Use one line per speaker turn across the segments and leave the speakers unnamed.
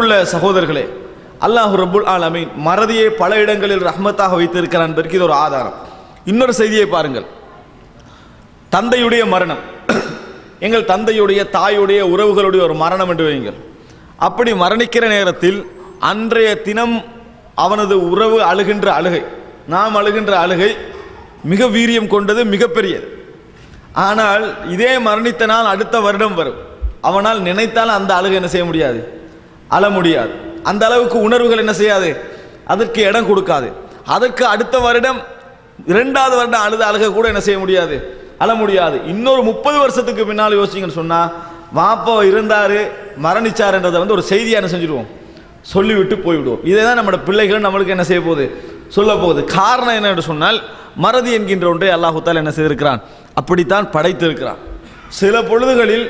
உள்ள சகோதரர்களே, அல்லாஹ் ரப்புல் ஆலமீன் மறதியை பல இடங்களில் ரஹ்மத்தாக வைத்திருக்கிறான் என்பதற்கு இது ஒரு ஆதாரம். இன்னொரு செய்தியை பாருங்கள். தந்தையுடைய மரணம், எங்கள் தந்தையுடைய தாயுடைய உறவுகளுடைய ஒரு மரணம் என்று வையுங்கள். அப்படி மரணிக்கிற நேரத்தில் அன்றைய தினம் அவனது உறவு அழுகின்ற அழுகை, நாம் அழுகின்ற அழுகை மிக வீரியம் கொண்டது, மிகப்பெரியது. ஆனால் இதே மரணித்த நாள் அடுத்த வருடம் வரும். அவனால் நினைத்தால் அந்த அழுகை என்ன செய்ய முடியாது, அழ முடியாது. அந்த அளவுக்கு உணர்வுகள் என்ன செய்யாது, அதற்கு இடம் கொடுக்காது. அதற்கு அடுத்த வருடம் இரண்டாவது வருடம் அழுத அழுகை கூட என்ன செய்ய முடியாது, அழ முடியாது. இன்னொரு 30 வருஷத்துக்கு பின்னால் யோசிங்கன்னு சொன்னா, வாப்பா இருந்தாரு மரணிச்சாருன்றதை ஒரு செய்தியாக என்ன செஞ்சிடுவோம், சொல்லிவிட்டு போய்விடுவோம். இதே தான் நம்மளோட பிள்ளைகள் நம்மளுக்கு என்ன செய்ய போகுது, சொல்ல போகுது. காரணம் என்ன என்று சொன்னால், மறதி என்கின்ற ஒன்றை அல்லாஹு தஆலா என்ன செய்திருக்கிறான், அப்படித்தான் படைத்திருக்கிறான். சில பொழுதுகளில்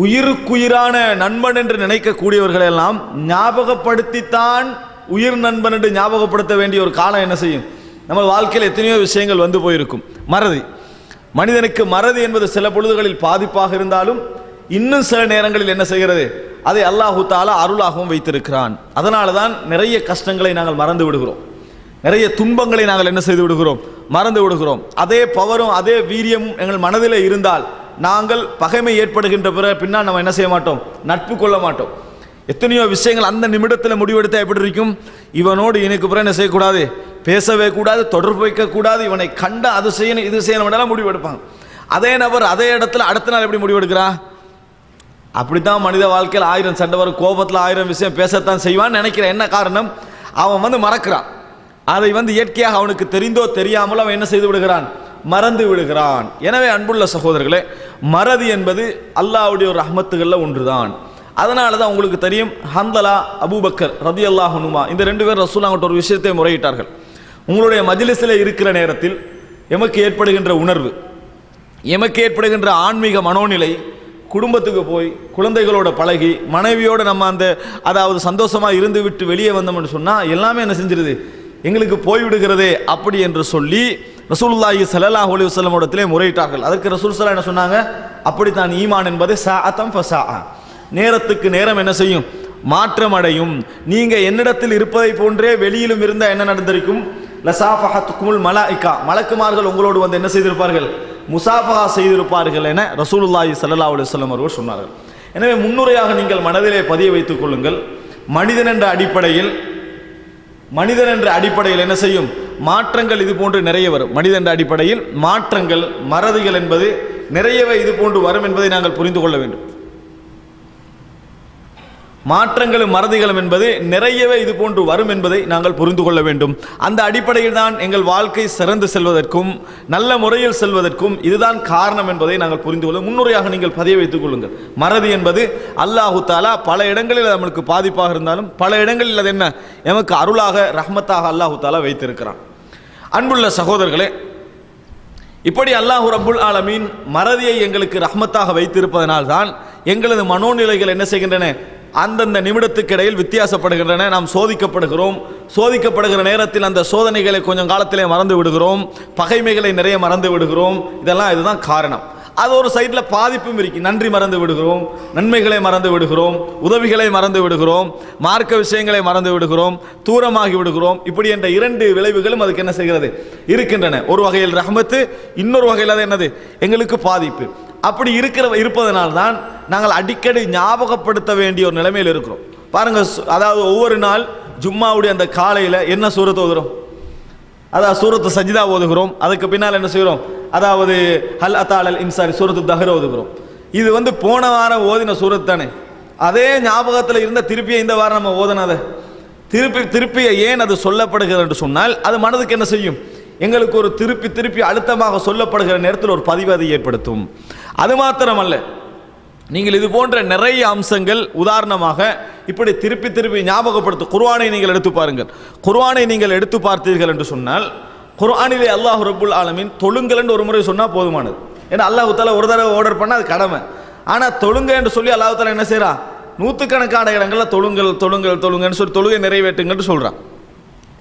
உயிருக்குயிரான நண்பன் என்று நினைக்கக்கூடியவர்கள் எல்லாம் ஞாபகப்படுத்தித்தான் உயிர் நண்பன் என்று ஞாபகப்படுத்த வேண்டிய ஒரு காலம் என்ன செய்யும், நம்ம வாழ்க்கையில் எத்தனையோ விஷயங்கள் வந்து போயிருக்கும். மறதி, மனிதனுக்கு மறதி என்பது சில பொழுதுகளில் பாதிப்பாக இருந்தாலும் இன்னும் சில நேரங்களில் என்ன செய்கிறது, அதை அல்லாஹு தஆலா அருளாகவும் வைத்திருக்கிறான். அதனால தான் நிறைய கஷ்டங்களை நாங்கள் மறந்து விடுகிறோம், நிறைய துன்பங்களை நாங்கள் என்ன செய்து விடுகிறோம், மறந்து விடுகிறோம். அதே பவரும் அதே வீரியமும் எங்கள் மனதில் இருந்தால் நாங்கள் பகைமை ஏற்படுகின்ற பின்னால் நம்ம என்ன செய்ய மாட்டோம், நட்பு கொள்ள மாட்டோம். எத்தனையோ விஷயங்கள் அந்த நிமிடத்தில் முடிவெடுத்தால் எப்படி இருக்கும், இவனோடு எனக்கு பிறகு என்ன செய்யக்கூடாது, பேசவே கூடாது, தொடர்பு வைக்கக்கூடாது, இவனை கண்ட அது செய்யணும் இது செய்யணும் முடிவெடுப்பாங்க. அதே நபர் அதே இடத்துல அடுத்த நாள் எப்படி முடிவெடுக்கிறா, அப்படித்தான் மனித வாழ்க்கையில் 1000 சண்டை வரும், கோபத்தில் 1000 விஷயம் பேசத்தான் செய்வான்னு நினைக்கிறேன். என்ன காரணம், அவன் மறக்கிறான். அதை இயற்கையாக அவனுக்கு தெரிந்தோ தெரியாமலோ அவன் என்ன செய்து விடுகிறான், மறந்து விடுகிறான். எனவே அன்புள்ள சகோதரர்களே, மறதி என்பது அல்லாஹ்வுடைய ஒரு ரஹ்மத்துகளில் ஒன்றுதான். அதனால தான் உங்களுக்கு தெரியும், ஹந்தலா அபூபக்கர் ரலியல்லாஹு அன்ஹுமா இந்த 2 பேர் ரசூலுல்லாஹ்விட்ட ஒரு விஷயத்தை முறையிட்டார்கள். உங்களுடைய மஜ்லிஸில் இருக்கிற நேரத்தில் எமக்கு ஏற்படுகின்ற உணர்வு, எமக்கு ஏற்படுகின்ற ஆன்மீக மனோநிலை, குடும்பத்துக்கு போய் குழந்தைகளோட பழகி மனைவியோடு நம்ம அதாவது சந்தோஷமாக இருந்து விட்டு வெளியே வந்தோம்னு சொன்னால் எல்லாமே என்ன செஞ்சிருது, எங்களுக்கு போய்விடுகிறதே அப்படி என்று சொல்லி ரசூலுல்லாஹி ஸல்லல்லாஹு அலைஹி வஸல்லம் இடத்திலே முறையிட்டார்கள். அதற்கு ரசூல் ஸல்லல்லாஹு அலைஹி வஸல்லம் என்ன சொன்னாங்க, அப்படித்தான் ஈமான் என்பது ஸாஅத்தம் ஃபஸாஅ, நேரத்துக்கு நேரம் என்ன செய்யும், மாற்றம் அடையும். நீங்க என்னிடத்தில் இருப்பதை போன்றே வெளியிலும் இருந்தால் என்ன நடந்திருக்கும், லஸாஃபஹத்துக்குமுல் மலாயிகா, மலக்குமார்கள் உங்களோடு என்ன செய்திருப்பார்கள், முசாஃபஹா செய்திருப்பார்கள் என ரசூலுல்லாஹி ஸல்லல்லாஹு அலைஹி வஸல்லம் அவர்கள் சொன்னார்கள். எனவே முன்னுரையாக நீங்கள் மனதிலே பதிய வைத்துக் கொள்ளுங்கள், மனிதன் என்ற அடிப்படையில் என்ன செய்யும், மாற்றங்கள் இது போன்று நிறைய வரும். மனிதன் என்ற அடிப்படையில் மாற்றங்கள், மறதிகள் என்பது நிறையவே இது போன்று வரும் என்பதை நாங்கள் புரிந்து கொள்ள வேண்டும். மாற்றங்களும் மறதிகளும் என்பது நிறையவே இது போன்று வரும் என்பதை நாங்கள் புரிந்து கொள்ள வேண்டும். அந்த அடிப்படையில் தான் எங்கள் வாழ்க்கை சிறந்து செல்வதற்கும் நல்ல முறையில் செல்வதற்கும் இதுதான் காரணம் என்பதை நாங்கள் புரிந்து கொள்ள முன்னுரையாக நீங்கள் பதிய வைத்துக் கொள்ளுங்கள். மறதி என்பது அல்லாஹு தஆலா பல இடங்களில் நம்மளுக்கு பாதிப்பாக இருந்தாலும் பல இடங்களில் அது என்ன, எமக்கு அருளாக ரஹ்மத்தாக அல்லாஹு தஆலா வைத்திருக்கிறான். அன்புள்ள சகோதரர்களே, இப்படி அல்லாஹ் ரப்புல் ஆலமீன் மறதியை எங்களுக்கு ரஹ்மத்தாக வைத்திருப்பதனால்தான் எங்களது மனோநிலைகள் என்ன செய்கின்றன, அந்தந்த நிமிடத்துக்கு இடையில் வித்தியாசப்படுகின்றன. நாம் சோதிக்கப்படுகிற நேரத்தில் அந்த சோதனைகளை கொஞ்சம் காலத்திலே மறந்து விடுகிறோம், பகைமைகளை நிறைய மறந்து விடுகிறோம். இதுதான் காரணம். அது ஒரு சைடில் பாதிப்பும் இருக்கு. நன்றி மறந்து விடுகிறோம், நன்மைகளை மறந்து விடுகிறோம், உதவிகளை மறந்து விடுகிறோம், மார்க்க விஷயங்களை மறந்து விடுகிறோம், தூரமாகி விடுகிறோம். இப்படி என்ற 2 விளைவுகளும் அதுக்கு என்ன செய்கிறது, இருக்கின்றன. ஒரு வகையில் ரஹ்மத்து, இன்னொரு வகையில் அது என்னது, எங்களுக்கு பாதிப்பு. அப்படி இருப்பதனால்தான் நாங்கள் அடிக்கடி ஞாபகப்படுத்த வேண்டிய ஒரு நிலைமையில் இருக்கிறோம். பாருங்க, அதாவது ஒவ்வொரு நாள் ஜும்மாவுடைய அந்த காலையில் என்ன சூரத் ஓதுகிறோம், அதாவது சூரத்து சஜிதா ஓதுகிறோம். அதுக்கு பின்னால் என்ன செய்கிறோம், அதாவது ஹல் அத்தாலல் இன்சாரி சூரத்து தஹர் ஓதுகிறோம். இது போன வாரம் ஓதின சூரத் தானே. அதே ஞாபகத்தில் இருந்த திருப்பியை இந்த வாரம் நம்ம ஓதனதை திருப்பியை ஏன் அது சொல்லப்படுகிறது என்று சொன்னால், அது மனதுக்கு என்ன செய்யும், எங்களுக்கு ஒரு திருப்பி அழுத்தமாக சொல்லப்படுகிற நேரத்தில் ஒரு பதிவை ஏற்படுத்தும். அது மாத்திரமல்ல, நீங்கள் இது போன்ற நிறைய அம்சங்கள், உதாரணமாக இப்படி திருப்பி ஞாபகப்படுத்தும். குர்ஆனை நீங்கள் எடுத்து பாருங்கள். குர்ஆனை நீங்கள் எடுத்து பார்த்தீர்கள் என்று சொன்னால், குர்ஆனிலே அல்லாஹ் ரப்புல் ஆலமீன் தொழுங்கள் என்று ஒரு முறை சொன்னால் போதுமானது. ஏன்னா அல்லாஹ் தஆலா ஒரு தடவை ஆர்டர் பண்ணால் அது கடமை. ஆனால் தொழுங்க என்று சொல்லி அல்லாஹ் தஆலா என்ன செய்கிறா, நூற்றுக்கணக்கான இடங்களில் தொழுங்கன்னு சொல்லி தொழுகை நிறைவேற்றுங்கன்னு சொல்கிறான்.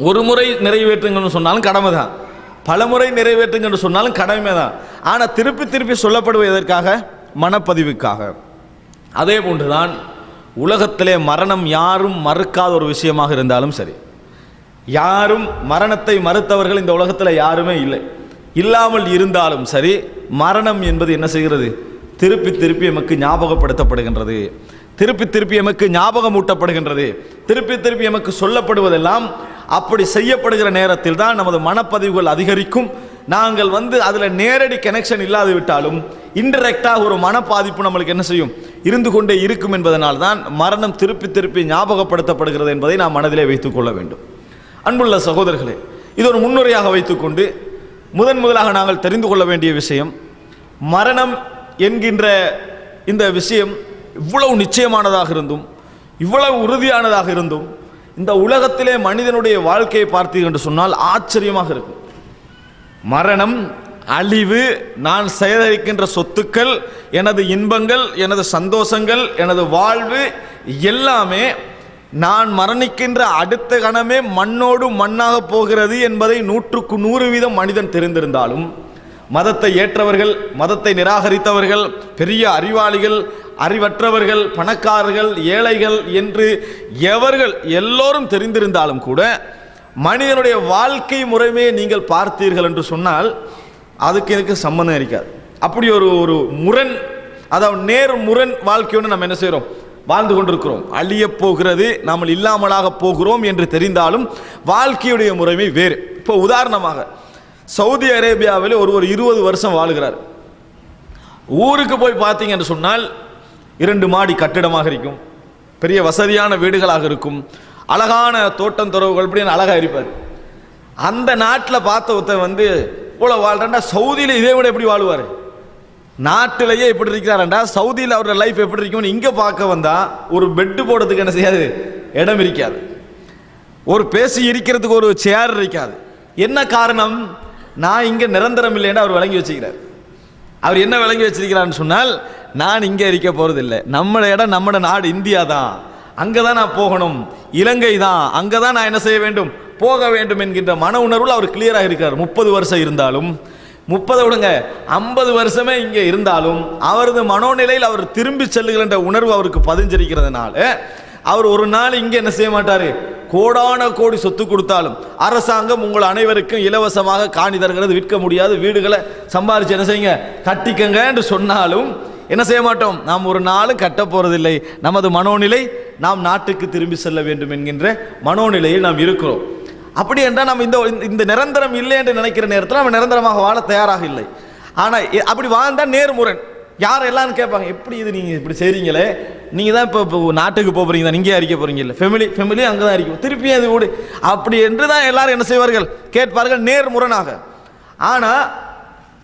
ஒரு முறை நிறைவேற்றுங்கன்னு சொன்னாலும் கடமை தான், பல முறை நிறைவேற்றுங்கன்னு சொன்னாலும் கடமை தான். ஆனால் திருப்பி சொல்லப்படுவது எதற்காக, மனப்பதிவுக்காக. அதே போன்றுதான் உலகத்திலே மரணம் யாரும் மறுக்காத ஒரு விஷயமாக இருந்தாலும் சரி, யாரும் மரணத்தை மறுத்தவர்கள் இந்த உலகத்தில் யாருமே இல்லை, இல்லாமல் இருந்தாலும் சரி, மரணம் என்பது என்ன செய்கிறது? திருப்பி திருப்பி எமக்கு ஞாபகப்படுத்தப்படுகின்றது, திருப்பி திருப்பி எமக்கு ஞாபகமூட்டப்படுகின்றது, திருப்பி திருப்பி எமக்கு சொல்லப்படுவதெல்லாம் அப்படி செய்யப்படுகிற நேரத்தில் தான் நமது மனப்பதிவுகள் அதிகரிக்கும். நாங்கள் அதில் நேரடி கனெக்ஷன் இல்லாது விட்டாலும் இன்டெரக்டாக ஒரு மன பாதிப்பு நம்மளுக்கு என்ன செய்யும்? இருந்து கொண்டே இருக்கும் என்பதனால் தான் மரணம் திருப்பி திருப்பி ஞாபகப்படுத்தப்படுகிறது என்பதை நாம் மனதிலே வைத்துக் கொள்ள வேண்டும். அன்புள்ள சகோதரர்களே, இது ஒரு முன்னுரையாக வைத்துக்கொண்டு முதலாக நாங்கள் தெரிந்து கொள்ள வேண்டிய விஷயம், மரணம் என்கின்ற இந்த விஷயம் இவ்வளவு நிச்சயமானதாக இருந்தும் இவ்வளவு உறுதியானதாக இருந்தும் இந்த உலகத்திலே மனிதனுடைய வாழ்க்கையை பார்த்தீர்கள் என்று சொன்னால் ஆச்சரியமாக இருக்கும். மரணம், அழிவு, நான் சேகரிக்கின்ற சொத்துக்கள், எனது இன்பங்கள், எனது சந்தோஷங்கள், எனது வாழ்வு எல்லாமே நான் மரணிக்கின்ற அடுத்த கணமே மண்ணோடு மண்ணாக போகிறது என்பதை 100% மனிதன் தெரிந்திருந்தாலும், மதத்தை ஏற்றவர்கள், மதத்தை நிராகரித்தவர்கள், பெரிய அறிவாளிகள், அறிவற்றவர்கள், பணக்காரர்கள், ஏழைகள் என்று எவர்கள் எல்லோரும் தெரிந்திருந்தாலும் கூட மனிதனுடைய வாழ்க்கை முறைமையை நீங்கள் பார்த்தீர்கள் என்று சொன்னால் அதுக்கு எனக்கு சம்பந்தம் இருக்காது. அப்படி ஒரு முரண், அதாவது நேர் முரண் வாழ்க்கையோடு நம்ம என்ன செய்கிறோம்? வாழ்ந்து கொண்டிருக்கிறோம். அழிய போகிறது, நாம் இல்லாமலாக போகிறோம் என்று தெரிந்தாலும் வாழ்க்கையுடைய முறைமை வேறு. இப்போ உதாரணமாக சவுதி அரேபியாவில் ஒருவர் 20 வருஷம் வாழ்கிறார். ஊருக்கு போய் பார்த்தீங்க என்று சொன்னால் 2 மாடி கட்டிடமாக இருக்கும், பெரிய வசதியான வீடுகளாக இருக்கும், அழகான தோட்டம் துறவுகள் இப்படின்னு அழகாக இருப்பார். அந்த நாட்டில் பார்த்த ஒருத்தர் இவ்வளோ வாழ்றா, சவுதியில் இதை விட எப்படி வாழ்வார்? நாட்டிலேயே எப்படி இருக்கிறாரண்டா, சவுதியில் அவரோட லைஃப் எப்படி இருக்கும்னு இங்கே பார்க்க வந்தால் ஒரு பெட்டு போடுறதுக்கு என்ன செய்யாது? இடம் இருக்காது. ஒரு பேசி இருக்கிறதுக்கு ஒரு சேர் இருக்காது. என்ன காரணம்? நான் இங்கே நிரந்தரம் இல்லைன்னு அவர் விளங்கி வச்சுக்கிறார். அவர் என்ன விளங்கி வச்சிருக்கிறான்னு சொன்னால், நான் இங்கே இருக்க போகிறதில்லை, நம்மளோட இடம் நம்மளோட நாடு இந்தியா தான், அங்கே தான் நான் போகணும், இலங்கை தான், அங்கே தான் நான் என்ன செய்ய வேண்டும்? போக வேண்டும் என்கின்ற மன உணர்வில் அவர் கிளியராக இருக்கிறார். 30 வருஷம் இருந்தாலும், 30 விடுங்க, 50 வருஷமே இங்கே இருந்தாலும் அவரது மனோநிலையில் அவர் திரும்பி செல்லுகின்ற உணர்வு அவருக்கு பதிஞ்சிருக்கிறதுனால அவர் ஒரு நாள் இங்கே என்ன செய்ய மாட்டார்? கோடான கோடி சொத்து கொடுத்தாலும் அரசாங்கம் உங்கள் அனைவருக்கும் இலவசமாக காணி தருகிறது, விற்க முடியாது, வீடுகளை சம்பாதிச்சு என்ன செய்யுங்க, கட்டிக்கங்க என்று சொன்னாலும் என்ன செய்ய மாட்டோம்? நாம் ஒரு நாளும் கட்ட போறதில்லை. நமது மனோநிலை நாம் நாட்டுக்கு திரும்பி செல்ல வேண்டும் என்கின்ற மனோநிலையில் நாம் இருக்கிறோம். அப்படி என்றால் நம்ம இந்த நிரந்தரம் இல்லை என்று நினைக்கிற நேரத்தில் நம்ம நிரந்தரமாக வாழ தயாராக இல்லை. ஆனால் அப்படி வாழ்ந்தால் நேர்முரண். யார் எல்லாரும் கேட்பாங்க, எப்படி இது நீங்கள் இப்படி செய்கிறீங்களே, நீங்கள் தான் இப்போ நாட்டுக்கு போகிறீங்க தான், இங்கே அறிக்க போகிறீங்க இல்லை, ஃபெமிலி அங்கே தான் இருக்கும், திருப்பி அது விடு அப்படி என்று தான் எல்லாரும் என்ன செய்வார்கள்? கேட்பார்கள், நேர்முரணாக. ஆனால்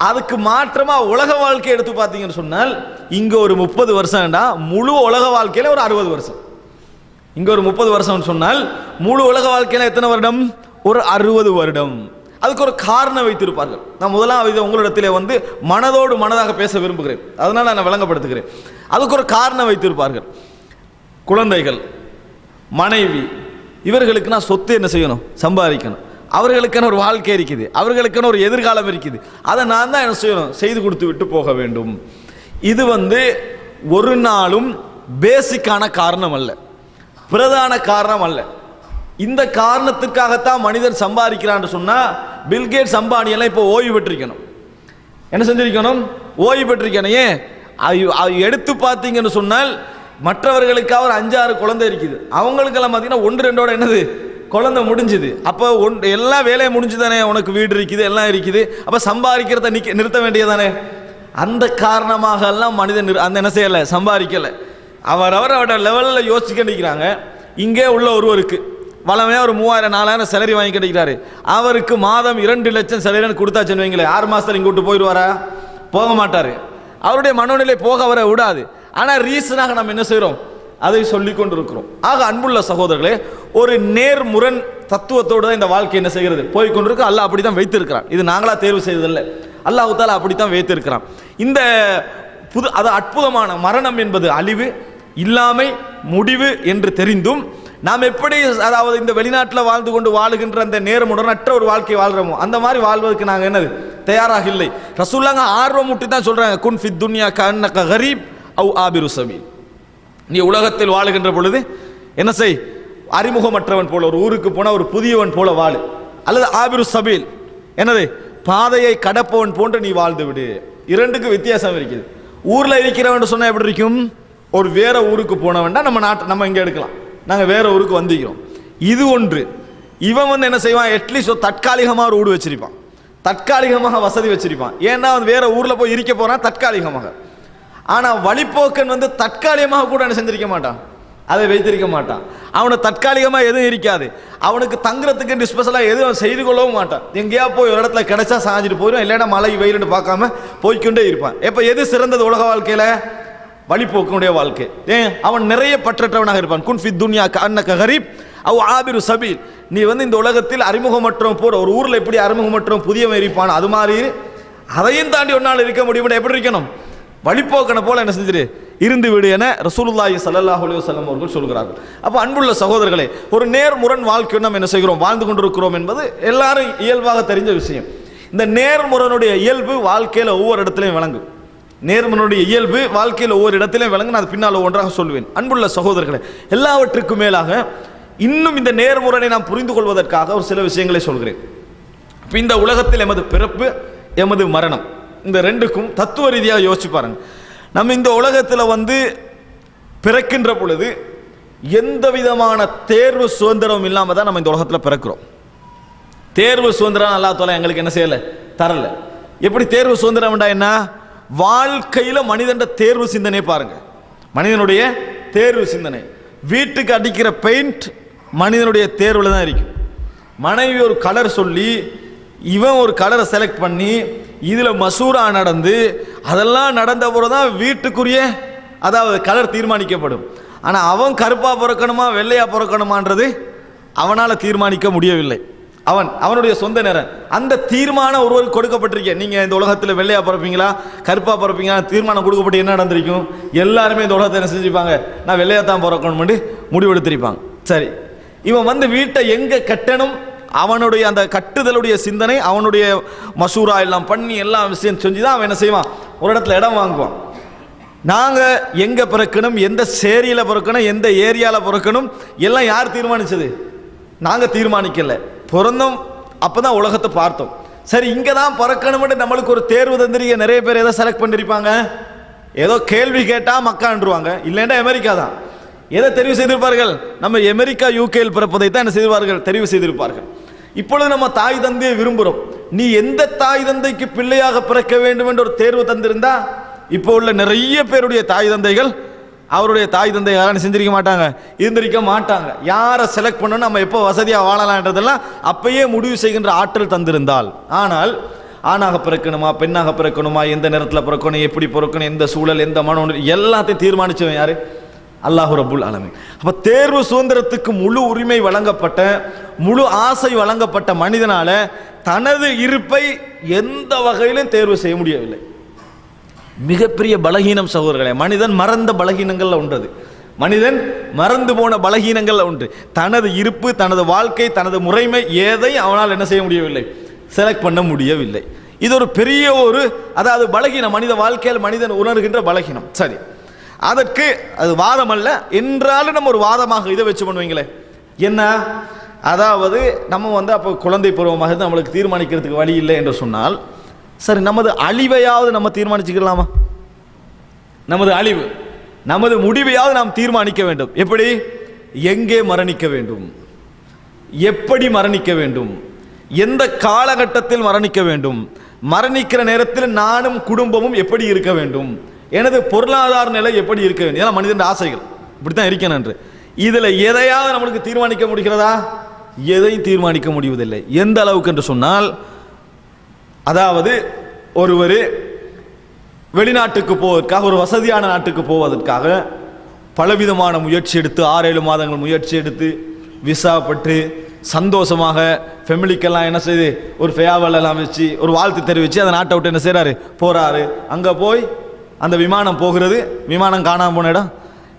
அதுக்கு மாற்றமாக உலக வாழ்க்கையை எடுத்து பார்த்தீங்கன்னு சொன்னால், இங்கே ஒரு 30 வருஷம்டா, முழு உலக வாழ்க்கையில் ஒரு 60 வருஷம். இங்கே ஒரு 30 வருஷம் சொன்னால் முழு உலக வாழ்க்கையில் எத்தனை வருடம்? ஒரு 60 வருடம். அதுக்கு ஒரு காரணம் வைத்திருப்பார்கள். நான் முதலாவது உங்களிடத்திலே மனதோடு மனதாக பேச விரும்புகிறேன், அதனால் நான் விளங்கப்படுத்துகிறேன். அதுக்கு ஒரு காரணம் வைத்திருப்பார்கள். குழந்தைகள், மனைவி, இவர்களுக்கு நான் சொத்து என்ன செய்யணும்? சம்பாதிக்கணும். அவர்களுக்கான ஒரு வாழ்க்கை இருக்குது, அவர்களுக்கான ஒரு எதிர்காலம் இருக்குது, அதை நான் தான் என்ன செய்யணும்? செய்து கொடுத்து விட்டு போக வேண்டும். இது ஒரு நாளும் பேசிக்கான காரணம் அல்ல, பிரதான காரணம் அல்ல. இந்த காரணத்துக்காகத்தான் மனிதன் சம்பாதிக்கிறான்னு சொன்னால், பில்கேட்ஸ், அம்பானி எல்லாம் இப்போ ஓய்வு பெற்றிருக்கணும். என்ன செஞ்சிருக்கணும்? ஓய்வு பெற்றிருக்கணும். ஏன்? எடுத்து பார்த்தீங்கன்னு சொன்னால் மற்றவர்களுக்காக ஒரு 5-6 குழந்தை இருக்குது, அவங்களுக்கெல்லாம் பார்த்தீங்கன்னா 1-2 என்னது குழந்தை முடிஞ்சுது. அப்போ எல்லா வேலையும் முடிஞ்சுதானே, உனக்கு வீடு இருக்குது, எல்லாம் இருக்குது, அப்போ சம்பாதிக்கிறத நிறுத்த வேண்டியதானே. அந்த காரணமாக எல்லாம் மனிதன் அந்த என்ன செய்யலை? சம்பாதிக்கலை. அவரோட லெவலில் யோசிக்க நிற்கிறாங்க. இங்கே உள்ள ஒருவருக்கு வளமையாக ஒரு 3000-4000 சேலரி வாங்கி கிடைக்கிறாரு, அவருக்கு மாதம் 2 லட்சம் சேலரி கொடுத்தா சொன்னீங்களே, 6 மாதத்தில் இங்கே விட்டு போயிடுவாரா? போக மாட்டார். அவருடைய மனோநிலை போக வர விடாது. ஆனால் ரீசனாக நம்ம என்ன செய்கிறோம்? அதை சொல்லி கொண்டிருக்கிறோம். ஆக அன்புள்ள சகோதரர்களே, ஒரு நேர்முரண் தத்துவத்தோடு தான் இந்த வாழ்க்கை என்ன செய்கிறது? போய்கொண்டிருக்கு. அல்லாஹ் அப்படி தான் வைத்திருக்கிறான். இது நாங்களா தேர்வு செய்ததில்லை, அல்லாஹ் தஆலா அப்படி தான் வைத்திருக்கிறான். இந்த அது அற்புதமான மரணம் என்பது அழிவு, இல்லாமை, முடிவு என்று தெரிந்தும் நாம் எப்படி, அதாவது இந்த வெளிநாட்டில் வாழ்ந்து கொண்டு வாழுகின்ற அந்த நேர்முரணற்ற ஒரு வாழ்க்கை வாழ்கிறோமோ அந்த மாதிரி வாழ்வதற்கு நாங்கள் என்னது தயாராக இல்லை. ரசூலுல்லாஹ் ஆர்வம் ஊட்டி தான் சொல்கிறாங்க, குன் ஃபித் துன்யா கஅன்னக கரீப் அவ் ஆபிரு சபீல். நீ உலகத்தில் வாழுகின்ற பொழுது என்ன செய், அறிமுகமற்றவன் போல, ஒரு ஊருக்கு போன ஒரு புதியவன் போல வாழு. அல்லது ஆபிரு சபீல், என்னது பாதையை கடப்பவன் போன்று நீ வாழ்ந்து விடு. இரண்டுக்கு வித்தியாசம் இருக்குது. ஊர்ல இருக்கிறவன் சொன்னா எப்படி இருக்கும், ஒரு வேற ஊருக்கு போனவன்டா நம்ம நாட்டு நம்ம இங்க எடுக்கலாம், நாங்க வேற ஊருக்கு வந்திக்கிறோம். இது ஒன்று. இவன் வந்து என்ன செய்வான், அட்லீஸ்ட் தற்காலிகமாக ஒரு வீடு வச்சிருப்பான், தற்காலிகமாக வசதி வச்சிருப்பான். ஏன்னா அவன் வேற ஊர்ல போய் இருக்க போறான் தற்காலிகமாக. ஆனா வழிப்போக்கன் வந்து தற்காலிகமாக கூட என்ன செஞ்சிருக்க மாட்டான், அதை வைத்திருக்க மாட்டான். அவனுக்கு தற்காலிகமாக எதுவும் இருக்காது, அவனுக்கு தங்குறதுக்கு ஸ்பெஷலாக எதுவும் செய்து கொள்ளவும் மாட்டான். எங்கேயா போய் ஒரு இடத்துல கிடைச்சா சாஞ்சிட்டு போயிடும், இல்லைன்னா மழை வெயிலுன்னு பார்க்காம போய்கொண்டே இருப்பான். எப்போ எது சிறந்தது உலக வாழ்க்கையில, வழிப்போக்கனுடைய வாழ்க்கை. ஏன், அவன் நிறைய பற்றற்றவனாக இருப்பான். குன் ஃபி துன்யா கஅன்னக கரீப் அவ் ஆபிரு சபீல். நீ வந்து இந்த உலகத்தில் அறிமுகமற்றவன் போற, ஒரு ஊர்ல எப்படி அறிமுகமற்றவன் புதியவன் இருப்பான், அது மாதிரி அதையும் தாண்டி ஒரு நாள் இருக்க முடியும். எப்படி இருக்கணும், வழிப்போக்கனை போல என்ன செஞ்சிரு இருந்து விடு என ரசூலுல்லாஹி ஸல்லல்லாஹு அலைஹி வஸல்லம் அவர்கள் சொல்கிறார்கள். அப்போ அன்புள்ள சகோதரர்களே, ஒரு நேர்முரண் வாழ்க்கை நாம் என்ன செய்கிறோம், வாழ்ந்து கொண்டிருக்கிறோம் என்பது எல்லாரும் இயல்பாக தெரிஞ்ச விஷயம். இந்த நேர்முரனுடைய இயல்பு வாழ்க்கையில் ஒவ்வொரு இடத்திலையும் விளங்கும். நேர்முரனுடைய இயல்பு வாழ்க்கையில் ஒவ்வொரு இடத்திலையும் விளங்கு. நான் பின்னால் ஒன்றாக சொல்லுவேன். அன்புள்ள சகோதரர்களே, எல்லாவற்றுக்கும் மேலாக இன்னும் இந்த நேர்முரனை நாம் புரிந்து கொள்வதற்காக ஒரு சில விஷயங்களை சொல்கிறேன். இந்த உலகத்தில் எமது பிறப்பு, எமது மரணம், இந்த ரெண்டுக்கும் தத்துவ ரீதியாக யோசிச்சு பாருங்க. நம்ம இந்த உலகத்தில் வந்து பிறக்கின்ற பொழுது எந்த விதமான தேர்வு சுதந்திரம் இல்லாமல் தான் நம்ம இந்த உலகத்தில் பிறக்கிறோம். தேர்வு சுதந்திரம் அல்லாஹ் தஆலா எங்களுக்கு என்ன செய்யலை, தரல. எப்படி தேர்வு சுதந்திரம் என்ன, வாழ்க்கையில் மனிதன் தேர்வு சிந்தனை பாருங்க. மனிதனுடைய தேர்வு சிந்தனை, வீட்டுக்கு அடிக்கிற பெயிண்ட் மனிதனுடைய தேர்வில் தான் இருக்கும். மனைவி ஒரு கலர் சொல்லி இவன் ஒரு கலரை செலக்ட் பண்ணி இதில் மசூரா நடந்து அதெல்லாம் நடந்த பிறகு தான் வீட்டுக்குரிய அதாவது கலர் தீர்மானிக்கப்படும். ஆனால் அவன் கருப்பாக பிறக்கணுமா வெள்ளையாக பிறக்கணுமான்றது அவனால் தீர்மானிக்க முடியவில்லை. அவனுடைய சொந்த நிறம் அந்த தீர்மானம் ஒருவருக்கு கொடுக்கப்பட்டிருக்கேன். நீங்கள் இந்த உலகத்தில் வெள்ளையாக பிறப்பீங்களா கருப்பாக பிறப்பீங்களா தீர்மானம் கொடுக்கப்பட்டு என்ன நடந்திருக்கும், எல்லாருமே இந்த உலகத்தை என்ன செஞ்சுப்பாங்க, நான் வெள்ளையாக தான் பிறக்கணும்னு முடிவெடுத்திருப்பாங்க. சரி, இவன் வந்து வீட்டை எங்கே கட்டணும், அவனுடைய அந்த கட்டுதலுடைய சிந்தனை, அவனுடைய மசூரா எல்லாம் பண்ணி எல்லா விஷயம் செஞ்சு தான் அவன் என்ன செய்வான், ஒரு இடத்துல இடம் வாங்குவான். நாங்கள் எங்கே பிறக்கணும், எந்த சேரியில் பிறக்கணும், எந்த ஏரியாவில் பிறக்கணும் எல்லாம் யார் தீர்மானிச்சது, நாங்கள் தீர்மானிக்கல. பிறந்தோம் அப்போ தான் உலகத்தை பார்த்தோம். சரி, இங்கே தான் பிறக்கணும்னு நம்மளுக்கு ஒரு தேர்வு தந்திரிக்க. நிறைய பேர் எதை செலக்ட் பண்ணியிருப்பாங்க, ஏதோ கேள்வி கேட்டால் மக்கான்றுவாங்க, இல்லைன்னா அமெரிக்கா தான். எதை தெரிவு செய்திருப்பார்கள், நம்ம அமெரிக்கா யூகேயில் பிறப்பதை தான் என்ன செய்வார்கள், தெரிவு செய்திருப்பார்கள். இப்பொழுது நம்ம தாய் தந்தையை விரும்புகிறோம். நீ எந்த தாய் தந்தைக்கு பிள்ளையாக பிறக்க வேண்டும் என்ற ஒரு தேர்வு தந்திருந்தா, இப்போ உள்ள நிறைய பேருடைய தாய் தந்தைகள் அவருடைய தாய் தந்தை யாரும் செஞ்சிருக்க மாட்டாங்க, இருந்திருக்க மாட்டாங்க. யாரை செலக்ட் பண்ணணும், நம்ம எப்போ வசதியாக வாழலான்றதெல்லாம் அப்பயே முடிவு செய்கின்ற ஆற்றல் தந்திருந்தால். ஆனால் ஆணாக பிறக்கணுமா பெண்ணாக பிறக்கணுமா, எந்த நேரத்தில் பிறக்கணும், எப்படி பிறக்கணும், எந்த சூழல், எந்த மனம், எல்லாத்தையும் தீர்மானிச்சவன் யாரு, அல்லாஹ் ரப்புல் ஆலமீன். அப்போ தேர்வு சுதந்திரத்துக்கு முழு உரிமை வழங்கப்பட்ட, முழு ஆசை வழங்கப்பட்ட மனிதனால தனது இருப்பை எந்த வகையிலும் தேர்வு செய்ய முடியவில்லை. மிகப்பெரிய பலகீனம் சகோதரர்களே. மனிதன் மறந்த பலகீனங்கள்ல ஒன்றது, மனிதன் மறந்து போன பலகீனங்கள்ல ஒன்று. தனது இருப்பு, தனது வாழ்க்கை, தனது முறைமை எதையும் அவனால் என்ன செய்ய முடியவில்லை, செலக்ட் பண்ண முடியவில்லை. இது ஒரு பெரிய ஒரு அதாவது பலகீனம், மனித வாழ்க்கையில் மனிதன் உணர்கின்ற பலகீனம். சரி, அதற்கு அது வாதம் அல்ல என்றாலும் நம்ம ஒரு வாதமாக இதை வச்சு பண்ணுவீங்களே என்ன, அதாவது நம்ம வந்து அப்போ குழந்தை பருவமாக நம்மளுக்கு தீர்மானிக்கிறதுக்கு வழி இல்லை என்று சொன்னால், சரி நமது அழிவையாவது நம்ம தீர்மானிச்சுக்கலாமா, நமது அழிவு, நமது முடிவையாவது நாம் தீர்மானிக்க வேண்டும். எப்படி, எங்கே மரணிக்க வேண்டும், எப்படி மரணிக்க வேண்டும், எந்த காலகட்டத்தில் மரணிக்க வேண்டும், மரணிக்கிற நேரத்தில் நானும் குடும்பமும் எப்படி இருக்க வேண்டும், எனது பொருளாதார நிலை எப்படி இருக்க வேண்டும், இதெல்லாம் மனிதன் ஆசைகள் இப்படித்தான் இருக்கேன் என்று. இதில் எதையாவது நம்மளுக்கு தீர்மானிக்க முடிகிறதா, எதையும் தீர்மானிக்க முடிவதில்லை. எந்த அளவுக்கு என்று சொன்னால், அதாவது ஒருவர் வெளிநாட்டுக்கு போவதற்காக, ஒரு வசதியான நாட்டுக்கு போவதற்காக பலவிதமான முயற்சி எடுத்து 6-7 மாதங்கள் முயற்சி எடுத்து விசா பட்டு சந்தோஷமாக ஃபேமிலிக்கெல்லாம் என்ன செய்து ஒரு ஃபேவரெல்லாம் வச்சு ஒரு வாழ்த்து தெரிவித்து அந்த நாட்டை விட்டு என்ன செய்கிறாரு, போகிறாரு. அங்கே போய் அந்த விமானம் போகிறது, விமானம் காணாமல் போன இடம்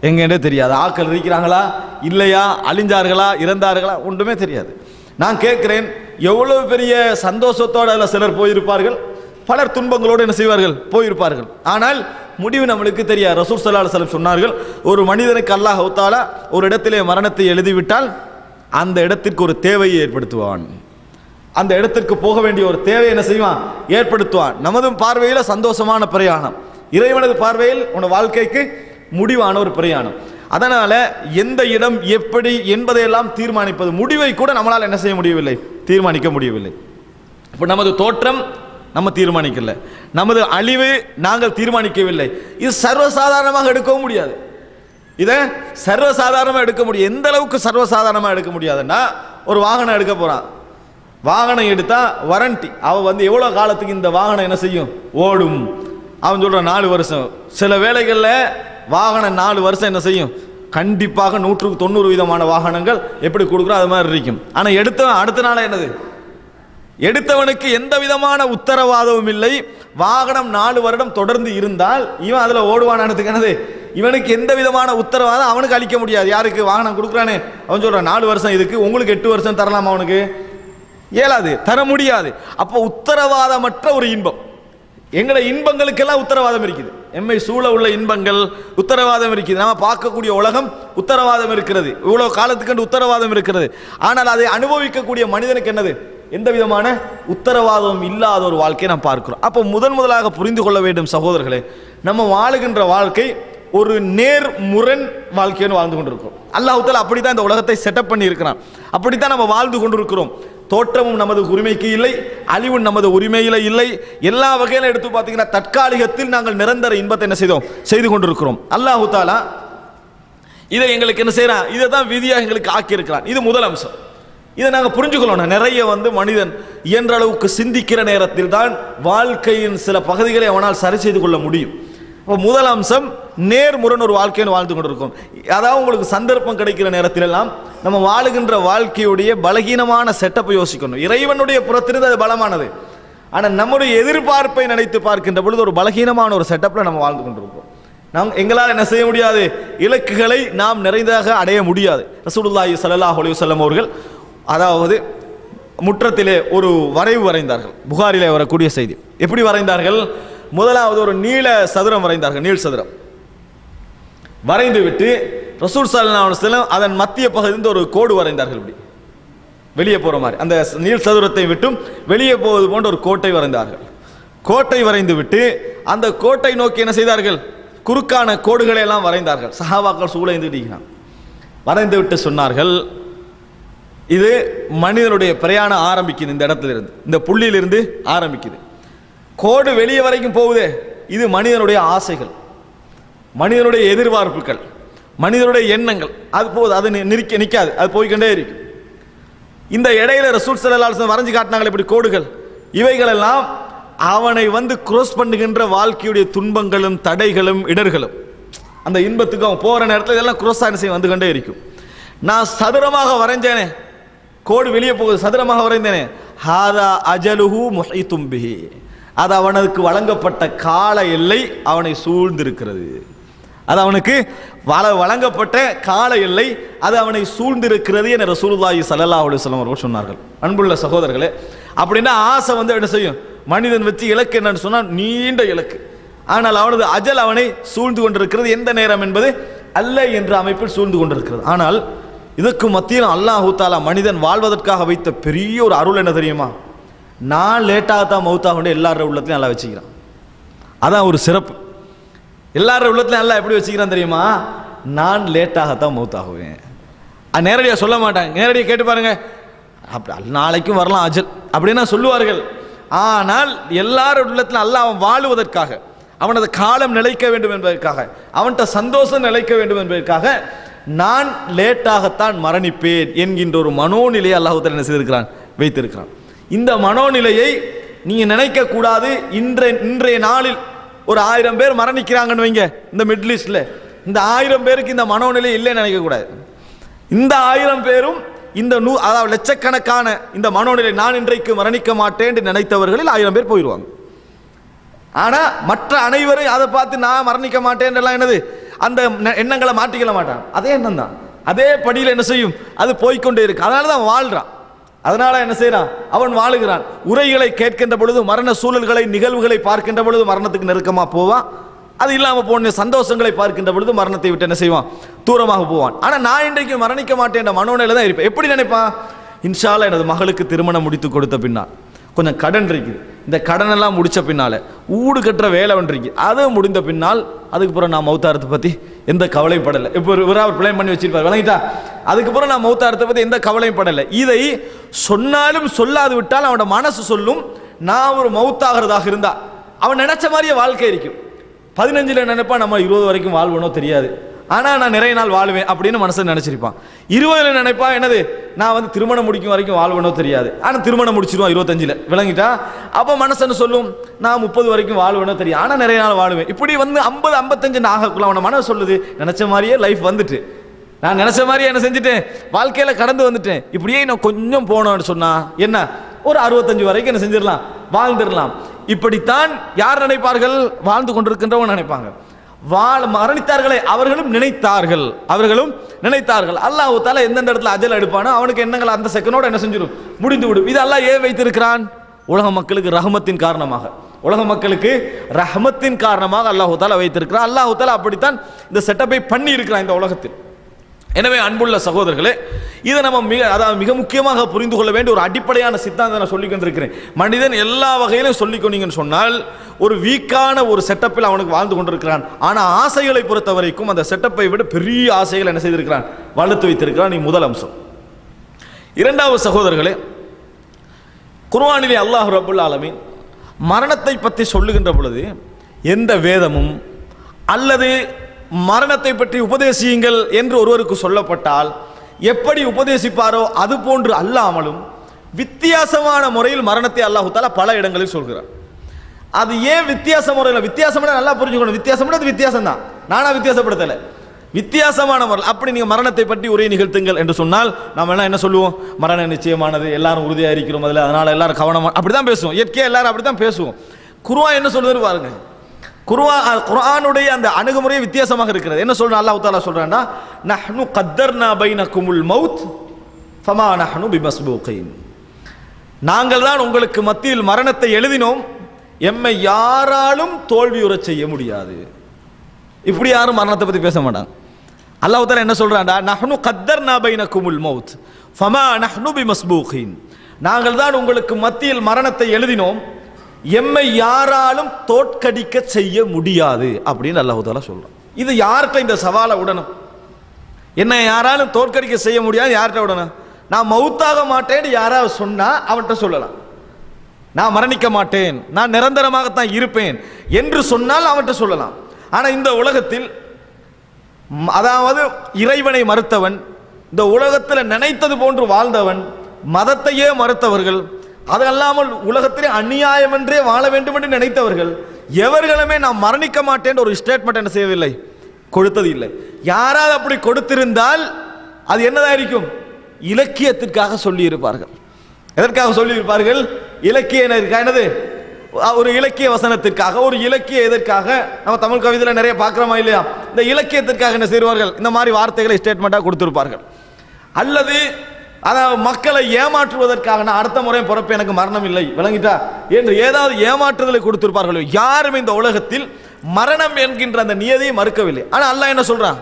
எங்கேன்றே தெரியாது, ஆட்கள் இருக்கிறாங்களா இல்லையா, அழிஞ்சார்களா இறந்தார்களா ஒன்றுமே தெரியாது. நான் கேட்குறேன், எவ்வளவு பெரிய சந்தோஷத்தோடு அதில் சிலர் போயிருப்பார்கள், பலர் துன்பங்களோடு என்ன செய்வார்கள் போயிருப்பார்கள். ஆனால் முடிவு நம்மளுக்கு தெரியாது. ரசூல் ஸல்லல்லாஹு அலைஹி வஸல்லம் சொன்னார்கள், ஒரு மனிதனுக்கு அல்லாஹ் தஆலா ஒரு இடத்திலே மரணத்தை எழுதிவிட்டால் அந்த இடத்திற்கு ஒரு தேவையை ஏற்படுத்துவான். அந்த இடத்திற்கு போக வேண்டிய ஒரு தேவை என்ன செய்வான்? ஏற்படுத்துவான். நமது பார்வையில் சந்தோஷமான பிரயாணம், இறைவனது பார்வையில் உன் வாழ்க்கைக்கு முடிவான ஒரு பிரயாணம். அதனால எந்த இடம் எப்படி என்பதையெல்லாம் தீர்மானிப்பது, முடிவை கூட நம்மளால் என்ன செய்ய முடியவில்லை, தீர்மானிக்க முடியவில்லை. இப்போ நமது தோற்றம் நம்ம தீர்மானிக்கல, நமது அழிவு நாங்கள் தீர்மானிக்கவில்லை. இது சர்வசாதாரணமாக எடுக்கவும் முடியாது. இதை சர்வசாதாரணமாக எடுக்க முடியும். எந்த அளவுக்கு சர்வசாதாரணமாக எடுக்க முடியாதுன்னா, ஒரு வாகனம் எடுக்க போறான், வாகனம் எடுத்தா வாரண்டி, அவன் எவ்வளோ காலத்துக்கு இந்த வாகனம் என்ன செய்யும், ஓடும். அவன் சொல்ற 4 வருஷம். சில வேளைகளில் வாகனம் 4 வருஷம் என்ன செய்யும், கண்டிப்பாக 190% வாகனங்கள் எப்படி கொடுக்குறோம் அது மாதிரி இருக்கும். ஆனால் எடுத்தவன் அடுத்த நாள் என்னது, எடுத்தவனுக்கு எந்த விதமான உத்தரவாதமும் இல்லை. வாகனம் 4 வருடம் தொடர்ந்து இருந்தால் இவன் அதில் ஓடுவானதுக்கு என்னது, இவனுக்கு எந்த விதமான உத்தரவாதம் அவனுக்கு அளிக்க முடியாது. யாருக்கு வாகனம் கொடுக்குறானே அவன் சொல்றான் 4 வருஷம் இதுக்கு, உங்களுக்கு 8 வருஷம் தரலாமா, அவனுக்கு இயலாது, தர முடியாது. அப்போ உத்தரவாதமற்ற ஒரு இன்பம். எங்களை இன்பங்களுக்கெல்லாம் உத்தரவாதம் இருக்குது, எம்மை சூழ உள்ள இன்பங்கள் உத்தரவாதம் இருக்குது, நாம பார்க்கக்கூடிய உலகம் உத்தரவாதம் இருக்கிறது, இவ்வளவு காலத்துக்கு உத்தரவாதம் இருக்கிறது. ஆனால் அதை அனுபவிக்கக்கூடிய மனிதனுக்கு என்னது, எந்த விதமான உத்தரவாதம் இல்லாத ஒரு வாழ்க்கையை நாம் பார்க்கிறோம். அப்போ முதலாக புரிந்து கொள்ள வேண்டும் சகோதரர்களே, நம்ம வாழுகின்ற வாழ்க்கை ஒரு நேர் முரண் வாழ்க்கைன்னு வாழ்ந்து கொண்டிருக்கிறோம். அல்லாஹ் தஆலா அப்படித்தான் இந்த உலகத்தை செட்டப் பண்ணி இருக்கிறான், அப்படித்தான் நம்ம வாழ்ந்து கொண்டிருக்கிறோம். தோற்றமும் நமது உரிமைக்கு இல்லை, அழிவும் நமது உரிமையில இல்லை. எல்லா வகையிலும் எடுத்து பார்த்தீங்கன்னா தற்காலிகத்தில் நாங்கள் நிரந்தர இன்பத்தை என்ன செய்து கொண்டிருக்கிறோம். அல்லாஹ் தஆலா இதை எங்களுக்கு என்ன செய்யறான், இதை தான் விதியாக எங்களுக்கு ஆக்கி இருக்கிறான். இது முதல் அம்சம். இதை நாங்கள் புரிஞ்சுக்கணும். நிறைய மனிதன் இயன்ற அளவுக்கு சிந்திக்கிற நேரத்தில் தான் வாழ்க்கையின் சில பகுதிகளை அவனால் சரி செய்து கொள்ள முடியும். இப்போ முதல் அம்சம் நேர்முரண் ஒரு வாழ்க்கைன்னு வாழ்ந்து கொண்டிருக்கும். அதாவது உங்களுக்கு சந்தர்ப்பம் கிடைக்கிற நேரத்திலெல்லாம் நம்ம வாழுகின்ற வாழ்க்கையுடைய பலகீனமான செட்டப்பை யோசிக்கணும். இறைவனுடைய புறத்திலிருந்து அது பலமானது, ஆனால் நம்முடைய எதிர்பார்ப்பை நினைத்து பார்க்கின்ற பொழுது ஒரு பலகீனமான ஒரு செட்டப்பில் நம்ம வாழ்ந்து கொண்டிருக்கோம். எங்களால் என்ன செய்ய முடியாது, இலக்குகளை நாம் நிறைந்ததாக அடைய முடியாது. ரசூலுல்லாஹி ஸல்லல்லாஹு அலைஹி வஸல்லம் அவர்கள் அதாவது முற்றத்திலே ஒரு வரைவு வரைந்தார்கள். புகாரிலே வரக்கூடிய செய்தி. எப்படி வரைந்தார்கள்? முதலாவது ஒரு நீள சதுரம் வரைந்தார்கள், நீள் சதுரம் வரைந்து விட்டு ரசூல் ஸல்லல்லாஹு அலைஹி வஸல்லம் அதன் மத்திய பகுதியில் ஒரு கோடு வரைந்தார்கள். இப்படி வெளியே போற மாதிரி அந்த நீள் சதுரத்தை விட்டும் வெளியே போவது போன்ற ஒரு கோட்டை வரைந்தார்கள். கோட்டை வரைந்து விட்டு அந்த கோட்டை நோக்கி என்ன செய்தார்கள், குறுக்கான கோடுகளை எல்லாம் வரைந்தார்கள். சஹாபாக்கள் சூழ்ந்து வரைந்து விட்டு சொன்னார்கள், இது மனிதனுடைய பிரயாணம் ஆரம்பிக்குது, இந்த இடத்துல இருந்து, இந்த புள்ளியிலிருந்து ஆரம்பிக்குது. கோடு வெளியே வரைக்கும் போகுதே, இது மனிதனுடைய ஆசைகள், மனிதனுடைய எதிர்பார்ப்புகள், மனிதனுடைய எண்ணங்கள். அது போகுது, அது நிற்காது, அது போய்கொண்டே இருக்கும். இந்த இடையில ரசூல் ஸல்லல்லாஹு அலைஹி வஸல்லம் வரைஞ்சு காட்டினாங்க இப்படி கோடுகள். இவைகள் எல்லாம் அவனை கிராஸ் பண்ணுகின்ற வாழ்க்கையுடைய துன்பங்களும் தடைகளும் இடர்களும். அந்த இன்பத்துக்கு அவன் போற நேரத்தில் இதெல்லாம் கிராஸ் ஆகி வந்து கொண்டே இருக்கும். நான் சதுரமாக வரைஞ்சேனே, கோடு வெளியே போகுது, சதுரமாக வரைந்தேனே, ஹாதா அஜலுஹு முஹீதும் பிஹி, அது அவனுக்கு வழங்கப்பட்ட கால எல்லை அவனை சூழ்ந்திருக்கிறது. அது அவனுக்கு வழங்கப்பட்ட கால எல்லை, அது அவனை சூழ்ந்திருக்கிறது என ரசூலுல்லாஹி ஸல்லல்லாஹு அலைஹி வஸல்லம் அவர்கள் சொன்னார்கள். அன்புள்ள சகோதரர்களே, அப்படின்னா ஆசை என்ன செய்யும், மனிதன் வச்சு இலக்கு என்னன்னு சொன்னால் நீண்ட இலக்கு. ஆனால் அவனது அஜல் அவனை சூழ்ந்து கொண்டிருக்கிறது. எந்த நேரம் என்பது அல்ல என்ற அமைப்பில் சூழ்ந்து கொண்டிருக்கிறது. ஆனால் இதற்கு மத்தியில் அல்லாஹ் தஆலா மனிதன் வாழ்வதற்காக வைத்த பெரிய ஒரு அருள் என்ன தெரியுமா, நான் லேட்டாக தான் மௌத்தாக எல்லாரோட உள்ளத்திலையும் நல்லா வச்சுக்கிறான். அதான் ஒரு சிறப்பு. எல்லாரோட உள்ளத்திலையும் நல்லா எப்படி வச்சுக்கிறான் தெரியுமா, நான் லேட்டாகத்தான் மௌத்தாகுவேன். அது நேரடியாக சொல்ல மாட்டாங்க, நேரடியாக கேட்டு பாருங்க, அப்படி நாளைக்கும் வரலாம் அஜல் அப்படின்னா சொல்லுவார்கள். ஆனால் எல்லாரோட உள்ளத்திலும் அல்லாஹ் அவன் வாழுவதற்காக, அவனது காலம் நிலைக்க வேண்டும் என்பதற்காக, அவன்கிட்ட சந்தோஷம் நிலைக்க வேண்டும் என்பதற்காக நான் லேட்டாகத்தான் மரணிப்பேன் என்கின்ற ஒரு மனோநிலையை அல்லாஹ் தஆலா என்ன செய்திருக்கிறான், வைத்திருக்கிறான். இந்த மனோநிலையை நீங்க நினைக்க கூடாது. இன்றைய நாளில் ஒரு 1000 பேர் மரணிக்கிறாங்கன்னு வைங்க, இந்த மிடில் ஈஸ்ட்ல இந்த 1000 பேருக்கு இந்த மனோநிலை இல்லைன்னு நினைக்க கூடாது. இந்த 1000 பேரும் இந்த அதாவது லட்சக்கணக்கான இந்த மனோநிலை, நான் இன்றைக்கு மரணிக்க மாட்டேன் என்று நினைத்தவர்களில் 1000 பேர் போயிடுவாங்க. ஆனா மற்ற அனைவரும் அதை பார்த்து நான் மரணிக்க மாட்டேன் எல்லாம் என்னது அந்த எண்ணங்களை மாற்றிக்கல மாட்டான். அதே எண்ணம் தான், அதே படியில் என்ன செய்யும், அது போய்கொண்டே இருக்கு. அதனால தான் வாழ்றான். அதனால என்ன செய்யறான், அவன் வாழுகிறான். உரைகளை கேட்கின்ற பொழுது, மரண சூழல்களை நிகழ்வுகளை பார்க்கின்ற பொழுது மரணத்துக்கு நெருக்கமா போவான். அது இல்லாமல் போன சந்தோஷங்களை பார்க்கின்ற பொழுது மரணத்தை விட்டு என்ன செய்வான், தூரமாக போவான். ஆனால் நான் இன்றைக்கு மரணிக்க மாட்டேன் என்ற மனோநிலை தான் இருப்பேன். எப்படி நினைப்பான், இன்ஷா அல்லாஹ் எனது மகளுக்கு திருமணம் முடித்து கொடுத்த பின்னால் கொஞ்சம் கடன் இருக்குது, இந்த கடன் எல்லாம் முடிச்ச பின்னால ஊடு கட்டுற வேலை ஒன்றிருக்கு, அது முடிந்த பின்னால் அதுக்கப்புறம் நான் மௌத்தாரத்தை பற்றி எந்த கவலையும் படலை. இப்போ ஒரு பிளான் பண்ணி வச்சிருப்பார், விளங்கிட்டா, அதுக்கப்புறம் நான் மௌத்தாரத்தை பற்றி எந்த கவலையும் படலை. இதை சொன்னாலும் சொல்லாது விட்டால் அவனோட மனசு சொல்லும், நான் ஒரு மௌத்தாகிறதாக இருந்தா அவன் நினைச்ச மாதிரியே வாழ்க்கை இருக்கும். 15ல் நினைப்பா நம்ம 20 வரைக்கும் வாழ்வனோ தெரியாது, ஆனால் நான் நிறைய நாள் வாழ்வேன் அப்படின்னு மனசை நினைச்சிருப்பான். 20ல் நினைப்பா என்னது, நான் வந்து திருமணம் முடிக்கும் வரைக்கும் வாழ்வனோ தெரியாது, ஆனால் திருமணம் முடிச்சிருவான் 25ல், விளங்கிட்டா. அப்போ மனசன்னு சொல்லும், நான் 30 வரைக்கும் வாழ்வேனோ தெரியும், ஆனால் நிறைய நாள் வாழ்வேன். இப்படி வந்து 50 55 ஆகக்குள்ள அவன மனசு சொல்லுது, நினைச்ச மாதிரியே லைஃப் வந்துட்டு, நான் நினைச்ச மாதிரியே என்ன செஞ்சுட்டேன், வாழ்க்கையில கடந்து வந்துட்டேன். இப்படியே நான் கொஞ்சம் போனோன்னு சொன்னா என்ன, ஒரு 65 வரைக்கும் என்ன செஞ்சிடலாம், வாழ்ந்துடலாம். இப்படித்தான் யார் நினைப்பார்கள், வாழ்ந்து கொண்டிருக்கின்றவங்க நினைப்பாங்க. மரணித்தார்களே அவர்களும் நினைத்தார்கள். அல்லாஹ் தஆலா எந்தெந்த இடத்துல அஜல் எடுப்பானோ அவனுக்கு எண்ணங்கள் அந்த செகண்டோட என்ன செஞ்சிடும், முடிந்து விடும். இது அல்லாஹ் ஏன் வைத்திருக்கிறான், உலக மக்களுக்கு ரஹமத்தின் காரணமாக, அல்லாஹ் தஆலா வைத்திருக்கிறான். அல்லாஹ் தஆலா அப்படித்தான் இந்த செட்டப்பை பண்ணி இருக்கிறான் இந்த உலகத்தில். எனவே அன்புள்ள சகோதரர்களே, இதை நம்ம மிக முக்கியமாக புரிந்து கொள்ள வேண்டிய ஒரு அடிப்படையான சித்தாந்தம் நான் சொல்லிக் கொண்டிருக்கிறேன். மனிதன் எல்லா வகையிலும் சொல்லிக் கொண்டீங்கன்னு சொன்னால் ஒரு வீக்கான ஒரு செட்டப்பில் அவனுக்கு வாழ்ந்து கொண்டிருக்கிறான். ஆனால் ஆசைகளை பொறுத்த வரைக்கும் அந்த செட்டப்பை விட பெரிய ஆசைகள் என்ன செய்திருக்கிறான், வளர்த்து வைத்திருக்கிறான். நீ முதல் அம்சம். இரண்டாவது சகோதரர்களே, குர்ஆனிலே அல்லாஹ் ரப்புல் ஆலமீன் மரணத்தை பற்றி சொல்லுகின்ற பொழுது எந்த வேதமும் அல்லது மரணத்தை பற்றி உபதேசியுங்கள் என்று ஒருவருக்கு சொல்லப்பட்டால் எப்படி உபதேசிப்பாரோ அது போன்று அல்லாமலும் வித்தியாசமான முறையில் மரணத்தை அல்லாஹ் தஆலா பல இடங்களில் சொல்கிறார். அது ஏன் வித்தியாச முறையில், வித்தியாசம் நல்லா புரிஞ்சுக்கணும், வித்தியாசம் தான், நானா வித்தியாசப்படுத்தலை, வித்தியாசமான முறை. அப்படி நீங்க மரணத்தை பற்றி உரை நிகழ்த்துங்கள் என்று சொன்னால் நம்ம எல்லாம் என்ன சொல்லுவோம், மரணம் நிச்சயமானது, எல்லாரும் உறுதியாக இருக்கிறோம் அதில், அதனால எல்லாரும் கவனமா அப்படிதான் பேசுவோம். இயற்கையா எல்லாரும் அப்படித்தான் பேசுவோம். குர்ஆன் என்ன சொல்லுது பாருங்க, குர்ஆனுடைய அந்த அணுகுமுறை வித்தியாசமாக இருக்கிறது. என்ன சொல்றான் அல்லாஹ் தஆலா சொல்றான்னா, நஹ்னு கத்தர்னா பைனகுமுல் மௌத் ஃபமா நஹ்னு பிமஸ்பூகின், நாங்கள் தான் உங்களுக்கு மத்தியில் மரணத்தை எழுதினோம், எம்மை யாராலும் தோல்வியுறச் செய்ய முடியாது. இப்படி யாரும் மரணத்தை பத்தி பேச மாட்டாங்க. அல்லாஹ் தஆலா என்ன சொல்றான்டா, நஹ்னு கத்தர்னா பைனகுமுல் மௌத் ஃபமா நஹ்னு பிமஸ்பூகின், நாங்கள் தான் உங்களுக்கு மத்தியில் மரணத்தை எழுதினோம், எம்மை யாராலும் தோற்கடிக்க செய்ய முடியாது அப்படின்னு அல்லாஹ் தஆலா சொல்றான். இது யார்கிட்ட இந்த சவாலை விடணும், என்ன யாராலும் தோற்கடிக்க செய்ய முடியாது யார்கிட்ட விடணும், நான் மௌத்தாக மாட்டேன்னு யாராவது சொன்னா அவன்கிட்ட சொல்லலாம், நான் மரணிக்க மாட்டேன், நான் நிரந்தரமாகத்தான் இருப்பேன் என்று சொன்னால் அவன்கிட்ட சொல்லலாம். ஆனா இந்த உலகத்தில், அதாவது இறைவனை மறுத்தவன், இந்த உலகத்தில் நினைத்தது போன்று வாழ்ந்தவன், மதத்தையே மறுத்தவர்கள், அது அல்லாமல் உலகத்திலே அநியாயம் என்றே வாழ வேண்டும் என்று நினைத்தவர்கள் எவர்களுமே நான் மரணிக்க மாட்டேன் ஒரு ஸ்டேட்மெண்ட் என்ன செய்யவில்லை, கொடுத்தது இல்லை. யாராவது அப்படி கொடுத்திருந்தால் அது என்னதான் இருக்கும், இலக்கியத்திற்காக சொல்லி இருப்பார்கள். எதற்காக சொல்லி இருப்பார்கள், இலக்கிய என்னது, ஒரு இலக்கிய வசனத்திற்காக, ஒரு இலக்கிய எதற்காக. நம்ம தமிழ் கவிதையில நிறைய பார்க்கிறோமா இல்லையா, இந்த இலக்கியத்திற்காக என்ன செய்வார்கள், இந்த மாதிரி வார்த்தைகளை ஸ்டேட்மெண்டா கொடுத்திருப்பார்கள். அல்லது அதாவது மக்களை ஏமாற்றுவதற்காக, நான் அடுத்த முறை பிறப்பு எனக்கு மரணம் இல்லை, விளங்கிட்டா என்று ஏதாவது ஏமாற்றுதலை கொடுத்திருப்பார்களோ. யாரும் இந்த உலகத்தில் மரணம் என்கின்ற அந்த நியதியை மறுக்கவில்லை. ஆனா அல்லாஹ் என்ன சொல்றான்,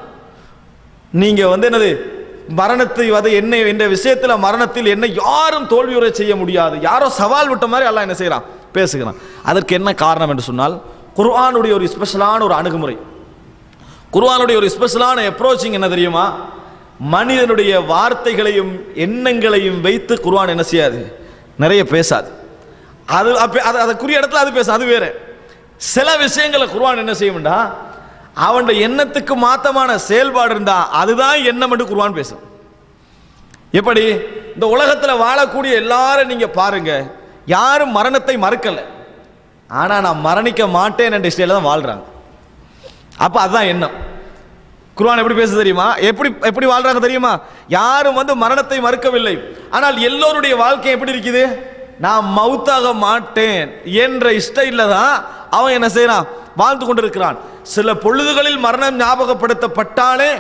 நீங்க என்னது மரணத்தை என்ன என்ற விஷயத்தில் மரணத்தில் என்ன யாரும் தோல்வியுறை செய்ய முடியாது, யாரோ சவால் விட்ட மாதிரி அல்லாஹ் என்ன செய்யறான், பேசுகிறான். அதற்கு என்ன காரணம் என்று சொன்னால், குர்ஆனுடைய ஒரு ஸ்பெஷலான ஒரு அணுகுமுறை, குர்ஆனுடைய ஒரு ஸ்பெஷலான அப்ரோச்சிங் என்ன தெரியுமா, மனிதனுடைய வார்த்தைகளையும் எண்ணங்களையும் வைத்து குர்ஆன் என்ன செய்யாது, நிறைய பேசாது. அது அதுக்குரிய இடத்துல அது பேச, அது வேற. சில விஷயங்களை குர்ஆன் என்ன செய்யும்டா, அவனுடைய எண்ணத்துக்கு மாத்தமான செயல்பாடு இருந்தா அதுதான் எண்ணம் என்று குர்ஆன் பேசும். எப்படி, இந்த உலகத்தில் வாழக்கூடிய எல்லாரும் நீங்க பாருங்க, யாரும் மரணத்தை மறுக்கல, ஆனா நான் மரணிக்க மாட்டேன் என்ற ஸ்டைல தான் வாழ்றாங்க. அப்ப அதுதான் எண்ணம். குர்ஆன் எப்படி பேச தெரியுமா, எப்படி வாழ்றாங்க தெரியுமா, யாரும் மரணத்தை மறுக்கவில்லை, ஆனால் எல்லோருடைய வாழ்க்கை எப்படி இருக்குது, நான் மௌத்தாக மாட்டேன் என்ற ஸ்டைல்ல தான் அவன் என்ன செய்யறான், வாழ்ந்து கொண்டிருக்கிறான். சில பொழுதுகளில் மரணம் ஞாபகப்படுத்தப்பட்டாலே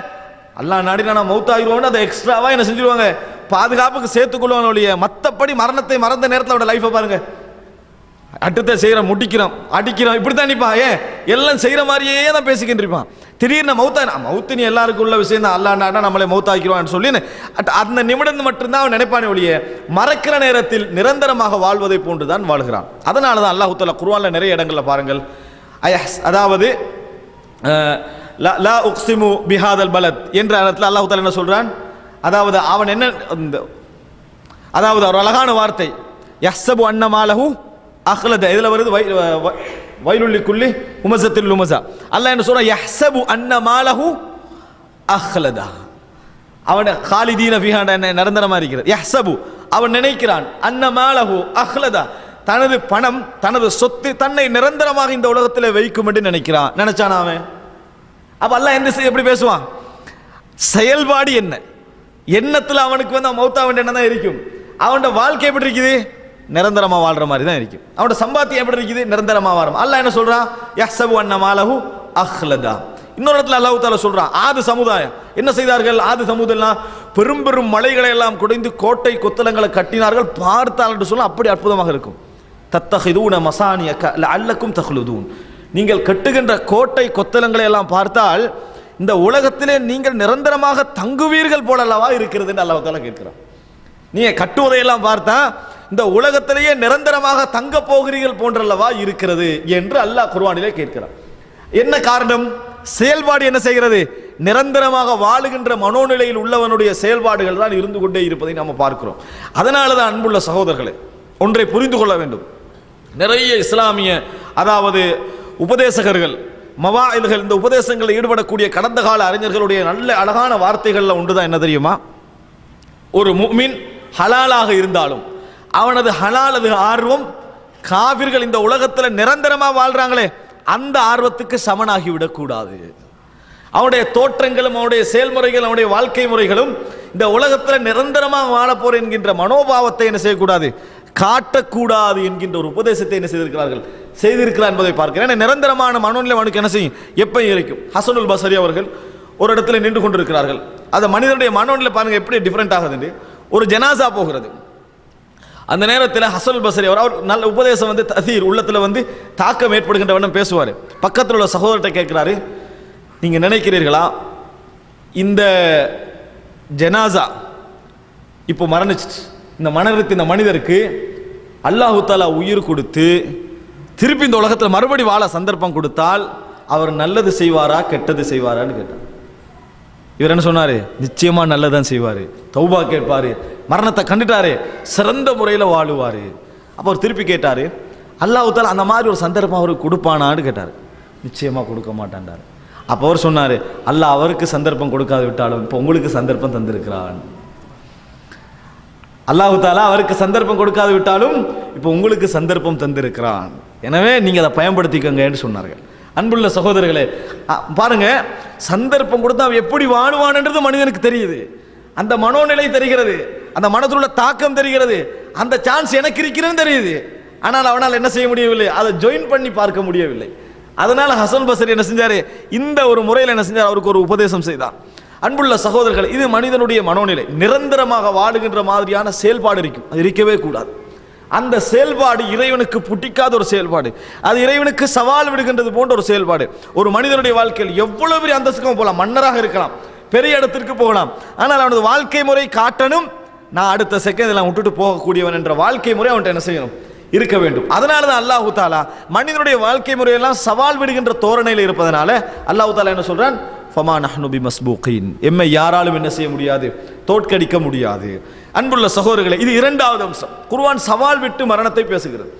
அல்லாஹ் நாடினா நான் மௌத்தாகிடுவோம்னு அதை எக்ஸ்ட்ராவா என்ன செஞ்சிருவாங்க, பாதுகாப்புக்கு சேர்த்துக்கொள்வாங்க ஒழிய மற்றபடி மரணத்தை மறந்த நேரத்தில் அவனோட லைஃபை பாருங்க, அடுத்த செய்கிற முடிக்கிறோம் அடிக்கிறோம் இப்படி தான் நிற்பான். ஏன் எல்லாம் செய்கிற மாதிரியே தான் பேசிக்கிட்டு இருப்பான். திடீர்னு மௌத்து நீ எல்லாருக்கும் உள்ள விஷயம் தான், அல்லாஹ் நம்மளை மௌத்தாக்கிடுவான்னு சொல்லி அந்த நிமிடம் மட்டும்தான் அவன் நினைப்பானே ஒழிய மறக்கிற நேரத்தில் நிரந்தரமாக வாழ்வதை போன்றுதான் வாழ்கிறான். அதனால தான் அல்லாஹ் தஆலா குர்ஆன்ல நிறைய இடங்களில் பாருங்கள், அதாவது லா உக்ஸிமு பிஹாதல் பலத் என்ற இடத்துல அல்லாஹ் தஆலா என்ன சொல்றான், அதாவது அவன் என்ன, அதாவது ஒரு அழகான வார்த்தை, யஹ்ஸபு அன்ன மாலஹு அஹ்லத, இதில் வருது வைலுல்லி குல்லி உமஸத்தில் லுமஸா. அல்லாஹ் என்ன சொல்றான், யஹ்ஸபு அன்ன மாலஹு அஹ்லதா, அவன் காலிதீன ஃபீஹா நிரந்தரமா இருக்கிறது. யஹ்ஸபு அவன் நினைக்கிறான், அன்ன மாலஹு அஹ்லதா தனது பணம் தனது சொத்து தன்னை நிரந்தரமாக இந்த உலகத்தில் வைக்கும் என்று நினைக்கிறான். நினைச்சான் அவன். அப்ப அல்லாஹ் எப்படி பேசுவான், செயல்பாடு என்ன, எண்ணத்தில் அவனுக்கு மௌத்தா வேண்டிய எண்ணம் தான் இருக்கும். அவனோட வாழ்க்கை எப்படி இருக்குது, நிரந்தரமா வாழ்ற மாதிரி தான் இருக்கும். அவனோட சம்பாத்தியம் எப்படி இருக்குது, நிரந்தரமா வாழும். அல்லாஹ் என்ன சொல்றான், யஹ்ஸபு அன்ன மாலஹு அஹ்லதா. இன்னொரு இடத்துல அல்லாஹ் தஆலா சொல்றான், ஆது சமுதாயம் என்ன செய்தார்கள், ஆது சமுதாயம் பெரும் பெரும் மலைகளை எல்லாம் குடைந்து கோட்டை கொத்தளங்களை கட்டினார்கள். பார்த்தால் என்று சொல்ல அப்படி அற்புதமாக இருக்கும். தத்தஹிதூன மசானியக லஅல்லக்கும் தஹ்லுதூன், நீங்கள் கட்டுகின்ற கோட்டை கொத்தளங்களை எல்லாம் பார்த்தால் இந்த உலகத்திலே நீங்கள் நிரந்தரமாக தங்குவீர்கள் போல அல்லவா இருக்கிறது என்று அல்லாஹ் தஆலா கேட்கிறான். நீங்க கட்டுவதையெல்லாம் பார்த்தா இந்த உலகத்திலேயே நிரந்தரமாக தங்க போகிறீர்கள் போன்றல்லவா இருக்கிறது என்று அல்லாஹ் குர்ஆனிலே கேட்கிறான். என்ன காரணம், செயல்பாடு என்ன செய்கிறது, நிரந்தரமாக வாழுகின்ற மனோநிலையில் உள்ளவனுடைய செயல்பாடுகள் தான் இருந்து கொண்டே இருப்பதை நாம் பார்க்கிறோம். அதனால தான் அன்புள்ள சகோதரர்களே, ஒன்றை புரிந்து கொள்ள வேண்டும். நிறைய இஸ்லாமிய அதாவது உபதேசகர்கள் மவாயில்கள் இந்த உபதேசங்களில் ஈடுபடக்கூடிய கடந்த கால அறிஞர்களுடைய நல்ல அழகான வார்த்தைகள்ல ஒன்றுதான் என்ன தெரியுமா, ஒரு முஃமின் ஹலாலாக இருந்தாலும் அவனது ஹலாலது ஆர்வம் காபிர்கள் இந்த உலகத்தில் நிரந்தரமாக வாழ்றாங்களே அந்த ஆர்வத்துக்கு சமனாகி விடக்கூடாது. அவனுடைய தோற்றங்களும் அவனுடைய செயல்முறைகள் அவனுடைய வாழ்க்கை முறைகளும் இந்த உலகத்தில் நிரந்தரமாக வாழப்போற என்கின்ற மனோபாவத்தை என்ன செய்யக்கூடாது, காட்டக்கூடாது என்கின்ற ஒரு உபதேசத்தை என்ன செய்திருக்கிறார் என்பதை பார்க்கிறேன். நிரந்தரமான மனோநிலை அவனுக்கு என்ன செய்யும், எப்போ இருக்கும். ஹசனுல் பஸரி அவர்கள் ஒரு இடத்துல நின்று கொண்டிருக்கிறார்கள். அந்த மனிதனுடைய மனோநிலை பாருங்க எப்படி டிஃபரெண்ட் ஆகுது. ஒரு ஜனாசா போகிறது, அந்த நேரத்தில் ஹசனுல் பஸரி அவர் நல்ல உபதேசம் தசீர் உள்ளத்தில் தாக்கம் ஏற்படுகின்றவனும் பேசுவார். பக்கத்தில் உள்ள சகோதரர்கிட்ட கேட்கிறாரு, நீங்க நினைக்கிறீர்களா இந்த ஜனாசா இப்போ மரணிச்சிட்டு இந்த மனிதருக்கு அல்லாஹு தஆலா உயிர் கொடுத்து திருப்பி இந்த உலகத்தில் மறுபடி வாழ சந்தர்ப்பம் கொடுத்தால் அவர் நல்லது செய்வாரா கெட்டது செய்வாரான்னு கேட்டார். இவர் என்ன சொன்னாரு, நிச்சயமா நல்லதான் செய்வாரு, தௌபா கேட்பாரு, மரணத்தை கண்டுட்டாரு, சிறந்த முறையில் வாழுவாரு. அப்போ அவர் திருப்பி கேட்டாரு, அல்லாஹ் தஆலா அந்த மாதிரி ஒரு சந்தர்ப்பம் அவருக்கு கொடுப்பானான்னு கேட்டார். நிச்சயமா கொடுக்க மாட்டான்டார். அப்போ அவர் சொன்னாரு, அல்லாஹ் அவருக்கு சந்தர்ப்பம் கொடுக்காது விட்டாலும் இப்போ உங்களுக்கு சந்தர்ப்பம் தந்திருக்கிறான். அல்லாஹ் தஆலா அவருக்கு சந்தர்ப்பம் கொடுக்காது விட்டாலும் இப்போ உங்களுக்கு சந்தர்ப்பம் தந்திருக்கிறான். எனவே நீங்க அதை பயன்படுத்திக்கங்கன்னு சொன்னார்கள். அன்புள்ள சகோதரர்களே, பாருங்க, சந்தர்ப்பம் கொடுத்தா அவன் எப்படி வாழுவான்ன்றது மனிதனுக்கு தெரியுது, அந்த மனோநிலை தெரிகிறது, அந்த மனதில் உள்ள தாக்கம் தெரிகிறது, அந்த சான்ஸ் எனக்கு இருக்கிறதுன்னு தெரியுது. ஆனால் அவனால் என்ன செய்ய முடியவில்லை, அதை ஜாயின் பண்ணி பார்க்க முடியவில்லை. அதனால ஹசன் பஸரி என்ன செஞ்சாரு, இந்த ஒரு முறையில் என்ன செஞ்சார், அவருக்கு ஒரு உபதேசம் செய்தார். அன்புள்ள சகோதரர்கள், இது மனிதனுடைய மனோநிலை. நிரந்தரமாக வாழுகின்ற மாதிரியான செயல்பாடு இருக்கும், அது இருக்கவே கூடாது. அந்த செயல்பாடு இறைவனுக்கு பிடிக்காத ஒரு செயல்பாடு, அது இறைவனுக்கு சவால் விடுகின்றது போன்ற ஒரு செயல்பாடு. ஒரு மனிதனுடைய வாழ்க்கையில் எவ்வளவு பெரிய அந்தஸ்துக்கும் போகலாம், மன்னராக இருக்கலாம், பெரிய இடத்திற்கு போகலாம், ஆனால் அவனது வாழ்க்கை முறை காட்டணும், நான் அடுத்த செகண்ட் விட்டுட்டு போகக்கூடியவன் என்ற வாழ்க்கை முறை அவன்கிட்ட என்ன செய்யணும், இருக்க வேண்டும். அதனால தான் அல்லாஹு தஆலா மனிதனுடைய வாழ்க்கை முறையெல்லாம் சவால் விடுகின்ற தோரணையில் இருப்பதனால அல்லாஹு தஆலா என்ன சொல்றான், ஃபமா நஹ்னு பிமஸ்பூகின், எம்மை யாராலும் என்ன செய்ய முடியாது, தோற்கடிக்க முடியாது. அன்புள்ள சகோதரர்களே, இது இரண்டாவது அம்சம். குர்ஆன் சவால் விட்டு மரணத்தை பேசுகிறது.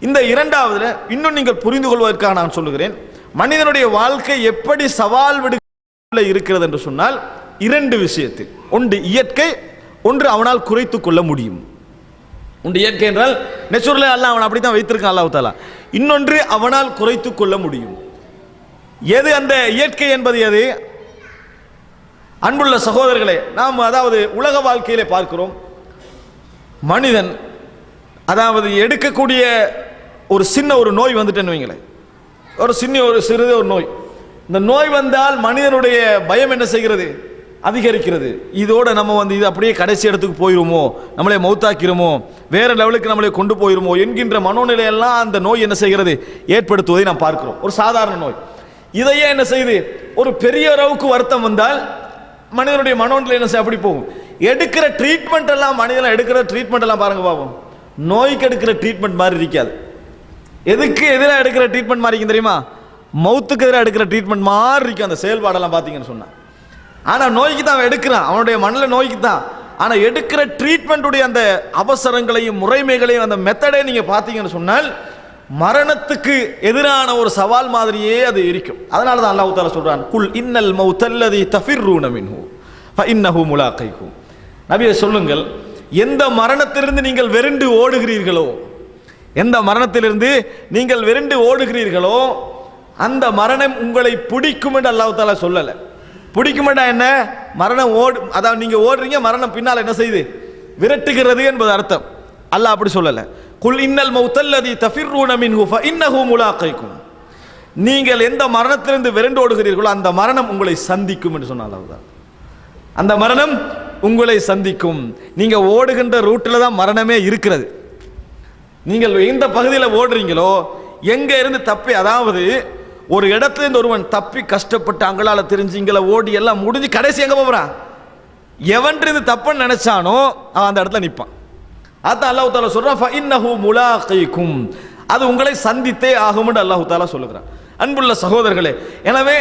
இந்த இரண்டாவதுல இன்னும் நீங்கள் புரிந்து கொள்வதற்காக நான் சொல்லுகிறேன், மனிதனுடைய வாழ்க்கை எப்படி சவால் விடு இருக்கிறது என்று சொன்னால் இரண்டு விஷயத்தில், ஒன்று இயற்கை, ஒன்று அவனால் குறைத்து கொள்ள முடியும். ஒன்று இயற்கை என்றால் நேச்சுரலா அல்லாஹ் அவன் அப்படித்தான் வைத்திருக்கான் அல்லாஹ் தஆலா. இன்னொன்று அவனால் குறைத்து கொள்ள முடியும். எது அந்த இயற்கை என்பது எது? அன்புள்ள சகோதரர்களே, நாம் அதாவது உலக வாழ்க்கையிலே பார்க்கிறோம், மனிதன் அதாவது எடுக்கக்கூடிய ஒரு சின்ன ஒரு நோய் வந்துட்டேன்னு வைங்களேன், ஒரு சிறிது ஒரு நோய், இந்த நோய் வந்தால் மனிதனுடைய பயம் என்ன செய்கிறது, அதிகரிக்கிறது. இதோட நம்ம வந்து இது அப்படியே கடைசி இடத்துக்கு போயிருமோ, நம்மளை மௌத்தாக்கிறோமோ, வேற லெவலுக்கு நம்மளை கொண்டு போயிருமோ என்கின்ற மனோநிலையெல்லாம் அந்த நோய் என்ன செய்கிறது, ஏற்படுத்துவதை நாம் பார்க்கிறோம். ஒரு சாதாரண நோய் இதையே என்ன செய்யுது, ஒரு பெரிய அளவுக்கு வருத்தம் வந்தால் மனிதனுடைய மனோநிலை என்ன செய்ய அப்படி போகும். எடுக்கிற ட்ரீட்மெண்ட் எல்லாம் மனிதன் எடுக்கிற ட்ரீட்மெண்ட் எல்லாம் பாருங்க பாப்போம், நோய்க்கு எடுக்கிற ட்ரீட்மெண்ட் மாதிரி இருக்காது. எதுக்கு எதிராக எடுக்கிற ட்ரீட்மெண்ட் மாதிரி இருக்கும் தெரியுமா? மௌத்துக்கு எதிராக எடுக்கிற ட்ரீட்மெண்ட் மாதிரி இருக்கும் அந்த செயல்பாடெல்லாம் பார்த்தீங்கன்னு சொன்னா. ஆனால் நோய்க்கு தான் அவன் எடுக்கிறான், அவனுடைய மனதில் நோய்க்கு தான். ஆனால் எடுக்கிற ட்ரீட்மெண்ட்டுடைய அந்த அவசரங்களையும் முறைமைகளையும் அந்த மெத்தடை நீங்கள் பார்த்தீங்கன்னு சொன்னால் மரணத்துக்கு எதிரான ஒரு சவால் மாதிரியே அது இருக்கும். அதனால தான் அல்லாஹ் தஆலா சொல்றான், குல் இன்னல் மௌத்தல்லதி தஃபிர்ரூன மின்ஹு ஃபஇன்னஹு முலாகைக்கும். நபியே சொல்லுங்கள், எந்த மரணத்திலிருந்து நீங்கள் வெறுண்டு ஓடுகிறீர்களோ, எந்த மரணத்திலிருந்து நீங்கள் வெறுண்டு ஓடுகிறீர்களோ அந்த மரணம் உங்களை பிடிக்கும் என்று அல்லாஹ் தஆலா சொல்லலை. பிடிக்குமெண்டா என்ன, மரணம் அதாவது நீங்க ஓடுறீங்க, மரணம் பின்னால் என்ன செய்யுது, விரட்டுகிறது என்பது அர்த்தம். அல்லாஹ் அப்படி சொல்லல. குல் இன்னல் மௌத்தல்லதி தஃபிர்ரூன மின்ஹு ஃபஇன்னஹு முலாகைக்கும். நீங்கள் எந்த மரணத்திலிருந்து விரண்டு ஓடுகிறீர்களோ அந்த மரணம் உங்களை சந்திக்கும் என்று சொன்ன அல்லாஹ் தான். அந்த மரணம் உங்களை சந்திக்கும். நீங்க ஓடுகின்ற ரூட்டில் தான் மரணமே இருக்கிறது. நீங்கள் எந்த பகுதியில் ஓடுறீங்களோ, எங்க இருந்து தப்பி, அதாவது ஒரு இடத்துல இருந்து ஒருவன் தப்பி கஷ்டப்பட்டு அங்களால தெரிஞ்சு இங்களை ஓடி எல்லாம் முடிஞ்சு கடைசி எங்க போறான், எவன்றது தப்புன்னு நினைச்சானோ அவன் அந்த இடத்துல நிற்பான். அதான் அல்லாஹ் தஆலா சொல்றான், ஃபஇன்னஹு முலாகைக்கும், அது உங்களை சந்தித்தே ஆகும் என்று அல்லாஹ் தஆலா சொல்லுகிறான். அன்புள்ள சகோதரர்களே, எனவே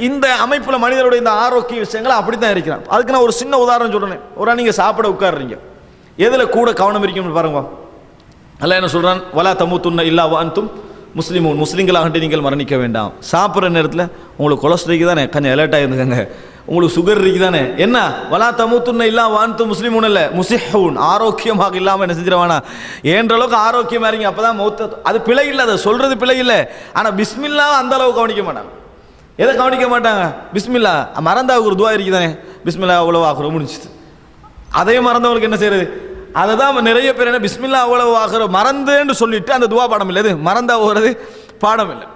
இந்த அமைப்புல மனிதனுடைய இந்த ஆரோக்கிய விஷயங்களை அப்படித்தான் இருக்கிறான். அதுக்கு நான் ஒரு சின்ன உதாரணம் சொல்றேன். ஒரு நீங்க சாப்பிட உட்கார்றீங்க, எதுல கூட கவனம் இருக்கும் பாருங்க. அல்லாஹ் என்ன சொல்றான், வலா தமூத்துன்ன இல்லா வஅன்தும் முஸ்லிமூன், முஸ்லிம்களாகட்டு நீங்கள் மரணிக்க வேண்டாம். சாப்பிட்ற நேரத்தில் உங்களுக்கு கொலஸ்ட்ரால் தானே, கொஞ்சம் அலர்ட்டாக இருந்துக்கங்க. உங்களுக்கு சுகர் இருக்கு தானே, என்ன வலா தமூத்துன்ன இல்லா வஅன்தும் முஸ்லிமூன் இல்லை முஸிஹூன், ஆரோக்கியமாக இல்லாமல் என்ன செஞ்சிருவானா, ஏன்ற அளவுக்கு ஆரோக்கியமாக இருங்க, அப்பதான் மௌத்த. அது பிழை இல்லை, அதை சொல்றது பிழை இல்லை. ஆனால் பிஸ்மில்லா அந்த அளவுக்கு கவனிக்க மாட்டாங்க. எதை கவனிக்க மாட்டாங்க, பிஸ்மில்லா மறந்தாவுக்கு ஒரு துவா இருக்குதானே, பிஸ்மில்லா அவ்வளோ ஆகிறோம் முடிஞ்சுது. அதே மறந்தவங்களுக்கு என்ன செய்யறது, அதை தான் நிறைய பேர் என்ன பிஸ்மில்லா அவ்வளவு ஆகிற மறந்துன்னு சொல்லிட்டு அந்த துவா பாடம் இல்லை, அது மறந்தா போகிறது பாடம் இல்லை.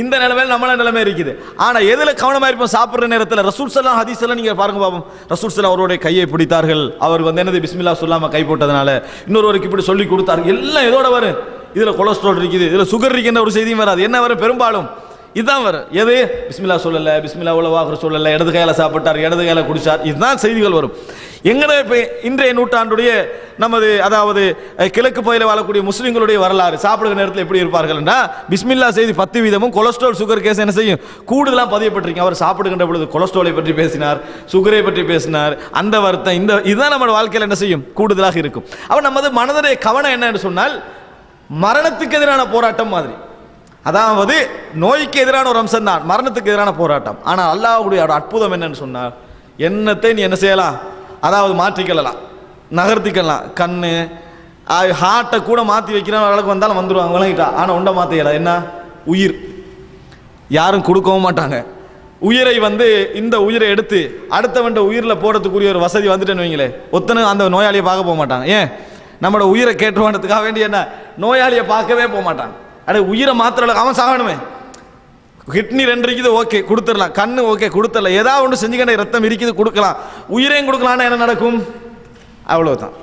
இந்த நிலைமையில் நம்மள நிலைமை இருக்குது. ஆனால் எதில் கவனமாக இருப்போம், சாப்பிட்ற நேரத்தில். ரசூல் ஸல்லல்லாஹு அலைஹி வஸல்லம் நீங்கள் பாருங்க பாப்போம், ரசூல் ஸல்லல்லாஹு அவருடைய கையை பிடித்தார்கள். அவர் வந்து என்னது பிஸ்மில்லா சொல்லாமல் கை போட்டதுனால இன்னொருவருக்கு இப்படி சொல்லி கொடுத்தார்கள். எல்லாம் எதோட வரும், இதில் கொலஸ்ட்ரால் இருக்குது, இதில் சுகர் இருக்குன்ற ஒரு செய்தியும் வராது. என்ன வரும், பெரும்பாலும் இதுதான் வரும். எது, பிஸ்மில்லா சொல்லலை, பிஸ்மில்லா உலவாக சொல்லலை, இடது கையால சாப்பிட்டார், இடது கையால குடிச்சார், இதுதான் செய்திகள் வரும். எங்கட இப்போ இன்றைய நூற்றாண்டுடைய நமது அதாவது கிழக்கு பகுதியில் வாழக்கூடிய முஸ்லிம்களுடைய வரலாறு, சாப்பிடுகிற நேரத்தில் எப்படி இருப்பார்கள்னா, பிஸ்மில்லா செய்தி 10% கொலஸ்ட்ரால் சுகர் கேஸ் என்ன செய்யும் கூடுதலாக பதியப்பட்டிருக்கீங்க. அவர் சாப்பிடுகின்ற பொழுது கொலஸ்ட்ராலை பற்றி பேசினார், சுகரை பற்றி பேசினார், அந்த வருத்தம் இந்த இதுதான் நம்ம வாழ்க்கையில் என்ன செய்யும் கூடுதலாக இருக்கும். அவர் நமது மனதுடைய கவனம் என்ன என்று சொன்னால், மரணத்துக்கு எதிரான போராட்டம் மாதிரி. அதாவது நோய்க்கு எதிரான ஒரு அம்சம் தான் மரணத்துக்கு எதிரான போராட்டம். ஆனால் அல்லாஹ்வுடைய அற்புதம் என்னன்னு சொன்னால், எண்ணத்தை நீ என்ன செய்யலாம், அதாவது மாற்றிக்கலாம், நகர்த்திக்கலாம். கண்ணு ஹார்ட்டை கூட மாற்றி வைக்கிற அளவுக்கு வந்தாலும் வந்துடுவாங்க, விளங்கிட்டா. ஆனால் உண்டை மாற்றிக்கல, என்ன உயிர் யாரும் கொடுக்கவும் மாட்டாங்க. உயிரை வந்து இந்த உயிரை எடுத்து அடுத்தவன் உயிரில் போடுறதுக்குரிய ஒரு வசதி வந்துட்டேன்னு வைங்களே, ஒத்தனை அந்த நோயாளியை பார்க்க போக மாட்டாங்க. ஏன், நம்மளோட உயிரை கேட்டுவானதுக்காக வேண்டிய என்ன, நோயாளியை பார்க்கவே போக மாட்டாங்க. அட உயிரை மாத்திர அவன் சாகணுமே, கிட்னி 2 இருக்குது ஓகே கொடுத்துடலாம், கண்ணு ஓகே கொடுத்துடலாம், ஏதாவது ஒன்று செஞ்சுக்கிட்ட ரத்தம் இருக்குது கொடுக்கலாம், உயிரையும் கொடுக்கலான்னா என்ன நடக்கும், அவ்வளவுதான்.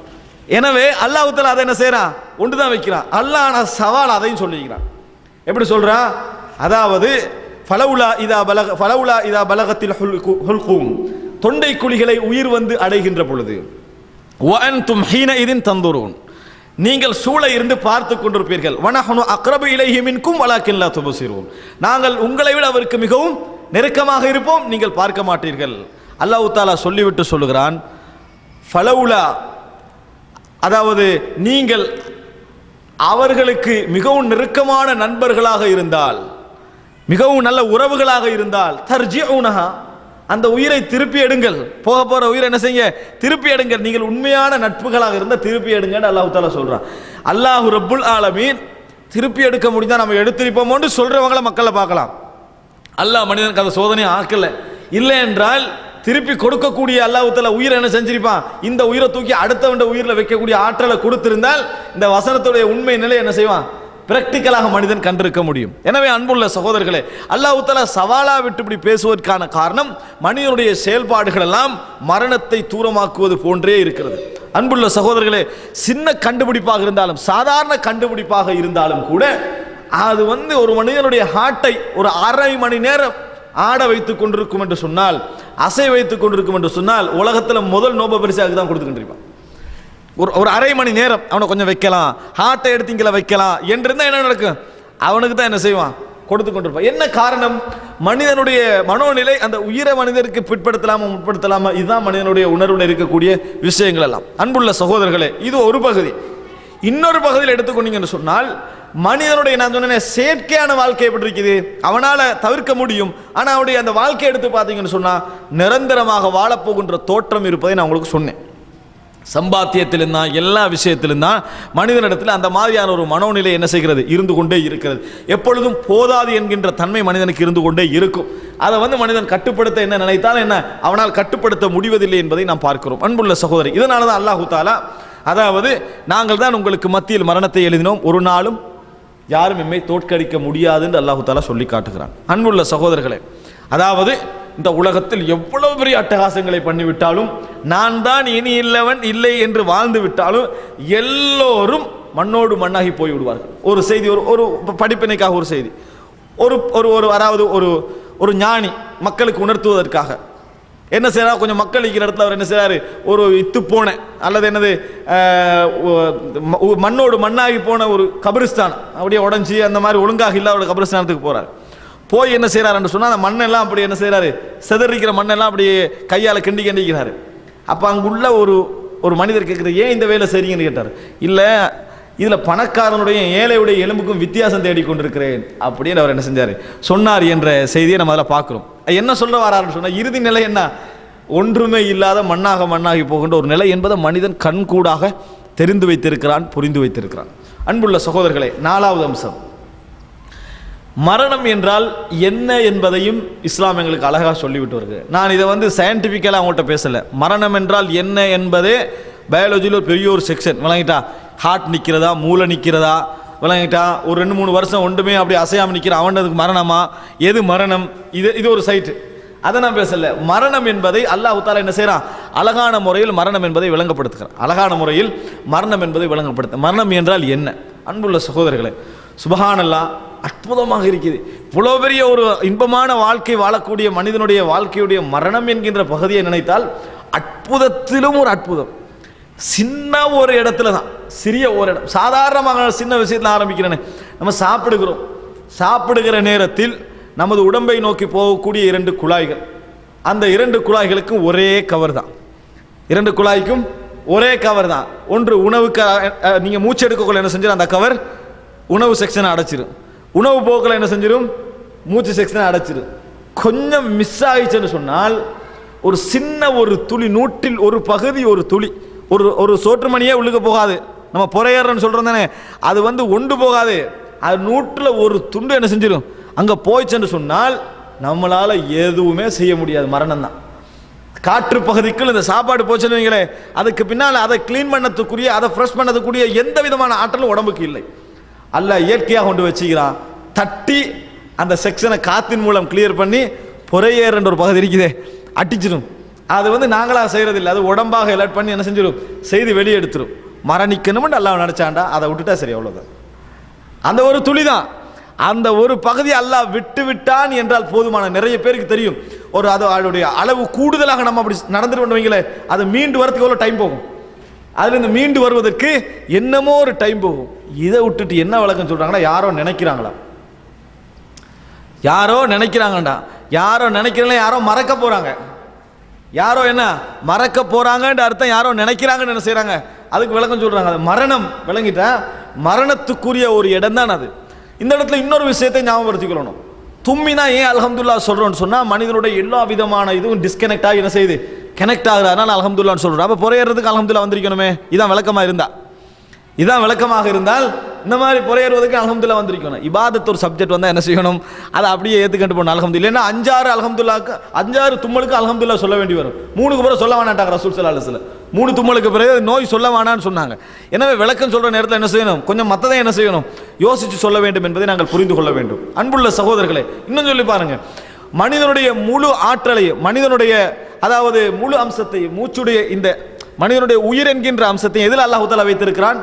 எனவே அல்லாஹ் தஆலா அதை என்ன செய்யறான், ஒன்று தான் வைக்கிறான். அல்லாஹ் சவால் அதையும் சொல்லிக்கிறான். எப்படி சொல்றான், அதாவது ஃபலவுலா இதா பலகத்தில் ஹுல்கும், தொண்டை குழிகளை உயிர் வந்து அடைகின்ற பொழுது, வஅன்தும் ஹீனஇதின் தந்துரூன், நீங்கள் சூழ இருந்து பார்த்து கொண்டிருப்பீர்கள். வனஹனு அக்ரபு இலைஹி மின்கும் வலாக்கின் லா துபஸிரூன், நாங்கள் உங்களை விட அவருக்கு மிகவும் நெருக்கமாக இருப்போம், நீங்கள் பார்க்க மாட்டீர்கள். அல்லாஹ் தஆலா சொல்லிவிட்டு சொல்லுகிறான், ஃபலவுலா, அதாவது நீங்கள் அவர்களுக்கு மிகவும் நெருக்கமான நண்பர்களாக இருந்தால், மிகவும் நல்ல உறவுகளாக இருந்தால், தர்ஜிஊனஹா, அந்த உயிரை திருப்பி எடுங்கள், போக போற உயிரை என்ன செய்யுங்க, திருப்பி எடுங்கள். நீங்கள் உண்மையான நட்புகளாக இருந்தால் திருப்பி எடுங்கன்னு அல்லாஹ் தஆலா சொல்றான். அல்லாஹ் ரப்புல் ஆலமீன் திருப்பி எடுக்க முடிஞ்சா நம்ம எடுத்திருப்போமோன்னு சொல்றவங்கள மக்களை பார்க்கலாம். அல்லாஹ் மனிதனுக்கு அந்த சோதனை ஆக்கல. இல்லை என்றால் திருப்பி கொடுக்கக்கூடிய அல்லாஹ் தஆலா உயிரை என்ன செஞ்சிருப்பான், இந்த உயிரை தூக்கி அடுத்தவண்ட உயிரில் வைக்கக்கூடிய ஆற்றலை கொடுத்திருந்தால் இந்த வசனத்துடைய உண்மை நிலை என்ன செய்வான் பிராக்டிக்கலாக மனிதன் கண்டிருக்க முடியும். எனவே அன்புள்ள சகோதரர்களே, அல்லாஹ் தஆலா சவாலா விட்டு இப்படி பேசுவதற்கான காரணம் மனிதனுடைய செயல்பாடுகள் எல்லாம் மரணத்தை தூரமாக்குவது போன்றே இருக்கிறது. அன்புள்ள சகோதரர்களே, சின்ன கண்டுபிடிப்பாக இருந்தாலும் சாதாரண கண்டுபிடிப்பாக இருந்தாலும் கூட அது ஒரு மனிதனுடைய ஹார்ட்டை ஒரு அரை மணி நேரம் ஆட வைத்துக் கொண்டிருக்கும் என்று சொன்னால், அசை வைத்துக் கொண்டிருக்கும் என்று சொன்னால், உலகத்தில் முதல் நோபல் பரிசாக தான் கொடுத்துக்கிட்டு ஒரு அரை மணி நேரம் அவனை கொஞ்சம் வைக்கலாம், ஹார்ட்டை எடுத்து இங்கே வைக்கலாம் என்றிருந்தா என்ன நடக்கும்? அவனுக்கு தான் என்ன செய்வான்? கொடுத்து கொண்டிருப்பான். என்ன காரணம்? மனிதனுடைய மனோநிலை அந்த உயிரை மனிதருக்கு பிற்படுத்தலாமா முற்படுத்தலாமா, இதுதான் மனிதனுடைய உணர்வில் இருக்கக்கூடிய விஷயங்கள் எல்லாம். அன்புள்ள சகோதரர்களே, இது ஒரு பகுதி. இன்னொரு பகுதியில் எடுத்துக்கொண்டீங்கன்னு சொன்னால், மனிதனுடைய நான் சொன்னேன் செயற்கையான வாழ்க்கை எப்படி இருக்குது, அவனால் தவிர்க்க முடியும். ஆனால் அவனுடைய அந்த வாழ்க்கை எடுத்து பார்த்தீங்கன்னு சொன்னால் நிரந்தரமாக வாழப்போகின்ற தோற்றம் இருப்பதை நான் உங்களுக்கு சொன்னேன். சம்பாத்தியத்திலிருந்தான் எல்லா விஷயத்திலிருந்தான் மனிதனிடத்தில் அந்த மாதிரியான ஒரு மனோநிலை என்ன செய்கிறது? இருந்து கொண்டே இருக்கிறது. எப்பொழுதும் போதாது என்கின்ற தன்மை மனிதனுக்கு இருந்து கொண்டே இருக்கும். அதை மனிதன் கட்டுப்படுத்த என்ன நினைத்தால் என்ன அவனால் கட்டுப்படுத்த முடிவதில்லை என்பதை நாம் பார்க்கிறோம். அன்புள்ள சகோதரி, இதனால தான் அல்லாஹ் தஆலா அதாவது நாங்கள் தான் உங்களுக்கு மத்தியில் மரணத்தை எழுதினோம், ஒரு நாளும் யாரும் எம்மை தோற்கடிக்க முடியாது என்று அல்லாஹ் தஆலா சொல்லி காட்டுகிறான். அன்புள்ள சகோதரர்களே, அதாவது இந்த உலகத்தில் எவ்வளவு பெரிய அட்டகாசங்களை பண்ணிவிட்டாலும், நான் தான் இனி இல்லவன் இல்லை என்று வாழ்ந்து விட்டாலும் எல்லோரும் மண்ணோடு மண்ணாகி போய் விடுவார்கள். ஒரு செய்தி, ஒரு படிப்பினைக்காக ஒரு செய்தி, ஒரு அதாவது ஒரு ஞானி மக்களுக்கு உணர்த்துவதற்காக என்ன செய்யறாரு? கொஞ்சம் மக்கள் இருக்கிற இடத்துல அவர் என்ன செய்யறாரு? ஒரு இத்து போன அல்லது என்னது மண்ணோடு மண்ணாகி போன ஒரு கபிரிஸ்தான் அப்படியே உடஞ்சி அந்த மாதிரி ஒழுங்காக இல்லாத ஒரு கபிரிஸ்தானத்துக்கு போறாரு. போய் என்ன செய்யறாரு சொன்னா அந்த மண்ணெல்லாம் அப்படி என்ன செய்யறாரு? சிதறிக்கிற மண்ணெல்லாம் அப்படி கையால் கிண்டிக்கிறாரு. அப்போ அங்குள்ள ஒரு மனிதர் கேட்குறது, ஏன் இந்த வேலை செய்றீங்கன்னு கேட்டார். இல்லை, இதில் பணக்காரனுடைய ஏழையுடைய எலும்புக்கும் வித்தியாசம் தேடிக்கொண்டிருக்கிறேன் அப்படின்னு அவர் என்ன செஞ்சார் சொன்னார் என்ற செய்தியை நம்ம அதில் பார்க்குறோம். என்ன சொல்ல வராருன்னு சொன்னால், இறுதி நிலை என்ன? ஒன்றுமே இல்லாத மண்ணாகி போகின்ற ஒரு நிலை என்பதை மனிதன் கண்கூடாக தெரிந்து வைத்திருக்கிறான், புரிந்து வைத்திருக்கிறான். அன்புள்ள சகோதரர்களே, 4வது அம்சம், மரணம் என்றால் என்ன என்பதையும் இஸ்லாம் எங்களுக்கு அழகாக சொல்லிவிட்டு வருது. நான் இதை சயின்டிஃபிக்கலாக அவங்கள்ட்ட பேசலை. மரணம் என்றால் என்ன என்பதே பயாலஜியில் ஒரு பெரிய ஒரு செக்ஷன். விளங்கிட்டா? ஹார்ட் நிற்கிறதா, மூளை நிற்கிறதா, விளங்கிட்டா? ஒரு 2-3 வருஷம் ஒன்றுமே அப்படி அசையாமல் நிற்கிற அவனுக்கு மரணமா, எது மரணம், இது ஒரு சைட்டு. அதை நான் பேசல. மரணம் என்பதை அல்லாஹ் தஆலா என்ன செய்யறான்? அழகான முறையில் மரணம் என்பதை விளங்கப்படுத்துகிறான். அழகான முறையில் மரணம் என்பதை விளங்கப்படுத்த. மரணம் என்றால் என்ன? அன்புள்ள சகோதரர்களே, சுப்ஹானல்லாஹ், அற்புதமாக இருக்குது. இவ்வளோ பெரிய ஒரு இன்பமான வாழ்க்கை வாழக்கூடிய மனிதனுடைய வாழ்க்கையுடைய மரணம் என்கின்ற பகுதியை நினைத்தால் அற்புதத்திலும் ஒரு அற்புதம். சின்ன ஒரு இடத்துல தான், சிறிய ஒரு இடம். சாதாரணமாக சின்ன விஷயத்தில் ஆரம்பிக்கிறேன்னு, நம்ம சாப்பிடுகிற நேரத்தில் நமது உடம்பை நோக்கி போகக்கூடிய 2 குழாய்கள், அந்த 2 குழாய்களுக்கும் ஒரே கவர் தான். 2 குழாய்க்கும் ஒரே கவர் தான். ஒன்று உணவுக்கு நீங்கள் மூச்சு எடுக்கக்குள்ள என்ன செஞ்சிடும்? அந்த கவர் உணவு செக்ஷனை அடைச்சிடும். உணவு போக்கில் என்ன செஞ்சிடும்? மூச்சு செக்ஷனை அடைச்சிடும். கொஞ்சம் மிஸ் ஆயிடுச்சுன்னு சொன்னால் ஒரு சின்ன ஒரு துளி, 100ல் 1 பகுதி, ஒரு துளி, ஒரு சோற்றுமணியே உள்ளுக்கு போகாது. நம்ம புறையறன்னு சொல்கிறோம் தானே, அது ஒன்று போகாது. அது 100ல் 1 துண்டு என்ன செஞ்சிடும்? அங்கே போயிடுச்சுன்னு சொன்னால் நம்மளால் எதுவுமே செய்ய முடியாது. மரணம் தான். காற்று பகுதிக்குள் இந்த சாப்பாடு போச்சுன்னு வைங்களே, அதுக்கு பின்னால் அதை க்ளீன் பண்ணதுக்குரிய, அதை ஃப்ரெஷ் பண்ணதுக்குரிய எந்த விதமான ஆற்றலும் உடம்புக்கு இல்லை. அல்லாஹ் இயற்கையாக கொண்டு வச்சுக்கிறான். தட்டி அந்த செக்ஷனை காற்றின் மூலம் கிளியர் பண்ணி புறையேறுன்ற ஒரு பகுதி இருக்குதே அடிச்சிடும். அது நாங்களாக செய்கிறதில்லை, அது உடம்பாக எலர்ட் பண்ணி என்ன செஞ்சிடும்? செய்து வெளியே எடுத்துரும். மரணிக்கணும்னு அல்லாஹ் நினச்சாண்டா அதை விட்டுட்டா சரி, அவ்வளோதான். அந்த ஒரு துளி தான், அந்த ஒரு பகுதி அல்லாஹ் விட்டு விட்டான் என்றால் போதுமான. நிறைய பேருக்கு தெரியும், அதோடைய அளவு கூடுதலாக நம்ம அப்படி நடந்துட்டு வைங்களே, அது மீண்டு வரதுக்கு எவ்வளோ டைம் போகும், அதுலேருந்து மீண்டு வருவதற்கு என்னமோ ஒரு டைம் போகும். இதை விட்டுட்டு என்ன விளக்கம் சொல்கிறாங்கன்னா, யாரோ நினைக்கிறாங்கடா, யாரோ நினைக்கிறீங்களா, யாரோ மறக்க போகிறாங்க. யாரோ என்ன மறக்க போகிறாங்கன்ற அர்த்தம், யாரோ நினைக்கிறாங்கன்னு என்ன செய்கிறாங்க, அதுக்கு விளக்கம் சொல்கிறாங்க. அது மரணம். விளங்கிட்டா? மரணத்துக்குரிய ஒரு இடம் தான் அது. இந்த இடத்துல இன்னொரு விஷயத்தை ஞாபகப்படுத்திக்கொள்ளணும். தும்மினா ஏன் அல்ஹம்துலில்லாஹ் சொல்கிறோன்னு சொன்னால், மனிதனுடைய எல்லா விதமான இதுவும் டிஸ்கனெக்ட் ஆகி என்ன செய்யுது? கனெக்ட் ஆகுறதுனால அல்ஹம்துலில்லாஹ்னு சொல்கிறோம். அப்போ புறையறதுக்கு அல்ஹம்துலில்லாஹ் வந்திருக்கணுமே. இதான் விளக்கமாக இருந்தால் இந்த மாதிரி புறையேறுவதற்கு அல்ஹம்துலில்லாஹ் வந்திருக்கணும். இபாதத் ஒரு சப்ஜெக்ட் வந்தால் என்ன செய்யணும், அதை அப்படியே ஏற்றுக்கிட்டு போகணும் அல்ஹம்துலில்லாஹ். இல்லைன்னா 5-6 அல்ஹம்துலில்லாஹ்க்கு 5-6 தும்மலுக்கு அல்ஹம்துலில்லாஹ் சொல்ல வேண்டி வரும். 3க்கு பிறகு சொல்ல வேணாட்டாங்க ரசூல் ஸல்லல்லாஹு அலைஹி வஸல்லம். 3 தும்மலுக்கு பிறகு நோய் சொல்ல வேணான்னு சொன்னாங்க. எனவே விளக்கம் சொல்கிற நேரத்தில் என்ன செய்யணும், கொஞ்சம் மற்றதை என்ன செய்யணும், யோசித்து சொல்ல வேண்டும் என்பதை நாங்கள் புரிந்து கொள்ள வேண்டும். அன்புள்ள சகோதரர்களே, இன்னும் சொல்லி பாருங்க, மனிதனுடைய முழு ஆற்றலையும், மனிதனுடைய அதாவது முழு அம்சத்தையும், மூச்சுடைய இந்த மனிதனுடைய உயிர் என்கின்ற அம்சத்தை எதில் அல்லாஹ் தஆலா வைத்திருக்கிறான்,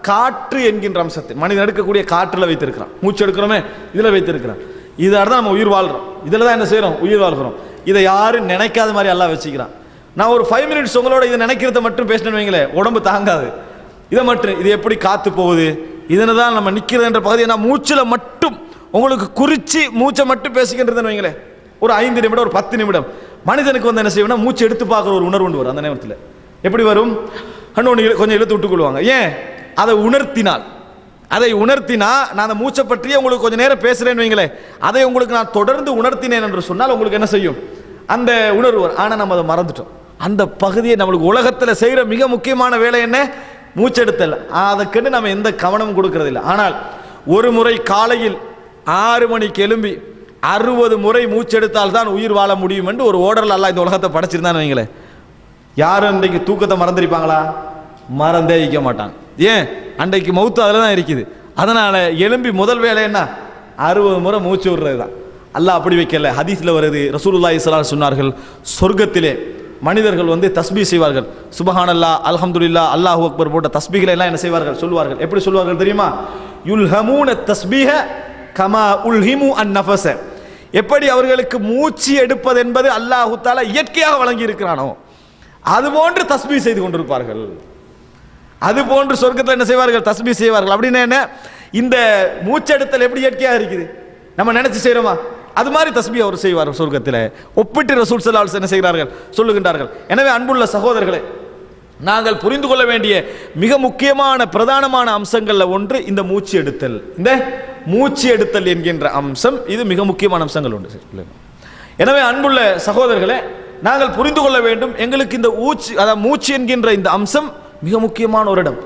காற்று என்கின்ற அம்சத்தை மனிதன் எடுக்கக்கூடிய காற்றில் வைத்திருக்கிறான். மூச்சு எடுக்கிறோமே இதில் வைத்திருக்கிறான். இதால தான் நம்ம உயிர் வாழ்கிறோம், இதில் தான் என்ன செய்கிறோம், உயிர் வாழ்கிறோம். இதை யாரும் நினைக்காத மாதிரி அல்லாஹ் வச்சுக்கிறான். நான் ஒரு 5 மினிட்ஸ் உங்களோட இதை நினைக்கிறத மட்டும் பேசினேன்னு வைங்களேன், உடம்பு தாங்காது. இதை மட்டும் இது எப்படி காத்து போகுது, இதனை தான் நம்ம நிற்கிறது என்ற பகுதியை நான் மூச்சில் மட்டும் உங்களுக்கு குறித்து மூச்சை மட்டும் பேசிக்கின்றதுன்னு வைங்களேன், ஒரு 5 நிமிடம் ஒரு 10 நிமிடம் மனிதனுக்கு வந்து என்ன செய்யணும்னா மூச்சு எடுத்து பார்க்குற ஒரு உணர்வு வரும். அந்த நேரத்தில் எப்படி வரும், கொஞ்சம் இழுத்து விட்டுக்கொள்வாங்க. ஏன், அதை உணர்த்தினா நான் அந்த மூச்சை பற்றியே உங்களுக்கு கொஞ்சம் நேரம் பேசுகிறேன்னு வைங்களேன், அதை உங்களுக்கு நான் தொடர்ந்து உணர்த்தினேன் என்று சொன்னால் உங்களுக்கு என்ன செய்யும், அந்த உணர்வு வரும். ஆனால் நம்ம அதை மறந்துட்டோம். அந்த பகுதியை நம்மளுக்கு உலகத்தில் செய்கிற மிக முக்கியமான வேலை என்ன, மூச்செடுத்தல். அதுக்குன்னு நம்ம எந்த கவனமும் கொடுக்கறதில்லை. ஆனால் ஒரு முறை காலையில் 6 மணிக்கு எழும்பி 60 முறை மூச்செடுத்தால் தான் உயிர் வாழ முடியும் என்று ஒரு ஓடரில் அல்லாஹ் இந்த உலகத்தை படைச்சிருந்தான்னு வைங்களேன், யாரும் இன்றைக்கு தூக்கத்தை மறந்துருப்பாங்களா, மறந்தே வைக்க மாட்டாங்க. ஏன், அன்றைக்கு மௌத்து அதில் தான் இருக்குது. அதனால் எழும்பி முதல் வேலை என்ன, 60 முறை மூச்சு விடுறது தான். அல்லாஹ் அப்படி வைக்கல. ஹதீஸில் வருது, ரசூலுல்லாஹி ஸல்லல்லாஹு அலைஹி சொன்னார்கள், சொர்க்கத்திலே மனிதர்கள் வந்து தஸ்பீ செய்வார்கள். சுபஹானல்லாஹ், அல்ஹம்துலில்லாஹ், அல்லாஹு அக்பர் போட்ட தஸ்பீகளை எல்லாம் என்ன செய்வார்கள், சொல்வார்கள். எப்படி சொல்வார்கள் தெரியுமா, யுல்ஹமூன தஸ்பீஹ கமா உல்ஹிமு அன்-நஃபஸ. எப்படி அவர்களுக்கு மூச்சு எடுப்பது என்பது அல்லாஹ் தஆலா இயற்கையாக வழங்கி இருக்கிறானோ அதுபோன்று தஸ்பீஹ் செய்து கொண்டிருப்பார்கள். அதுபோன்று சொர்க்கத்தில் என்ன செய்வார்கள், தஸ்பீஹ் செய்வார்கள். அப்படின்னா என்ன, இந்த மூச்செடுத்தல் எப்படி இயற்கையாக இருக்குது, நம்ம நினைச்சு செய்கிறோமா, அது மாதிரி தஸ்பீஹ் அவர் செய்வார் சொர்க்கத்தில். ஒப்பிட்டு ரசூல் ஸல்லல்லாஹு அலைஹி வஸல்லம் என்ன செய்கிறார்கள், சொல்லுகின்றார்கள். எனவே அன்புள்ள சகோதரர்களே, நாங்கள் புரிந்து கொள்ள வேண்டிய மிக முக்கியமான பிரதானமான அம்சங்களில் ஒன்று இந்த மூச்சு எடுத்தல். இந்த மூச்சு எடுத்தல் என்கின்ற அம்சம் இது மிக முக்கியமான அம்சங்கள் உண்டு. எனவே அன்புள்ள சகோதரர்களே, நாங்கள் புரிந்து கொள்ள வேண்டும், எங்களுக்கு இந்த மூச்சு என்கின்ற இந்த அம்சம் மிக முக்கியமான ஒரு இடம்.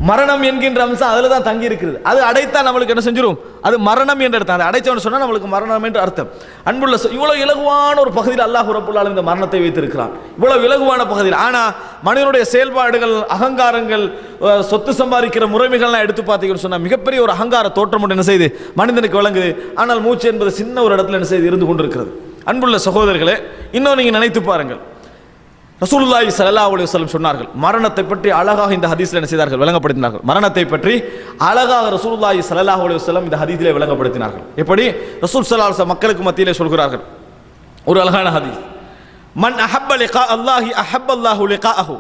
மரணம் என்கின்ற அம்சம் அதில் தான் தங்கி இருக்கிறது. அது அடைத்தா நம்மளுக்கு என்ன செஞ்சிடும், அது மரணம் என்ற அர்த்தம். அதை அடைச்சவன்னு சொன்னால் நம்மளுக்கு மரணம் என்று அர்த்தம். அன்புள்ள இவ்வளவு இலகுவான ஒரு பகுதியில் அல்லாஹ் ரப்புல் ஆலமீன் இந்த மரணத்தை வைத்திருக்கிறான், இவ்வளவு இலகுவான பகுதியில். ஆனால் மனிதனுடைய செயல்பாடுகள், அகங்காரங்கள், சொத்து சம்பாதிக்கிற முறைமைகள்லாம் எடுத்து பார்த்தீங்கன்னு சொன்னால் மிகப்பெரிய ஒரு அகங்கார தோற்றம் ஒன்று என்ன செய்யுது, மனிதனுக்கு வழங்குது. ஆனால் மூச்சு என்பது சின்ன ஒரு இடத்துல என்ன செய்து இருந்து கொண்டிருக்கிறது. அன்புள்ள சகோதரர்களே, இன்னும் நீங்கள் நினைத்து பாருங்கள், ரசூலுல்லாஹி ஸல்லல்லாஹு அலைஹி வஸல்லம் சொன்னார்கள், மரணத்தை பற்றி அழகாக இந்த ஹதீஸில் என்ன செய்தார்கள், விளங்கப்படுத்தினார்கள். மரணத்தை பற்றி அழகாக ரசூலுல்லாஹி ஸல்லல்லாஹு அலைஹி வஸல்லம் இந்த ஹதீஸிலே விளங்கப்படுத்தினார்கள். எப்படி ரசூல் ஸல்லல்லாஹு அலைஹி வஸல்லம் மக்களுக்கு மத்தியிலே சொல்கிறார்கள், ஒரு அழகான ஹதீஸ், மன் அஹப்ப லிகா அல்லாஹி அஹப்பல்லாஹு லிகாஅஹு.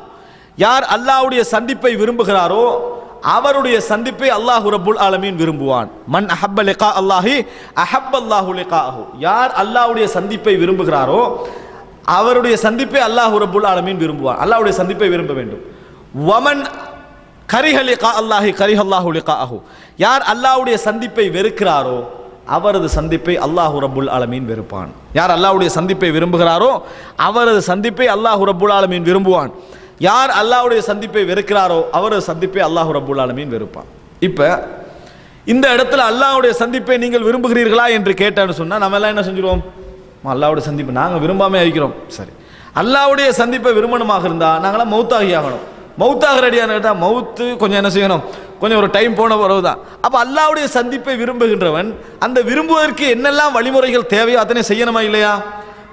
யார் அல்லாஹ்வுடைய சந்திப்பை விரும்புகிறாரோ அவருடைய சந்திப்பை அல்லாஹ் ரப்புல் ஆலமீன் விரும்புவான். மன் அஹப்ப லிகா அல்லாஹி அஹப்பல்லாஹு லிகாஅஹு. யார் அல்லாஹ்வுடைய சந்திப்பை விரும்புகிறாரோ அவருடைய சந்திப்பை அல்லாஹ் ரப்புல் ஆலமீன் விரும்புவார். அல்லாஹ்வுடைய சந்திப்பை விரும்ப வேண்டும். வமன் கரிஹ லிகா அல்லாஹி கரிஹல்லாஹு லிகாஅஹு. யார் அல்லாஹ்வுடைய சந்திப்பை வெறுக்கிறாரோ அவரது சந்திப்பை அல்லாஹ் ரப்புல் ஆலமீன் வெறுப்பான். யார் அல்லாஹ்வுடைய சந்திப்பை விரும்புகிறாரோ அவரது சந்திப்பை அல்லாஹ் ரப்புல் ஆலமீன் விரும்புவான். யார் அல்லாஹ்வுடைய சந்திப்பை வெறுக்கிறாரோ அவரது சந்திப்பை அல்லாஹ் ரப்புல் ஆலமீன் வெறுப்பான். இப்போ இந்த இடத்துல அல்லாஹ்வுடைய சந்திப்பை நீங்கள் விரும்புகிறீர்களா என்று கேட்டான்னு சொன்னால் நம்ம எல்லாம் என்ன செஞ்சிருவோம், அல்லாஹ்வுடைய சந்திப்பை நாங்கள் விரும்பாமல் இருக்கிறோம். சரி, அல்லாஹ்வுடைய சந்திப்பை விரும்பணுமாக இருந்தால் நாங்களாம் மௌத்தாகி ஆகணும். மௌத்தாக ரெடியான கேட்டால் மௌத்து கொஞ்சம் என்ன செய்யணும், கொஞ்சம் ஒரு டைம் போன பிறகு தான். அப்போ அல்லாஹ்வுடைய சந்திப்பை விரும்புகின்றவன் அந்த விரும்புவதற்கு என்னெல்லாம் வழிமுறைகள் தேவையோ அத்தனை செய்யணுமா இல்லையா?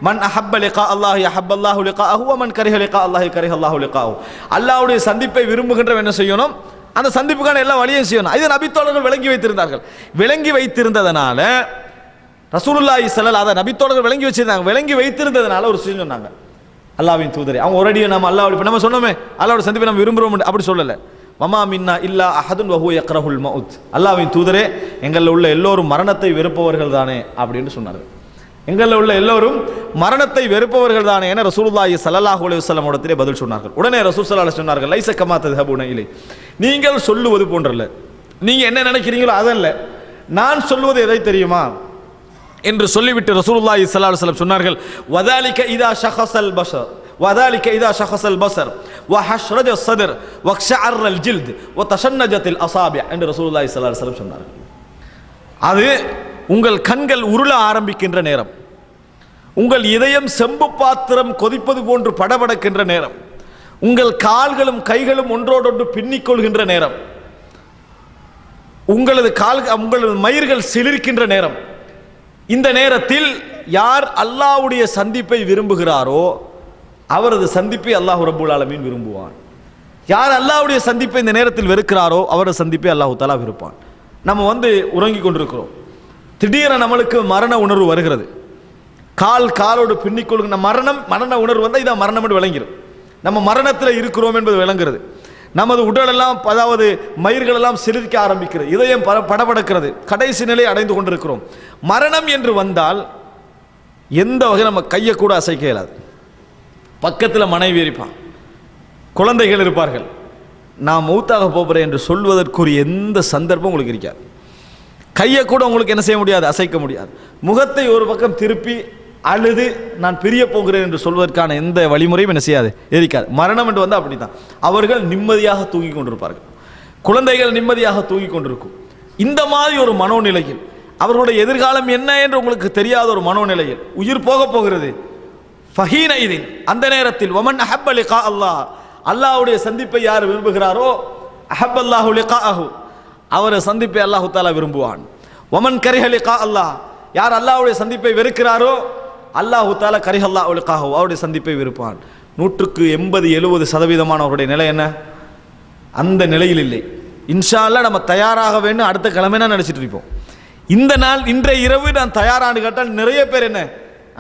மன் அஹப்ப லிகா அல்லாஹி அஹப்பல்லாஹு லிகாஅஹு வ மன் கரிஹ லிகா அல்லாஹி கரிஹல்லாஹு லிகாஅஹு. அல்லாஹ்வுடைய சந்திப்பை விரும்புகின்றவன் என்ன செய்யணும், அந்த சந்திப்புக்கான எல்லா வழியும் செய்யணும். இது நபித்தோழர்கள் விளங்கி வைத்திருந்தார்கள். விளங்கி வைத்திருந்ததனால ரசூலுல்லாஹி ஸல்லல்லாஹு அலைஹி நபித்தோழர்கள் விளங்கி வச்சிருந்தாங்க. விளங்கி வைத்திருந்ததனால ஒரு விஷயம் சொன்னாங்க, அல்லாஹ்வின் தூதரே. அவங்க ஒரேடியா நம்ம அல்லாஹ் இப்போ நம்ம சொன்னோமே அல்லாஹ்வுடைய சந்திப்பை நம்ம விரும்புகிறோம் அப்படி சொல்லலை. வமா மின்னா இல்லா அஹதுன் வஹு யக்ரஹுல் மௌத். அல்லாஹ்வின் தூதரே, எங்களில் உள்ள எல்லோரும் மரணத்தை வெறுப்பவர்கள் தானே அப்படின்னு சொன்னார்கள். எங்களில் உள்ள எல்லோரும் மரணத்தை வெறுப்பவர்கள் தானே என ரசூலுல்லாஹி ஸல்லல்லாஹு அலைஹி வஸல்லம் இடத்திலே பதில் சொன்னார்கள். உடனே ரசூல் ஸல்லல்லாஹு அலைஹி சொன்னார்கள், லைஸ கமா தத்ஹபூன இலை. நீங்கள் சொல்லுவது போன்றல்ல, நீங்கள் என்ன நினைக்கிறீங்களோ அதல்ல, நான் சொல்வது எதை தெரியுமா என்று சொல்லிவிட்டு ரசூலுல்லாஹி ஸல்லல்லாஹு அலைஹி வஸல்லம் சொன்னார்கள், வதாலிக இதா ஷஹஸல் பஷர் وذلك إذا شخص البصر وحشرج الصدر وقشعر الجلد وتشنجت الأصابع என்று ரசூலுல்லாஹி ஸல்லல்லாஹு அலைஹி வஸல்லம் சொன்னார்கள். அது உங்கள் கண்கள் உருள ஆரம்பிக்கின்ற நேரம், உங்கள் இதயம் செம்பு பாத்திரம் கொதிப்பது போன்று படபடக்கின்ற நேரம், உங்கள் கால்களும் கைகளும் ஒன்றோடொன்று பின்னிக்கொள்கின்ற நேரம், உங்களது மயிர்கள் சிலிர்க்கின்ற நேரம். இந்த நேரத்தில் யார் அல்லாஹ்வுடைய சந்திப்பை விரும்புகிறாரோ அவரது சந்திப்பை அல்லாஹ் ரப்பல் ஆலமீன் விரும்புவான். யார் அல்லாஹ்வுடைய சந்திப்பை இந்த நேரத்தில் வெறுக்கிறாரோ அவரது சந்திப்பை அல்லாஹ் தஆலா விருப்பான். நம்ம உறங்கிக் கொண்டிருக்கிறோம், திடீரென நம்மளுக்கு மரண உணர்வு வருகிறது, காலோடு பின்னிக்கொள்கிற மரண உணர்வு வந்தால் இதான் மரணம் என்று விளங்கிடும். நம்ம மரணத்தில் இருக்கிறோம் என்பது விளங்குறது. நமது உடலெல்லாம், அதாவது மயிர்கள் எல்லாம் சிலிர்க்க ஆரம்பிக்கிறது, இதயம் படபடக்கிறது, கடைசி நிலை அடைந்து கொண்டிருக்கிறோம். மரணம் என்று வந்தால் எந்த வகை நம்ம கையை கூட அசைக்க இயலாது. பக்கத்தில் மனைவி இருப்பான், குழந்தைகள் இருப்பார்கள். நான் மௌத்தாக போகிறேன் என்று சொல்வதற்குரிய எந்த சந்தர்ப்பம் உங்களுக்கு இருக்காது. கையை கூட உங்களுக்கு என்ன செய்ய முடியாது, அசைக்க முடியாது. முகத்தை ஒரு பக்கம் திருப்பி அழுது நான் பிரிய போகிறேன் என்று சொல்வதற்கான எந்த வழிமுறையும் என்ன செய்யாது, இருக்காது. மரணம் என்று வந்தால் அப்படி தான். அவர்கள் நிம்மதியாக தூங்கி கொண்டிருப்பார்கள், குழந்தைகள் நிம்மதியாக தூங்கி கொண்டிருக்கும். இந்த மாதிரி ஒரு மனோநிலையில், அவர்களுடைய எதிர்காலம் என்ன என்று உங்களுக்கு தெரியாத ஒரு மனோநிலையில் உயிர் போகிறது. ஃபஹீன இதின், அந்த நேரத்தில் வமன் அஹப்ப லிகா அல்லாஹ், அல்லாஹ்வுடைய சந்திப்பை யார் விரும்புகிறாரோ அஹப்பல்லாஹு லிகாஅஹு, அவரை சந்திப்பை அல்லாஹ் தஆலா விரும்புவான். வமன் கரிஹ லிகா அல்லாஹ், யார் அல்லாஹ்வுடைய சந்திப்பை வெறுக்கிறாரோ அல்லாஹ் தஆலா கரிஹல்லாஹு லிகாஅஹு, அவருடைய சந்திப்பை வெறுப்பான். 100-70% அவருடைய நிலை என்ன, அந்த நிலையில் இல்லை. இன்ஷா அல்லாஹ் நம்ம தயாராக வேண்டும், அடுத்த கிழமைனா நினைச்சிட்டு இருப்போம். இந்த நாள் இன்றைய இரவு நான் தயாரானு கேட்டால் நிறைய பேர் என்ன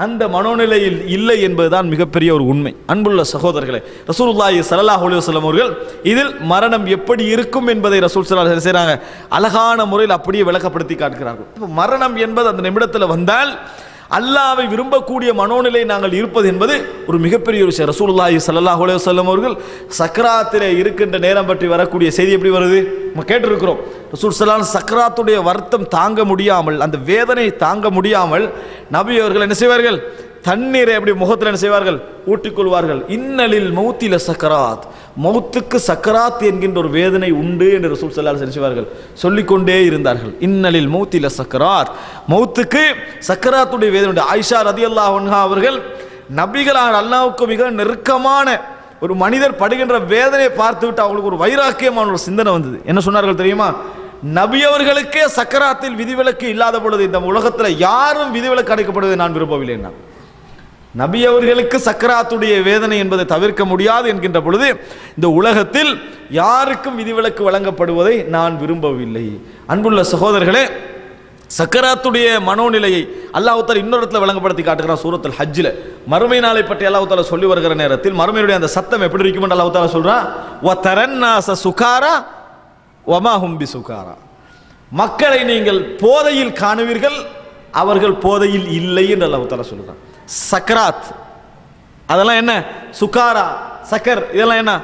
அந்த மனோநிலையில் இல்லை என்பதுதான் மிகப்பெரிய ஒரு உண்மை. அன்புள்ள சகோதரர்களே, ரசூலுல்லாஹி ஸல்லல்லாஹு அலைஹி வஸல்லம் அவர்கள் இதில் மரணம் எப்படி இருக்கும் என்பதை ரசூல் ஸல்லல்லாஹு அலைஹி வஸல்லம் செய்றாங்க, அழகான முறையில் அப்படியே விளக்கப்படுத்தி காட்டுகிறார்கள். மரணம் என்பது அந்த நிமிடத்தில் வந்தால் அல்லாஹ்வை விரும்பக்கூடிய மனோநிலை நாங்கள் இருப்பது என்பது ஒரு மிகப்பெரிய ஒரு விஷயம். ரசூலுல்லாஹி ஸல்லல்லாஹு அலைஹி வஸல்லம் அவர்கள் சக்கராத்திலே இருக்கின்ற நேரம் பற்றி வரக்கூடிய செய்தி எப்படி வருது நம்ம கேட்டிருக்கிறோம். ரசூல் ஸல்லல்லாஹு அலைஹி வஸல்லம் சக்கராத்துடைய வருத்தம் தாங்க முடியாமல், அந்த வேதனை தாங்க முடியாமல் நபி அவர்கள் என்ன செய்வார்கள், தண்ணீரை அப்படி முகத்தில் என்ன செய்வார்கள், ஊட்டிக்கொள்வார்கள். இன்னலில் மௌத்தில சக்கராத், மௌத்துக்கு சக்கராத் என்கின்ற ஒரு வேதனை உண்டு என்று ரசூல் ஸல்லல்லாஹு அலைஹி வஸல்லம் செய்வார்கள், சொல்லிக்கொண்டே இருந்தார்கள். இன்னலில் மௌத்தில சக்கராத், மௌத்துக்கு சக்கராத்துடைய வேதனை உண்டு. ஆயிஷா ரதியல்லாஹு அன்ஹா அவர்கள் நபிகளார் அல்லாஹ்வுக்கு மிக நெருக்கமான ஒரு மனிதர் படுகின்ற வேதனையை பார்த்துவிட்டு அவங்களுக்கு ஒரு வைராக்கியமான ஒரு சிந்தனை வந்தது. என்ன சொன்னார்கள் தெரியுமா, நபி அவர்களுக்கே சக்கராத்தில் விதிவிலக்கு இல்லாத பொழுது இந்த உலகத்தில் யாரும் விதிவிலக்கு அடைக்கப்படுவதை நான் விரும்பவில்லை. நபி அவர்களுக்கு சக்கராத்துடைய வேதனை என்பதை தவிர்க்க முடியாது என்கின்ற பொழுது இந்த உலகத்தில் யாருக்கும் விதிவிலக்கு வழங்கப்படுவதை நான் விரும்பவில்லை. அன்புள்ள சகோதரர்களே, சக்கராத்துடைய மனோநிலையை அல்லாஹ் தஆலா இன்னொரு இடத்துல வழங்கப்படுத்தி காட்டுகிறான் சூரத்துல் ஹஜ்ஜில். மறுமை நாளை பற்றி அல்லாஹ் தஆலா சொல்லி வருகிற நேரத்தில் மறுமையுடைய அந்த சத்தம் எப்படி இருக்கும் என்று அல்லாஹ் தஆலா சொல்றான், வதரன்னாஸ சுகாரா வமா ஹும் பிசுகாரா, மக்களை நீங்கள் போதையில் காணுவீர்கள், அவர்கள் போதையில் இல்லை என்று அல்லாஹ் தஆலா சொல்றான். சக்கராத் அதெல்லாம் என்ன, சுகாரா சக்கர் இதெல்லாம் என்ன,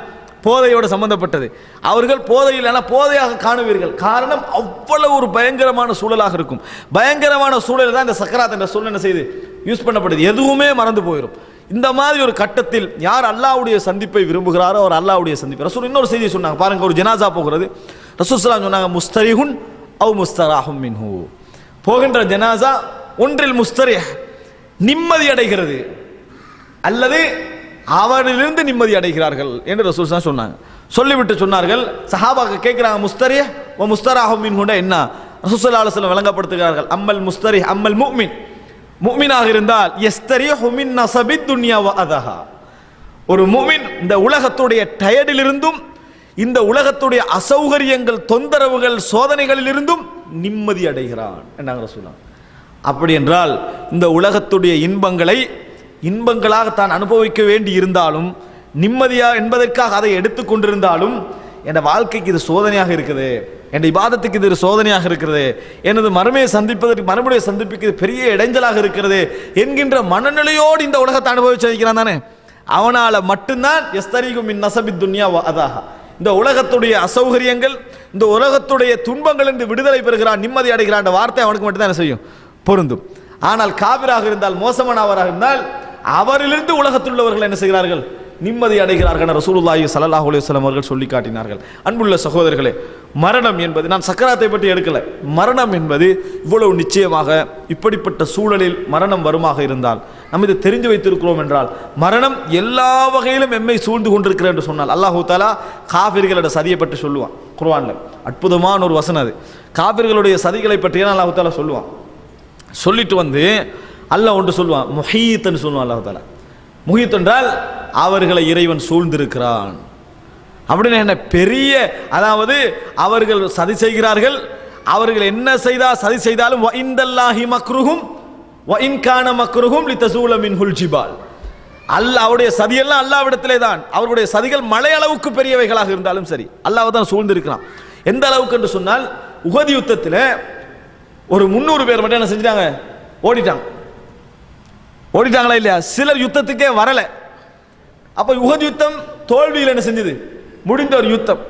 போதையோடு சம்பந்தப்பட்டது. அவர்கள் போதையில் போதையாக காணுவீர்கள். காரணம் அவ்வளவு ஒரு பயங்கரமான சூழலாக இருக்கும். பயங்கரமான சூழல் தான் இந்த சக்கராத் என்ற சூழல் என்ன செய்து யூஸ் பண்ணப்படுது, எதுவுமே மறந்து போயிடும். இந்த மாதிரி ஒரு கட்டத்தில் யார் அல்லாஹ்வுடைய சந்திப்பை விரும்புகிறாரோ அவர் அல்லாஹ்வுடைய சந்திப்பை. ரசூல் இன்னொரு செய்தி சொன்னாங்க பாருங்க, ஒரு ஜனாசா போகிறது, ரசூல் ஸல்லல்லாஹு அலைஹி வஸல்லம் சொன்னாங்க, முஸ்தரிஹுன் அவ் முஸ்தராஹும் மின்ஹு, போகின்ற ஜனாசா ஒன்றில் முஸ்தரிஹ் நிம்மதி அடைகிறது அல்லது அவரிலிருந்து நிம்மதி அடைகிறார்கள் என்று ரசூல் ஸல்லல்லாஹு அலைஹி வஸல்லம் சொன்னாங்க. சொல்லிவிட்டு சொன்னார்கள், சஹாபாக்கள் கேட்கிறாங்க, முஸ்தரிஹ் வ முஸ்தராஹும் மின்ஹு என்ன? ரசூல் ஸல்லல்லாஹு அலைஹி வஸல்லம் விளங்கப்படுத்துகிறார்கள், அம்மல் முஸ்தரிஹ் அம்மல் முஃமின், முஃமினாக இருந்தால் யஸ்தரிஹு மின் நஸபித் துன்யா வ அதஹா, ஒரு முஃமின் இந்த உலகத்துடைய டயர்டிலிருந்தும் இந்த உலகத்துடைய அசௌகரியங்கள் தொந்தரவுகள் சோதனைகளிலிருந்தும் நிம்மதி அடைகிறான் என்றாங்க ரசூலுல்லாஹ். அப்படி என்றால் இந்த உலகத்துடைய இன்பங்களாக தான் அனுபவிக்க வேண்டி இருந்தாலும், நிம்மதியா என்பதற்காக அதை எடுத்துக்கொண்டிருந்தாலும், என் வாழ்க்கைக்கு இது சோதனையாக இருக்குது, என் இபாதத்துக்கு இது சோதனையாக இருக்கிறது, எனது மறுமையை சந்திப்பதற்கு மறுபடியும் சந்திப்புக்கு பெரிய இடைஞ்சலாக இருக்கிறது என்கின்ற மனநிலையோடு இந்த உலகத்தை அனுபவிச்சிருக்கிறான் தானே, அவனால மட்டும்தான் யஸ்தரிஹு மின் நஸபித் துன்யா வ அதஹா, இந்த உலகத்துடைய அசௌகரியங்கள் இந்த உலகத்துடைய துன்பங்கள் என்று விடுதலை பெறுகிறான், நிம்மதி அடைகிறான். வார்த்தை அவனுக்கு மட்டும்தான் என்ன செய்யும், பொருந்தும். ஆனால் காபிராக இருந்தால், மோசமானவராக இருந்தால் அவரிலிருந்து உலகத்தில் உள்ளவர்கள் என்ன செய்கிறார்கள், நிம்மதி அடைகிறார்கள். ரசூலுல்லாஹி ஸல்லல்லாஹு அலைஹி வஸல்லம் அவர்கள் சொல்லி காட்டினார்கள். அன்புள்ள சகோதரர்களே, மரணம் என்பது, நான் சக்கராத்தை பற்றி எடுக்கல, மரணம் என்பது இவ்வளவு நிச்சயமாக இப்படிப்பட்ட சூழலில் மரணம் வருமாக இருந்தால் நம்ம இதை தெரிஞ்சு வைத்திருக்கிறோம் என்றால், மரணம் எல்லா வகையிலும் எம்மை சூழ்ந்து கொண்டிருக்கிறது என்று சொன்னால் அல்லாஹு தஆலா காஃபிர்களோட சதியை பற்றி சொல்லுவான் குர்ஆன்ல. அற்புதமான ஒரு வசனம் அது. காஃபிர்களுடைய சதிகளை பற்றி அல்லாஹு தஆலா சொல்லுவான். சொல்லிட்டு வந்து அல்லாஹ் ஒன்று சொல்லுவான், முஹீத்னு சொல்லுவான் அல்லாஹு தஆலா. முஹீத் என்றால் அவர்களை இறைவன் சூழ்ந்திருக்கிறான் அப்படின்னு என்ன பெரிய, அதாவது அவர்கள் சதி செய்கிறார்கள், அவர்கள் என்ன செய்தால் சதி செய்தாலும் வ இந்தல்லாஹி மக்ருஹும் வ இன் கான மக்ருஹும் லிதஸூல மின்ஹுல் ஜிபால். அல்லாஹ்வுடைய சதியெல்லாம் அல்லாஹ்விடத்திலே தான். அவருடைய சதிகள் மலை அளவுக்கு பெரியவைகளாக இருந்தாலும் சரி அல்லாஹ் தான் சூழ்ந்திருக்கிறான். எந்த அளவுக்கு என்று சொன்னால், உஹது யுத்தத்தில் ஒரு 300 பேர் மட்டும் என்ன செஞ்சிட்டாங்க, ஓடிட்டாங்களா இல்லையா? சிலர் யுத்தத்துக்கே வரல. அப்ப உஹது யுத்தம் தோல்வியில் என்ன செஞ்சது, முடிந்த ஒரு யுத்தம்.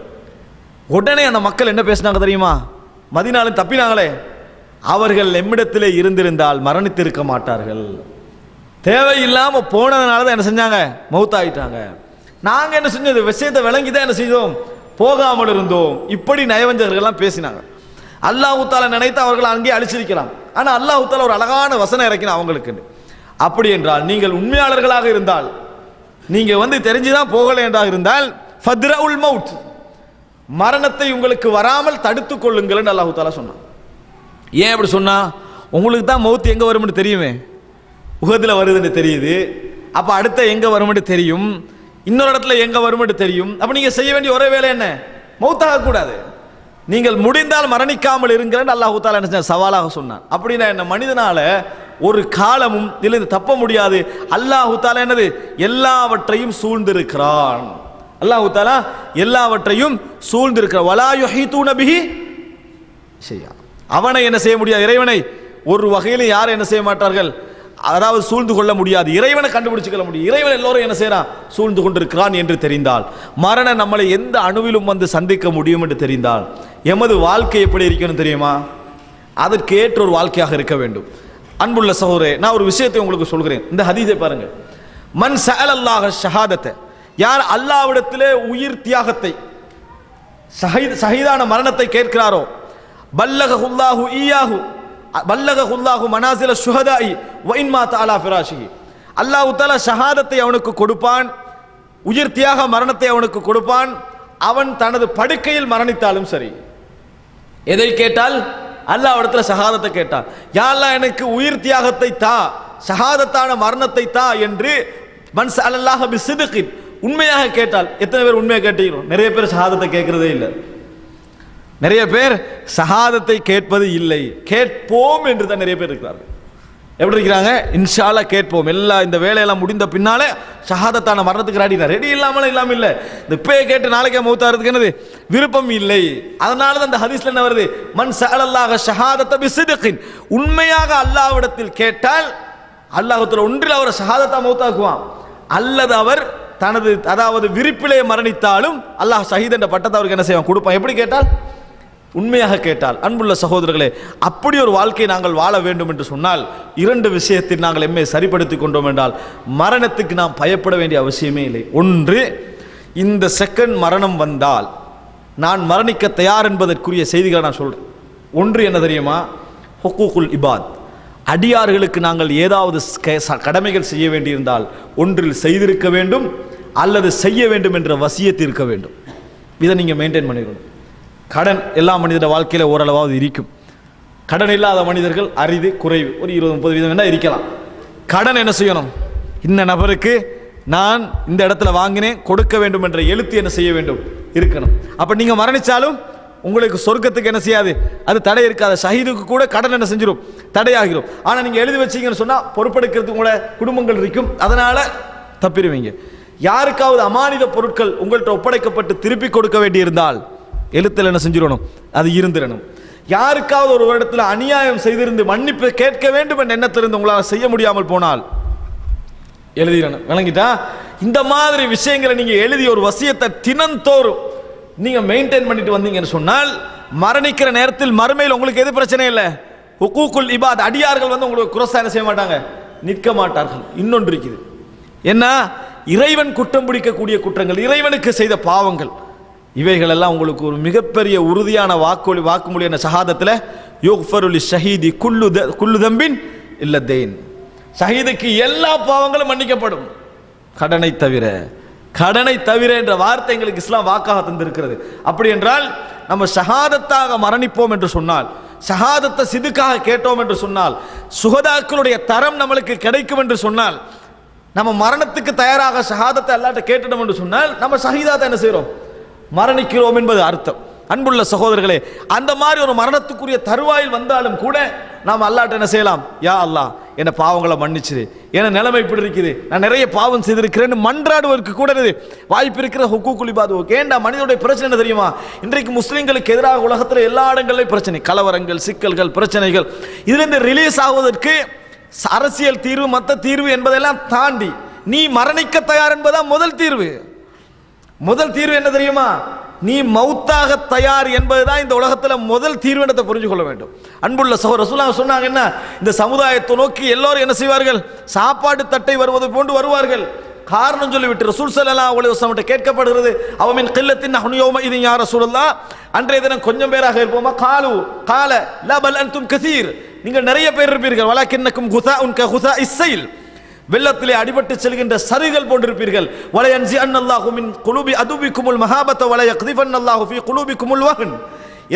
உடனே அந்த மக்கள் என்ன பேசினாங்க தெரியுமா? மதீனாவில் தப்பினாங்களே, அவர்கள் எம்மிடத்திலே இருந்திருந்தால் மரணித்திருக்க மாட்டார்கள், தேவையில்லாம போனதுனால தான் என்ன செஞ்சாங்க, மௌத்தாயிட்டாங்க. நாங்க என்ன செஞ்சது, விஷயத்தை விளங்கி தான் என்ன செய்தோம், போகாமல் இருந்தோம். இப்படி நயவஞ்சகர்கள் எல்லாம் பேசினாங்க. அல்லாஹ் தஆலா நினைத்து அவர்கள் அங்கே அழிச்சிருக்கலாம். ஆனா அல்லாஹ் தஆலா ஒரு அழகான வசனம் இறக்கின அவங்களுக்கு. அப்படி என்றால் நீங்கள் உண்மையாளர்களாக இருந்தால், நீங்க தெரிஞ்சுதான் போகல என்றாக இருந்தால், ஃபத்ரஉல் மவுத், மரணத்தை உங்களுக்கு வராமல் தடுத்துக் கொள்ளுங்கள் என்று அல்லாஹ் தஆலா சொன்னான். ஏன் அப்படி சொன்னா? உங்களுக்கு தான் மவுத் எங்க வரும்னு தெரியுமே, உஹதுல வருதுன்னு தெரியுது. அப்ப அடுத்த எங்க வரும்னு தெரியும், இன்னொரு இடத்துல எங்க வரும்னு தெரியும். அப்ப நீங்க செய்ய வேண்டிய ஒரே வேலை என்ன, மவுத்தாக கூடாது, நீங்கள் முடிந்தால் மரணிக்காமல் இருங்கள் அல்லாஹ் தஆலா என்ன சவாலாக சொன்னான். அப்படின்னா என்ன, மனிதனால ஒரு காலமும் இதிலிருந்து தப்ப முடியாது. அல்லாஹ் தஆலா என்னது, எல்லாவற்றையும் சூழ்ந்திருக்கிறான். அல்லாஹ் தஆலா எல்லாவற்றையும் சூழ்ந்திருக்கிறான். வலா யுஹீதூன பிஹி ஷைஆ, அவனை என்ன செய்ய முடியாது, இறைவனை ஒரு வகையில் யாரும் என்ன செய்ய மாட்டார்கள், அதாவது சூழ்ந்து கொள்ள முடியாது. இறைவனை கண்டுபிடிச்சுக்கொள்ள முடியும். இறைவன் எல்லோரும் என்ன செய்யறான், சூழ்ந்து கொண்டிருக்கிறான் என்று தெரிந்தால், மரணம் நம்மளை எந்த அணுவிலும் சந்திக்க முடியும் என்று தெரிந்தால், எமது வாழ்க்கை எப்படி இருக்கணும் தெரியுமா? அதற்கு ஏற்ற ஒரு வாழ்க்கையாக இருக்க வேண்டும். அன்புள்ள சகோதரே, நான் ஒரு விஷயத்தை உங்களுக்கு சொல்கிறேன். இந்த ஹதீஸை பாருங்க. மன் சஅலல்லாஹ ஷஹாதத்தை, யார் அல்லாஹ்விடத்திலே உயிர் தியாகத்தை, ஷஹீதான மரணத்தை கேட்கிறாரோ, பல்லகஹுல்லாஹு ஈயாஹு பல்லகஹுல்லாஹு மனாசில ஷுஹதாஇ வ இன் மாத அலா ஃபிராஷிஹி, அல்லாஹ் தஆலா ஷஹாதத்தை அவனுக்கு கொடுப்பான், உயிர் தியாக மரணத்தை அவனுக்கு கொடுப்பான், அவன் தனது படுக்கையில் மரணித்தாலும் சரி. எதை கேட்டால்? அல்லாஹ்விடத்துல ஷஹாதத்தை கேட்டான். யா அல்லாஹ் எனக்கு உயிர் தியாகத்தை தா, ஷஹாதத்தான மரணத்தை தா என்று மன் ஸஅலல்லாஹ பிஸித்கின், உண்மையாக கேட்டால். எத்தனை பேர் உண்மையாக கேட்டீங்களோ? நிறைய பேர் ஷஹாதத்தை கேட்கிறதே இல்லை. நிறைய பேர் ஷஹாதத்தை கேட்பது இல்லை, கேட்போம் என்று தான் நிறைய பேர் இருக்கிறார்கள். எப்படி இருக்கிறாங்க? இன்ஷா அல்லாஹ் கேட்போம், எல்லாம் இந்த வேலையெல்லாம் முடிந்த பின்னாலே ஷஹாதத்தான மரணத்துக்கு ரெடி இல்லாமல் இல்லை. இந்த இப்பயே கேட்டு நாளைக்கே மௌத்தாகிறதுக்கு என்னது விருப்பம் இல்லை. அதனால தான் இந்த ஹதீஸ்ல என்ன வருது, மன் ஸஅலல்லாஹ ஷஹாதத பிஸித்கின், உண்மையாக அல்லாஹ்விடத்தில் கேட்டால் அல்லாஹ்வுத்தஆலா ஒன்றில் அவரை ஷஹாதத்தா மௌத்தாக்குவான், அல்லது அவர் தனது அதாவது விருப்பிலே மரணித்தாலும் அல்லாஹ் ஷஹீத் என்ற பட்டத்தை அவருக்கு என்ன செய்வான், கொடுப்பான். எப்படி கேட்டால்? உண்மையாக கேட்டால். அன்புள்ள சகோதரர்களே, அப்படி ஒரு வாழ்க்கை நாங்கள் வாழ வேண்டும் என்று சொன்னால், இரண்டு விஷயத்தில் நாங்கள் எம்மை சரிப்படுத்திக் கொண்டோம் என்றால் மரணத்துக்கு நாம் பயப்பட வேண்டிய அவசியமே இல்லை. ஒன்று, இந்த செகண்ட் மரணம் வந்தால் நான் மரணிக்க தயார் என்பதற்குரிய செய்திகளை நான் சொல்றேன். ஒன்று என்ன தெரியுமா? ஹுக்கூகுல் இபாத், அடியார்களுக்கு நாங்கள் ஏதாவது கடமைகள் செய்ய வேண்டியிருந்தால் ஒன்றில் செய்திருக்க வேண்டும் அல்லது செய்ய வேண்டும் என்ற வசியத்து இருக்க வேண்டும். இதை நீங்கள் மெயின்டைன் பண்ணிக்கணும். கடன் எல்லா மனிதர வாழ்க்கையில் ஓரளவாவது இருக்கும். கடன் இல்லாத மனிதர்கள் அரிது, குறைவு, ஒரு 20-30% வேணா இருக்கலாம். கடன் என்ன செய்யணும்? இந்த நபருக்கு நான் இந்த இடத்துல வாங்கினேன், கொடுக்க வேண்டும் என்ற எழுத்து என்ன செய்ய வேண்டும், இருக்கணும். அப்ப நீங்க மரணிச்சாலும் உங்களுக்கு சொர்க்கத்துக்கு என்ன செய்யாது, அது தடை இருக்காது. ஷஹீதுக்கு கூட கடன் என்ன செஞ்சிடும், தடையாகிரும். ஆனா நீங்க எழுதி வச்சீங்கன்னு சொன்னா பொறுப்பெடுக்கிறதுக்கு கூட குடும்பங்கள் இருக்கும், அதனால தப்பிடுவீங்க. யாருக்காவது அமானித பொருட்கள் உங்கள்கிட்ட ஒப்படைக்கப்பட்டு திருப்பி கொடுக்க வேண்டியிருந்தால் எழுத்தில் என்ன செஞ்சிடணும், அது இருந்திடணும். யாருக்காவது ஒரு இடத்துல அநியாயம் செய்திருந்து மன்னிப்பு கேட்க வேண்டும் என்ற எண்ணத்திலிருந்து உங்களால் செய்ய முடியாமல் போனால் எழுதிடணும். விளங்கிட்டா? இந்த மாதிரி விஷயங்களை நீங்க எழுதி ஒரு வசியத்தை தினந்தோறும் நீங்க மெயின்டைன் பண்ணிட்டு வந்தீங்கன்னு சொன்னால் மரணிக்கிற நேரத்தில் மறுமையில் உங்களுக்கு எது பிரச்சனை இல்லை. ஹுக்கூகுல் இபாத், அடியார்கள் உங்களுக்கு குரசா என்ன செய்ய மாட்டாங்க, நிற்க மாட்டார்கள். இன்னொன்று இருக்குது என்ன, இறைவன் குற்றம் பிடிக்கக்கூடிய குற்றங்கள், இறைவனுக்கு செய்த பாவங்கள், இவைகள் எல்லாம் உங்களுக்கு ஒரு மிகப்பெரிய உறுதியான வாக்குமொழி என்ன ஷஹாதத்தில் யுக்ஃபருலி ஷஹீதி குல்லு தம்பின் இல்ல தேன். ஷஹீதுக்கு எல்லா பாவங்களும் மன்னிக்கப்படும், கடனை தவிர. கடனை தவிர என்ற வார்த்தை எங்களுக்கு இஸ்லாம் வாக்காக தந்திருக்கிறது. அப்படி என்றால் நம்ம ஷஹாதத்தாக மரணிப்போம் என்று சொன்னால், ஷஹாதத்தை சிதுக்காக கேட்டோம் என்று சொன்னால், சுகதாக்களுடைய தரம் நம்மளுக்கு கிடைக்கும் என்று சொன்னால், நம்ம மரணத்துக்கு தயாராக ஷஹாதத்தை அல்லாஹ்ட்ட கேட்டுட்டோம் என்று சொன்னால் நம்ம ஷஹீதாத்தை என்ன செய்கிறோம், மரணிக்கிறோம் என்பது அர்த்தம். அன்புள்ள சகோதரர்களே, அந்த மாதிரி ஒரு மரணத்துக்குரிய தருவாயில் வந்தாலும் கூட நாம் அல்லாஹ்ட்ட என்ன செய்யலாம், யா அல்லாஹ் என்ன பாவங்களை மன்னிச்சிரு, என்ன நிலைமை இப்படி இருக்குது, நான் நிறைய பாவம் செய்திருக்கிறேன்னு மன்றாடுவதற்கு கூட வாய்ப்பு இருக்கிற ஹுக்கூக்குல் இபாத். ஏண்டா மனிதனுடைய பிரச்சனை என்ன தெரியுமா, இன்றைக்கு முஸ்லிம்களுக்கு எதிராக உலகத்தில் எல்லா இடங்களிலும் பிரச்சனை, கலவரங்கள், சிக்கல்கள், பிரச்சனைகள். இதிலிருந்து ரிலீஸ் ஆவதற்கு அரசியல் தீர்வு, மற்ற தீர்வு என்பதெல்லாம் தாண்டி நீ மரணிக்க தயார் என்பதான் முதல் தீர்வு. முதல் தீர்வு என்ன தெரியுமா, நீ மௌத்தாக தயார் என்பதுதான் இந்த உலகத்தில் முதல் தீர்வு என்றதை புரிஞ்சு கொள்ள வேண்டும். அன்புள்ள சகோதரர் ரசூலுல்லாஹ் சொன்னாங்க என்ன, இந்த சமுதாயத்தை நோக்கி எல்லோரும் என்ன செய்வார்கள், சாப்பாடு தட்டை வருவது போன்று வருவார்கள். காரணம் சொல்லிவிட்டு ரசூல் ஸல்லல்லாஹு அலைஹி வஸல்லம் கேட்கப்படுகிறது, அவமின் கில்லத்தின் நஹ்னு யௌமஇதின் யா ரசூலல்லாஹ், அன்றைய தினம் கொஞ்சம் பேராக இருப்போமா, கால லா பல் அன்தும் கஸீர், நீங்கள் நிறைய பேர் இருப்பீர்கள், வலக்கின்னக்கும் குஸாஉன் ககுஸாஇஸ் ஸைல், வெள்ளத்திலே அடிபட்டு செல்கின்ற சருகுகள் போன்றிருப்பீர்கள். வலயன்சி அன்னல்லாஹு மின் குலூபி அதுபிக்குமுல் மஹாபத வலயக்திஃபன்னல்லாஹு ஃபீ குலூபிக்குமுல் வஹன்,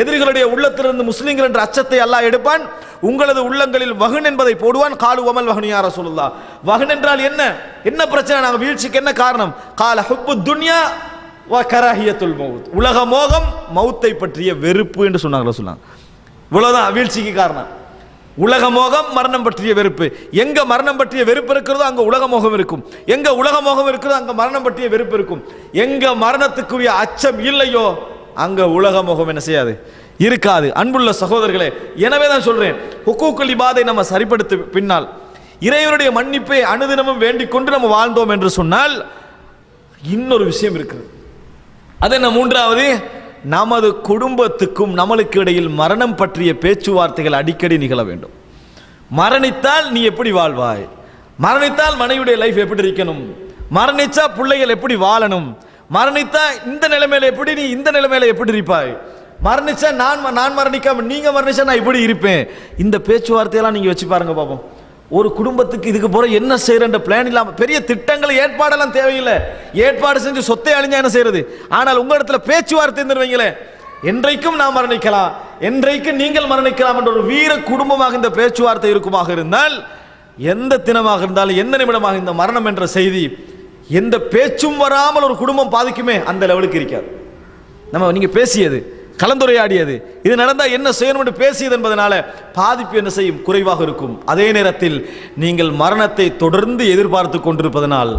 எதிரிகளுடைய உள்ளத்திலிருந்து முஸ்லிம்கள் என்ற அச்சத்தை அல்லாஹ் எடுப்பான், உங்களது உள்ளங்களில் வஹன் என்பதை போடுவான். காலு வமல் வஹன் யா ரசூலுல்லாஹ், வஹன் என்றால் என்ன, என்ன பிரச்சனை, நாங்கள் வீழ்ச்சிக்கு என்ன காரணம், கால ஹுப்பு துன்யா வ கராஹியத்துல் மௌத், உலக மோகம், மௌத்தை பற்றிய வெறுப்பு என்று சொன்னாங்க ரசூலுல்லாஹ். இவ்வளவுதான் வீழ்ச்சிக்கு காரணம், உலக மோகம், மரணம் பற்றிய வெறுப்பு. எங்க மரணம் பற்றிய வெறுப்பு இருக்கிறதோ அங்க உலக மோகம் இருக்கும், எங்க உலக மோகம் இருக்கிறதோ அங்க மரணம் பற்றிய வெறுப்பு இருக்கும். எங்க மரணத்துக்குரிய அச்சம் இல்லையோ அங்க உலக மோகம் என்ன செய்யாது, இருக்காது. அன்புள்ள சகோதரர்களே, எனவே தான் சொல்றேன், ஹுக்கூக்குல் இபாதை நம்ம சரிப்படுத்த பின்னால் இறைவனுடைய மன்னிப்பை அனுதினமும் வேண்டிக் கொண்டு நம்ம வாழ்ந்தோம் என்று சொன்னால் இன்னொரு விஷயம் இருக்குது. அது என்ன, மூன்றாவது, நமது குடும்பத்துக்கும் நம்மளுக்கு இடையில் மரணம் பற்றிய பேச்சுவார்த்தைகள் அடிக்கடி நிகழ வேண்டும். மரணித்தால் நீ எப்படி வாழ்வாய், மரணித்தால் மனைவியுடைய லைஃப் எப்படி இருக்கணும், மரணிச்சா பிள்ளைகள் எப்படி வாழணும், மரணித்தா இந்த நிலைமையில எப்படி, நீ இந்த நிலைமையில எப்படி இருப்பாய், மரணிச்சா நான் மரணிக்காம நீங்க மரணிச்சா நான் இப்படி இருப்பேன். இந்த பேச்சுவார்த்தையெல்லாம் நீங்க வச்சு பாருங்க பாப்போம். ஒரு குடும்பத்துக்கு இதுக்கு போற என்ன செய்யற பிளான் இல்லாம, பெரிய திட்டங்கள் ஏற்பாடெல்லாம் தேவையில்லை, ஏற்பாடு செஞ்சு சொத்தை அழிஞ்சா என்ன செய்யறது, ஆனால் உங்க இடத்துல பேச்சுவார்த்தை தருவீங்களே, என்றைக்கும் நான் மரணிக்கலாம், என்றைக்கும் நீங்கள் மரணிக்கலாம் என்ற ஒரு வீர குடும்பமாக இந்த பேச்சுவார்த்தை இருக்குமாக இருந்தால், எந்த தினமாக இருந்தாலும் எந்த நிமிடமாக இந்த மரணம் என்ற செய்தி எந்த பேச்சும் வராமல் ஒரு குடும்பம் பாதிக்குமே அந்த லெவலுக்கு இருக்காது. நீங்க பேசியது, கலந்துரையாடியது, இது நடந்தா என்ன செய்யணும் என்று பேசியது என்பதனால பாதிப்பு என்ன செய்யும், குறைவாக இருக்கும். அதே நேரத்தில் நீங்கள் மரணத்தை தொடர்ந்து எதிர்பார்த்து கொண்டிருப்பதனால்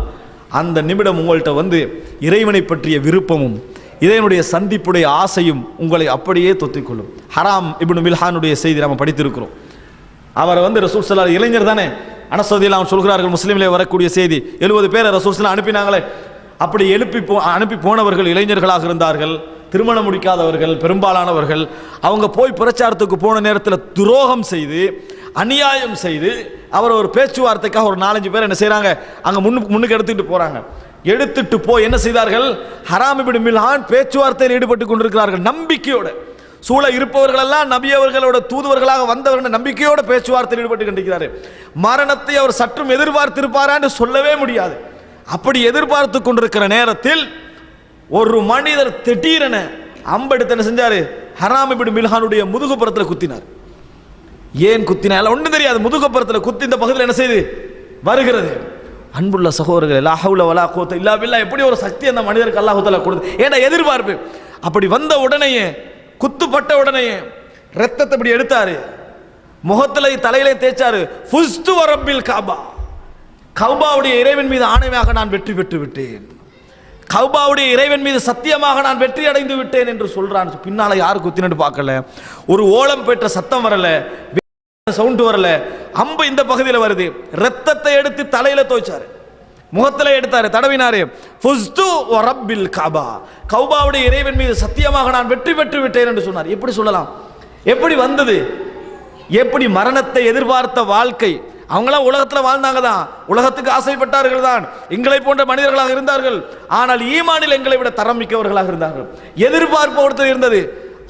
அந்த நிமிடம் உங்கள்கிட்ட இறைவனை பற்றிய விருப்பமும் இறைவனுடைய சந்திப்புடைய ஆசையும் உங்களை அப்படியே தொத்திக்கொள்ளும். ஹராம் இப்னு மில்ஹானுடைய செய்தி நம்ம படித்திருக்கிறோம். அவர் ரசூல் ஸல்லல்லாஹு, இளைஞர் தானே, அனஸ் ரலியல்லாஹு அன்ஹு சொல்கிறார்கள், முஸ்லிமிலே வரக்கூடிய செய்தி, 70 பேரை ரசூல் ஸல்லல்லாஹு அனுப்பினாங்களே, அப்படி அனுப்பி போனவர்கள் இளைஞர்களாக இருந்தார்கள், திருமணம் முடிக்காதவர்கள் பெரும்பாலானவர்கள். அவங்க போய் பிரச்சாரத்துக்கு போன நேரத்தில் துரோகம் செய்து, அநியாயம் செய்து, அவர் ஒரு பேச்சுவார்த்தைக்காக ஒரு 4-5 பேர் என்ன செய்யறாங்க, அங்க முன்னுக்கு எடுத்துட்டு போறாங்க. எடுத்துட்டு போய் என்ன செய்தார்கள், ஹராம் இப்னு மில்ஹான் பேச்சுவார்த்தையில் ஈடுபட்டு கொண்டிருக்கிறார்கள். நம்பிக்கையோட சூழ இருப்பவர்கள் எல்லாம் நபி அவர்களோட தூதுவர்களாக வந்தவர்கள் நம்பிக்கையோட பேச்சுவார்த்தையில் ஈடுபட்டு கொண்டிருக்கிறார். மரணத்தை அவர் சற்றும் எதிர்பார்த்திருப்பாரான்னு சொல்லவே முடியாது. அப்படி எதிர்பார்த்து கொண்டிருக்கிற நேரத்தில் ஒரு மனிதர் திடீரென அம்பெடுத்து என்ன செஞ்சாரு, ஹராம் இப்னு மில்ஹானுடைய முதுகுப்புறத்தில் குத்தினார். ஏன் குத்தினார் ஒன்றும் தெரியாது, முதுகுப்புறத்தில் குத்தி இந்த பகுதியில் என்ன செய்து வருகிறது. அன்புள்ள சகோதரர்களே, லா ஹவுல வலா குவத்த இல்லா பில்லாஹ், எப்படி ஒரு சக்தி அந்த மனிதருக்கு அல்லாஹ் தஆலா கொடுத்து, ஏன்னா எதிர்பார்ப்பு. அப்படி வந்த உடனேயே, குத்துப்பட்ட உடனேயே ரத்தத்தை இப்படி எடுத்தாரு, முகத்திலே தலையிலே தேய்ச்சாரு. ஃபுஸ்து வரப்பில் கஅபா, கஅபாவுடைய இறைவன் மீது ஆணையாக நான் வெற்றி பெற்று விட்டேன், கஅபாவுடைய இறைவன் மீது சத்தியமாக நான் வெற்றி அடைந்து விட்டேன் என்று சொல்றான். பின்னால யாரு குத்தினு பார்க்கல, ஒரு ஓலம் பெற்ற சத்தம் வரல, சவுண்ட் வரல, அம்பு இந்த பகுதியில் வருது. ரத்தத்தை எடுத்து தலையில தோய்ச்சாரு, முகத்திலே எடுத்தாரு, தடவினாரு. ஃபுஸ்து வரப்பில் கஅபா, கஅபாவுடைய இறைவன் மீது சத்தியமாக நான் வெற்றி பெற்று விட்டேன் என்று சொன்னார். எப்படி சொல்லலாம், எப்படி வந்தது, எப்படி மரணத்தை எதிர்பார்த்த வாழ்க்கை, அவங்களாம் உலகத்தில் வாழ்ந்தாங்க தான், உலகத்துக்கு ஆசைப்பட்டார்கள் தான், எங்களை போன்ற மனிதர்களாக இருந்தார்கள். ஆனால் ஈமானில் எங்களை விட தரம் மிக்கவர்களாக இருந்தார்கள். எதிர்பார்ப்பு ஒருத்தர் இருந்தது,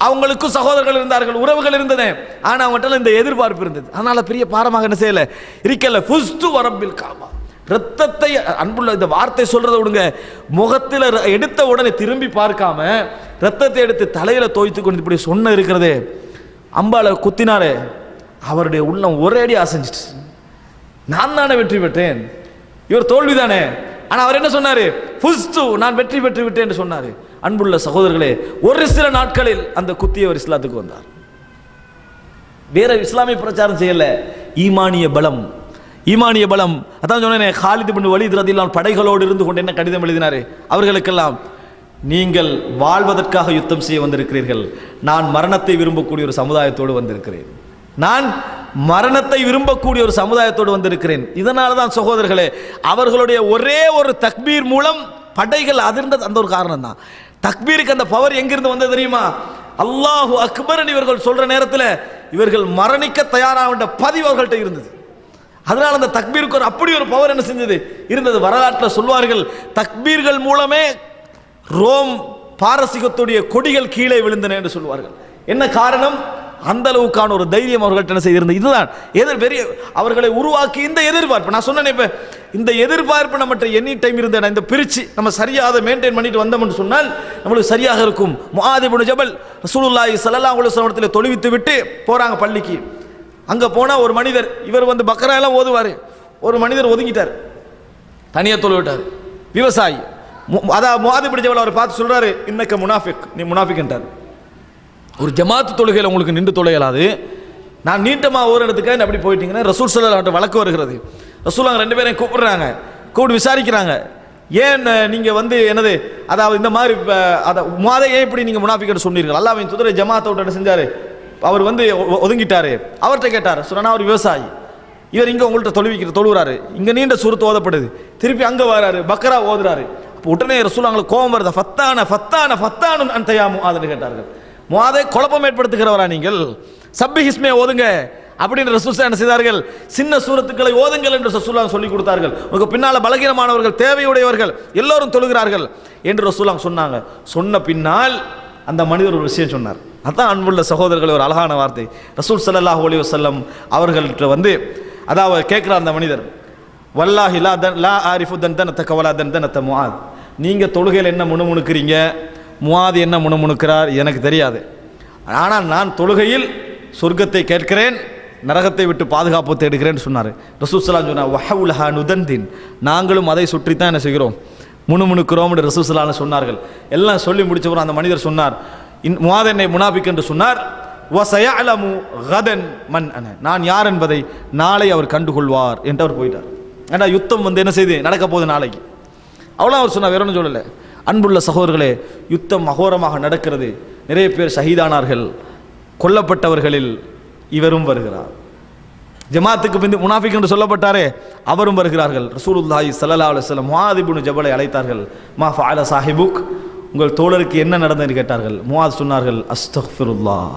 அவங்களுக்கும் சகோதரர்கள் இருந்தார்கள், உறவுகள் இருந்தன. ஆனால் அவங்கள்ட்ட இந்த எதிர்பார்ப்பு இருந்தது. அதனால பெரிய பாரமாக என்ன செய்யல இருக்கல. ஃபுஸ்து வரப்பில் காபா, ரத்தத்தை, அன்புள்ள இந்த வார்த்தை சொல்றதை விடுங்க, முகத்தில் எடுத்த உடனே திரும்பி பார்க்காம ரத்தத்தை எடுத்து தலையில தோய்த்து கொண்டு இப்படி சொன்ன இருக்கிறதே, அம்பால குத்தினாரே, அவருடைய உள்ளம் ஒரே அடி அசைஞ்சிட்டு, நான் தானே வெற்றி பெற்றேன், இவர் தோல்விதானே. ஆனா அவர் என்ன சொன்னாரு? ஃபுஸ்து, நான் வெற்றி பெற்று விட்டேன் என்று சொன்னாரு. அன்புள்ள சகோதரர்களே, ஒரு சில நாட்களில் அந்த குத்தியவர் இஸ்லாத்துக்கு வந்தார். வேற இஸ்லாமிய பிரச்சாரம் செய்யல, ஈமானிய பலம், ஈமானிய பலம். அதான் சொன்னேன், காலித் இப்னு வலீத் ரலியல்லாஹு படைகளோடு இருந்து கொண்டு என்ன கடிதம் எழுதினாரு அவர்களுக்கெல்லாம், நீங்கள் வாழ்வதற்காக யுத்தம் செய்ய வந்திருக்கிறீர்கள், நான் மரணத்தை விரும்பக்கூடிய ஒரு சமுதாயத்தோடு வந்திருக்கிறேன், நான் மரணத்தை விரும்பக்கூடிய ஒரு சமுதாயத்தோடு வந்திருக்கிறேன். இதனால தான் சகோதரர்களே, அவர்களுடைய ஒரே ஒரு தக்பீர் மூலம் படைகள் அதிர்ந்தது. அந்த ஒரு காரணம் தான். தக்பீருக்கு அந்த பவர் எங்கிருந்து வந்தது தெரியுமா? அல்லாஹு அக்பர் இவர்கள் சொல்ற நேரத்தில் இவர்கள் மரணிக்க தயாராக பதிவு அவர்கள்ட்ட இருந்தது. அதனால அந்த தக்பீருக்கு ஒரு அப்படி ஒரு பவர் என்ன செஞ்சது இருந்தது. வரலாற்றில் சொல்வார்கள், தக்பீர்கள் மூலமே ரோம் பாரசீகத்துடைய கொடிகள் கீழே விழுந்தன என்று சொல்வார்கள். என்ன காரணம்? அந்த அளவுக்கான ஒரு தைரியம் அவர்கள்ட்ட என்ன செய்திருந்தது. இதுதான் பெரிய அவர்களை உருவாக்கி இந்த எதிர்பார்ப்பு. நான் சொன்னேன், இப்ப இந்த எதிர்பார்ப்பு நம்மகிட்ட எனி டைம் இருந்த இந்த பிரிச்சு நம்ம சரியாக அதை மெயின்டைன் பண்ணிட்டு வந்தோம்னு சொன்னால் நம்மளுக்கு சரியாக இருக்கும். முஆத் இப்னு ஜபல் ரசூலுல்லாஹி ஸல்லல்லாஹு அலைஹி வஸல்லம் தொழுவித்து விட்டு போறாங்க பள்ளிக்கு. அங்க போனா ஒரு மனிதர், இவர் பக்ரா எல்லாம் ஓதுவாரு, ஒரு மனிதர் ஒதுங்கிட்டார், தனியா தொழுவிட்டார், விவசாயி. அதான் முஆத் இப்னு ஜபல் அவர் பார்த்து சொல்றாரு, இன்னக்க முனாஃபிக், நீ முனாஃபிக் என்றார். ஒரு ஜமாத்து தொழுகையில் உங்களுக்கு நின்று தொழுகலாது, நான் நீட்டமாக ஒரு இடத்துக்கு அப்படி போயிட்டீங்கன்னா ரசூல் ஸல்லல்லாஹு அலைஹி வழக்கு வருகிறது. ரசூல் அங்கே 2 பேரையும் கூப்பிடுறாங்க, கூப்பிட்டு விசாரிக்கிறாங்க, ஏன் நீங்கள் என்னது, அதாவது இந்த மாதிரி அதை முஆதை ஏன் இப்படி நீங்கள் முனாஃபிக்னு சொன்னீர்கள்? அல்லாஹ்வின் தூதரை ஜமாத்தோட என்ன செஞ்சார், அவர் ஒதுங்கிட்டாரு. அவர்கிட்ட கேட்டார், சொன்னா அவர் விவசாயி, இவர் இங்கே உங்கள்கிட்ட தொழுகிறாரு, இங்கே நீண்ட சூரத்து ஓதப்படுது, திருப்பி அங்கே வராரு, பக்ரா ஓதுறாரு. அப்போ உடனே ரசூல் அவங்களுக்கு கோபம் வருதா, ஃபத்தான ஃபத்தான ஃபத்தானு அன்தயா முஆத்னு கேட்டார்கள். முஆதை குழப்பம் ஏற்படுத்துகிறவரா நீங்கள், சப்பி ஹிஸ்மே ஓதுங்க அப்படின்னு ரசூல் என்ன செய்தார்கள், சின்ன சூரத்துக்களை ஓதுங்கள் என்று ரசூலுல்லாஹ் சொல்லிக் கொடுத்தார்கள். உங்களுக்கு பின்னால பலகீனமானவர்கள், தேவையுடையவர்கள் எல்லோரும் தொழுகிறார்கள் என்று ரசூலுல்லாஹ் சொன்னாங்க. சொன்ன பின்னால் அந்த மனிதர் ஒரு விஷயம் சொன்னார். அதான் அன்புள்ள சகோதரர்களை ஒரு அழகான வார்த்தை. ரசூல் ஸல்லல்லாஹு அலைஹி வஸல்லம் அவர்கள்ட்ட அதாவது கேட்கிறார் அந்த மனிதர், வல்லாஹி லா ஆரிஃபு தன்தனதக வலா தன்தனத முஆத், நீங்க தொழுகையில் என்ன முணுமுணுக்கிறீங்க, முஆத் என்ன முணுமுணுக்கிறார் எனக்கு தெரியாது, ஆனால் நான் தொழுகையில் சொர்க்கத்தை கேட்கிறேன், நரகத்தை விட்டு பாதுகாப்பு தேடுகிறேன்னு சொன்னார். ரசூல் ஸல்லல்லாஹு சொன்னார், வஹவுலஹா நுதந்தின், நாங்களும் அதை சுற்றித்தான் என்ன செய்கிறோம், முணுமுணுக்கிறோம் என்று ரசூல் ஸல்லல்லாஹு சொன்னார்கள். எல்லாம் சொல்லி முடிச்சவரும் அந்த மனிதர் சொன்னார், முஆத் என்னை முனாஃபிக் என்று சொன்னார், வஸயஅலமு கதன் மன் அன, நான் யார் என்பதை நாளை அவர் கண்டுகொள்வார் என்று அவர் போயிட்டார். ஏன்னா யுத்தம் என்ன செய்து நடக்க போகுது நாளைக்கு, அவ்வளோ அவர் சொன்னார், வேற ஒன்றும் சொல்லலை. அன்புள்ள சகோதரர்களே, யுத்தம் அகோரமாக நடக்கிறது, நிறைய பேர் ஷஹீதானார்கள், கொல்லப்பட்டவர்களில் இவரும் வருகிறார். ஜமாத்துக்கு பிந்தி முனாஃபிக் என்று சொல்லப்பட்டாரே அவரும் வருகிறார்கள். ரசூலுல்லாஹி ஸல்லல்லாஹு அலைஹி வஸல்லம் முஆத் இப்னு ஜபலை அழைத்தார்கள். மா ஃபஅல சாஹிபுக், உங்கள் தோழருக்கு என்ன நடந்ததுன்னு கேட்டார்கள். முஆத் சொன்னார்கள், அஸ்தக்ஃபிருல்லாஹ்,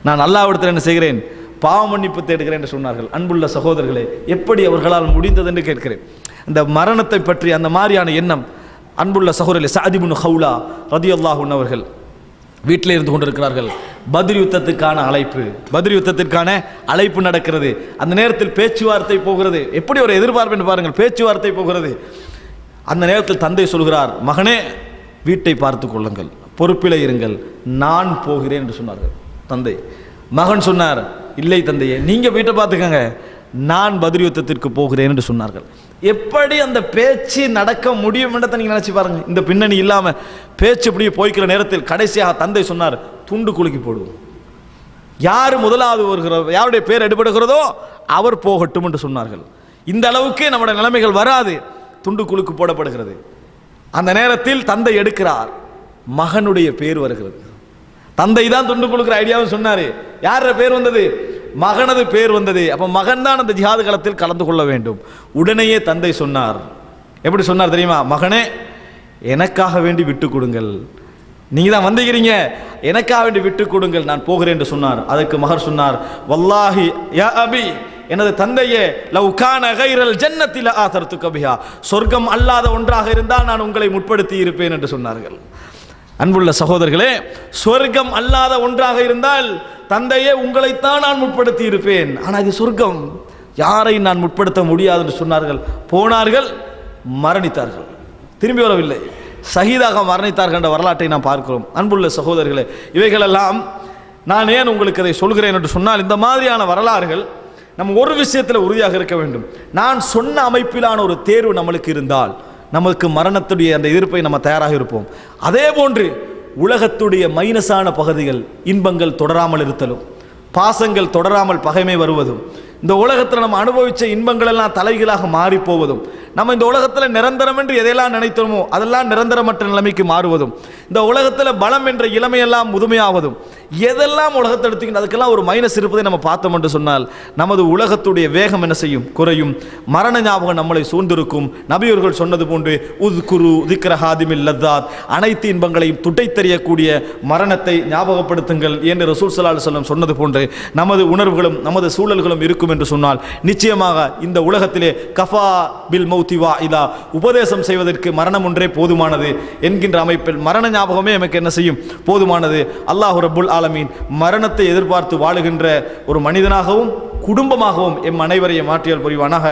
நான் அல்லாஹ்விடத்தில் என்ன செய்கிறேன், பாவ மன்னிப்பு தேடுகிறேன் என்று சொன்னார்கள். அன்புள்ள சகோதரர்களே, எப்படி அவர்களால் முடிந்தது என்று கேட்கிறேன். இந்த மரணத்தை பற்றி அந்த மாதிரியான எண்ணம், அன்புள்ள சகோதரர்களே, சஅத் இப்னு ஹவுலா ரலியல்லாஹு அன்ஹு அவர்கள் வீட்டில் இருந்து கொண்டிருக்கிறார்கள். பத்ர் யுத்தத்துக்கான அழைப்பு நடக்கிறது. அந்த நேரத்தில் பேச்சுவார்த்தை போகிறது. எப்படி ஒரு எதிர்பார்ப்பு என்று பாருங்கள், பேச்சுவார்த்தை போகிறது. அந்த நேரத்தில் தந்தை சொல்கிறார், மகனே வீட்டை பார்த்து கொள்ளுங்கள், பொறுப்பிலே இருங்கள், நான் போகிறேன் என்று சொன்னார்கள் தந்தை. மகன் சொன்னார், இல்லை தந்தையே, நீங்க வீட்டை பார்த்துக்கங்க, நான் பத்ர் யுத்தத்திற்கு போகிறேன் என்று சொன்னார்கள். எப்படி அந்த பேச்சு நடக்க முடியும் என்றதை நீங்க நினைச்சு பாருங்க. இந்த பின்னணி இல்லாம பேச்சு இப்படியே போய்க்கிற நேரத்தில் கடைசியாக தந்தை சொன்னார், துண்டு குலுக்கி போடுவோம், யாரு முதலாவது வருகிறதோ, யாருடைய பேர் எடுபடுகிறதோ அவர் போகட்டும் என்று சொன்னார்கள். இந்த அளவுக்கு நம்முடைய நிலைமைகள் வராது, துண்டு குலுக்கு போடப்படுகிறது. அந்த நேரத்தில் தந்தை எடுக்கிறார், மகனுடைய பேர் வருகிறது. தந்தை தான் துண்டு குலுக்கிற ஐடியாவும் சொன்னாரு. யார பேர் வந்தது? மகனது பேர் வந்தது. அப்ப மகன் தான் அந்த ஜிஹாது களத்தில் கலந்து கொள்ள வேண்டும். உடனேயே தந்தை சொன்னார், எப்படி சொன்னார் தெரியுமா, மகனே எனக்காக வேண்டி விட்டு கொடுங்கள், நீங்க தான் வந்திருக்கிறீங்க, எனக்காக வேண்டி விட்டு கொடுங்கள், நான் போகிறேன் என்று சொன்னார். அதற்கு மகர் சொன்னார், வல்லாஹி யா அபி எனது தந்தையே, லவ் கான கைரல் ஜன்னத்தில் ஆதர்துக பிஹா, சொர்க்கம் அல்லாத ஒன்றாக இருந்தால் நான் உங்களை முற்படுத்தி இருப்பேன் என்று சொன்னார்கள். அன்புள்ள சகோதரர்களே, சொர்க்கம் அல்லாத ஒன்றாக இருந்தால் தந்தையே உங்களைத்தான் நான் முற்படுத்தி இருப்பேன். ஆனால் இது சொர்க்கம், யாரை நான் முற்படுத்த முடியாது என்று சொன்னார்கள். போனார்கள், மரணித்தார்கள், திரும்பி வரவில்லை, ஷஹீதாக மரணித்தார்கள் என்ற வரலாற்றை நாம் பார்க்கிறோம். அன்புள்ள சகோதரர்களே, இவைகளெல்லாம் நான் ஏன் உங்களுக்கு அதை சொல்கிறேன் என்று சொன்னால், இந்த மாதிரியான வரலாறுகள் நம்ம ஒரு விஷயத்தில் உறுதியாக இருக்க வேண்டும். நான் சொன்ன அமைப்பிலான ஒரு தேர்வு நம்மளுக்கு இருந்தால் நமக்கு மரணத்துடைய அந்த எதிர்ப்பை நம்ம தயாராக இருப்போம். அதே போன்று உலகத்துடைய மைனஸான பகுதிகள், இன்பங்கள் தொடராமல் இருத்தலும், பாசங்கள் தொடராமல் பகைமை வருவதும், இந்த உலகத்தில் நம்ம அனுபவித்த இன்பங்கள் எல்லாம் தலைகீழாக மாறி போவதும், நம்ம இந்த உலகத்தில் நிரந்தரம் என்று எதையெல்லாம் நினைத்தோமோ அதெல்லாம் நிரந்தரமற்ற நிலைமைக்கு மாறுவதும், இந்த உலகத்தில் பலம் என்ற இளமையெல்லாம் முதுமையாவதும், எதெல்லாம் உலகத்தை எடுத்துக்கிட்டு அதுக்கெல்லாம் ஒரு மைனஸ் இருப்பதை நம்ம பார்த்தோம் என்று சொன்னால் நமது உலகத்துடைய வேகம் என்ன செய்யும்? குறையும். மரண ஞாபகம் நம்மளை சூழ்ந்திருக்கும். நபியவர்கள் சொன்னது போன்று உத்குரு திக்ர ஹாதிமில் லத்தாத், அனைத்து இன்பங்களையும் துடைத்தெறியக்கூடிய மரணத்தை ஞாபகப்படுத்துங்கள் என்று ரசூல் ஸல்லல்லாஹு அலைஹி வஸல்லம் சொன்னது போன்று நமது உணர்வுகளும் நமது சூழல்களும் இருக்கும் என்று சொன்னால் நிச்சயமாக இந்த உலகத்திலே கஃபா பில் மௌத்தி வாஇதா, உபதேசம் செய்வதற்கு மரணம் ஒன்றே போதுமானது என்கின்ற அமைப்பில் மரண ஞாபகமே நமக்கு என்ன செய்யும்? போதுமானது. அல்லாஹ் ரப்புல் ஆலமீன் மரணத்தை எதிர்பார்த்து வாழுகின்ற ஒரு மனிதனாகவும் குடும்பமாகவும் எம் அனைவரையும் மாற்றியல் புரிவானாக.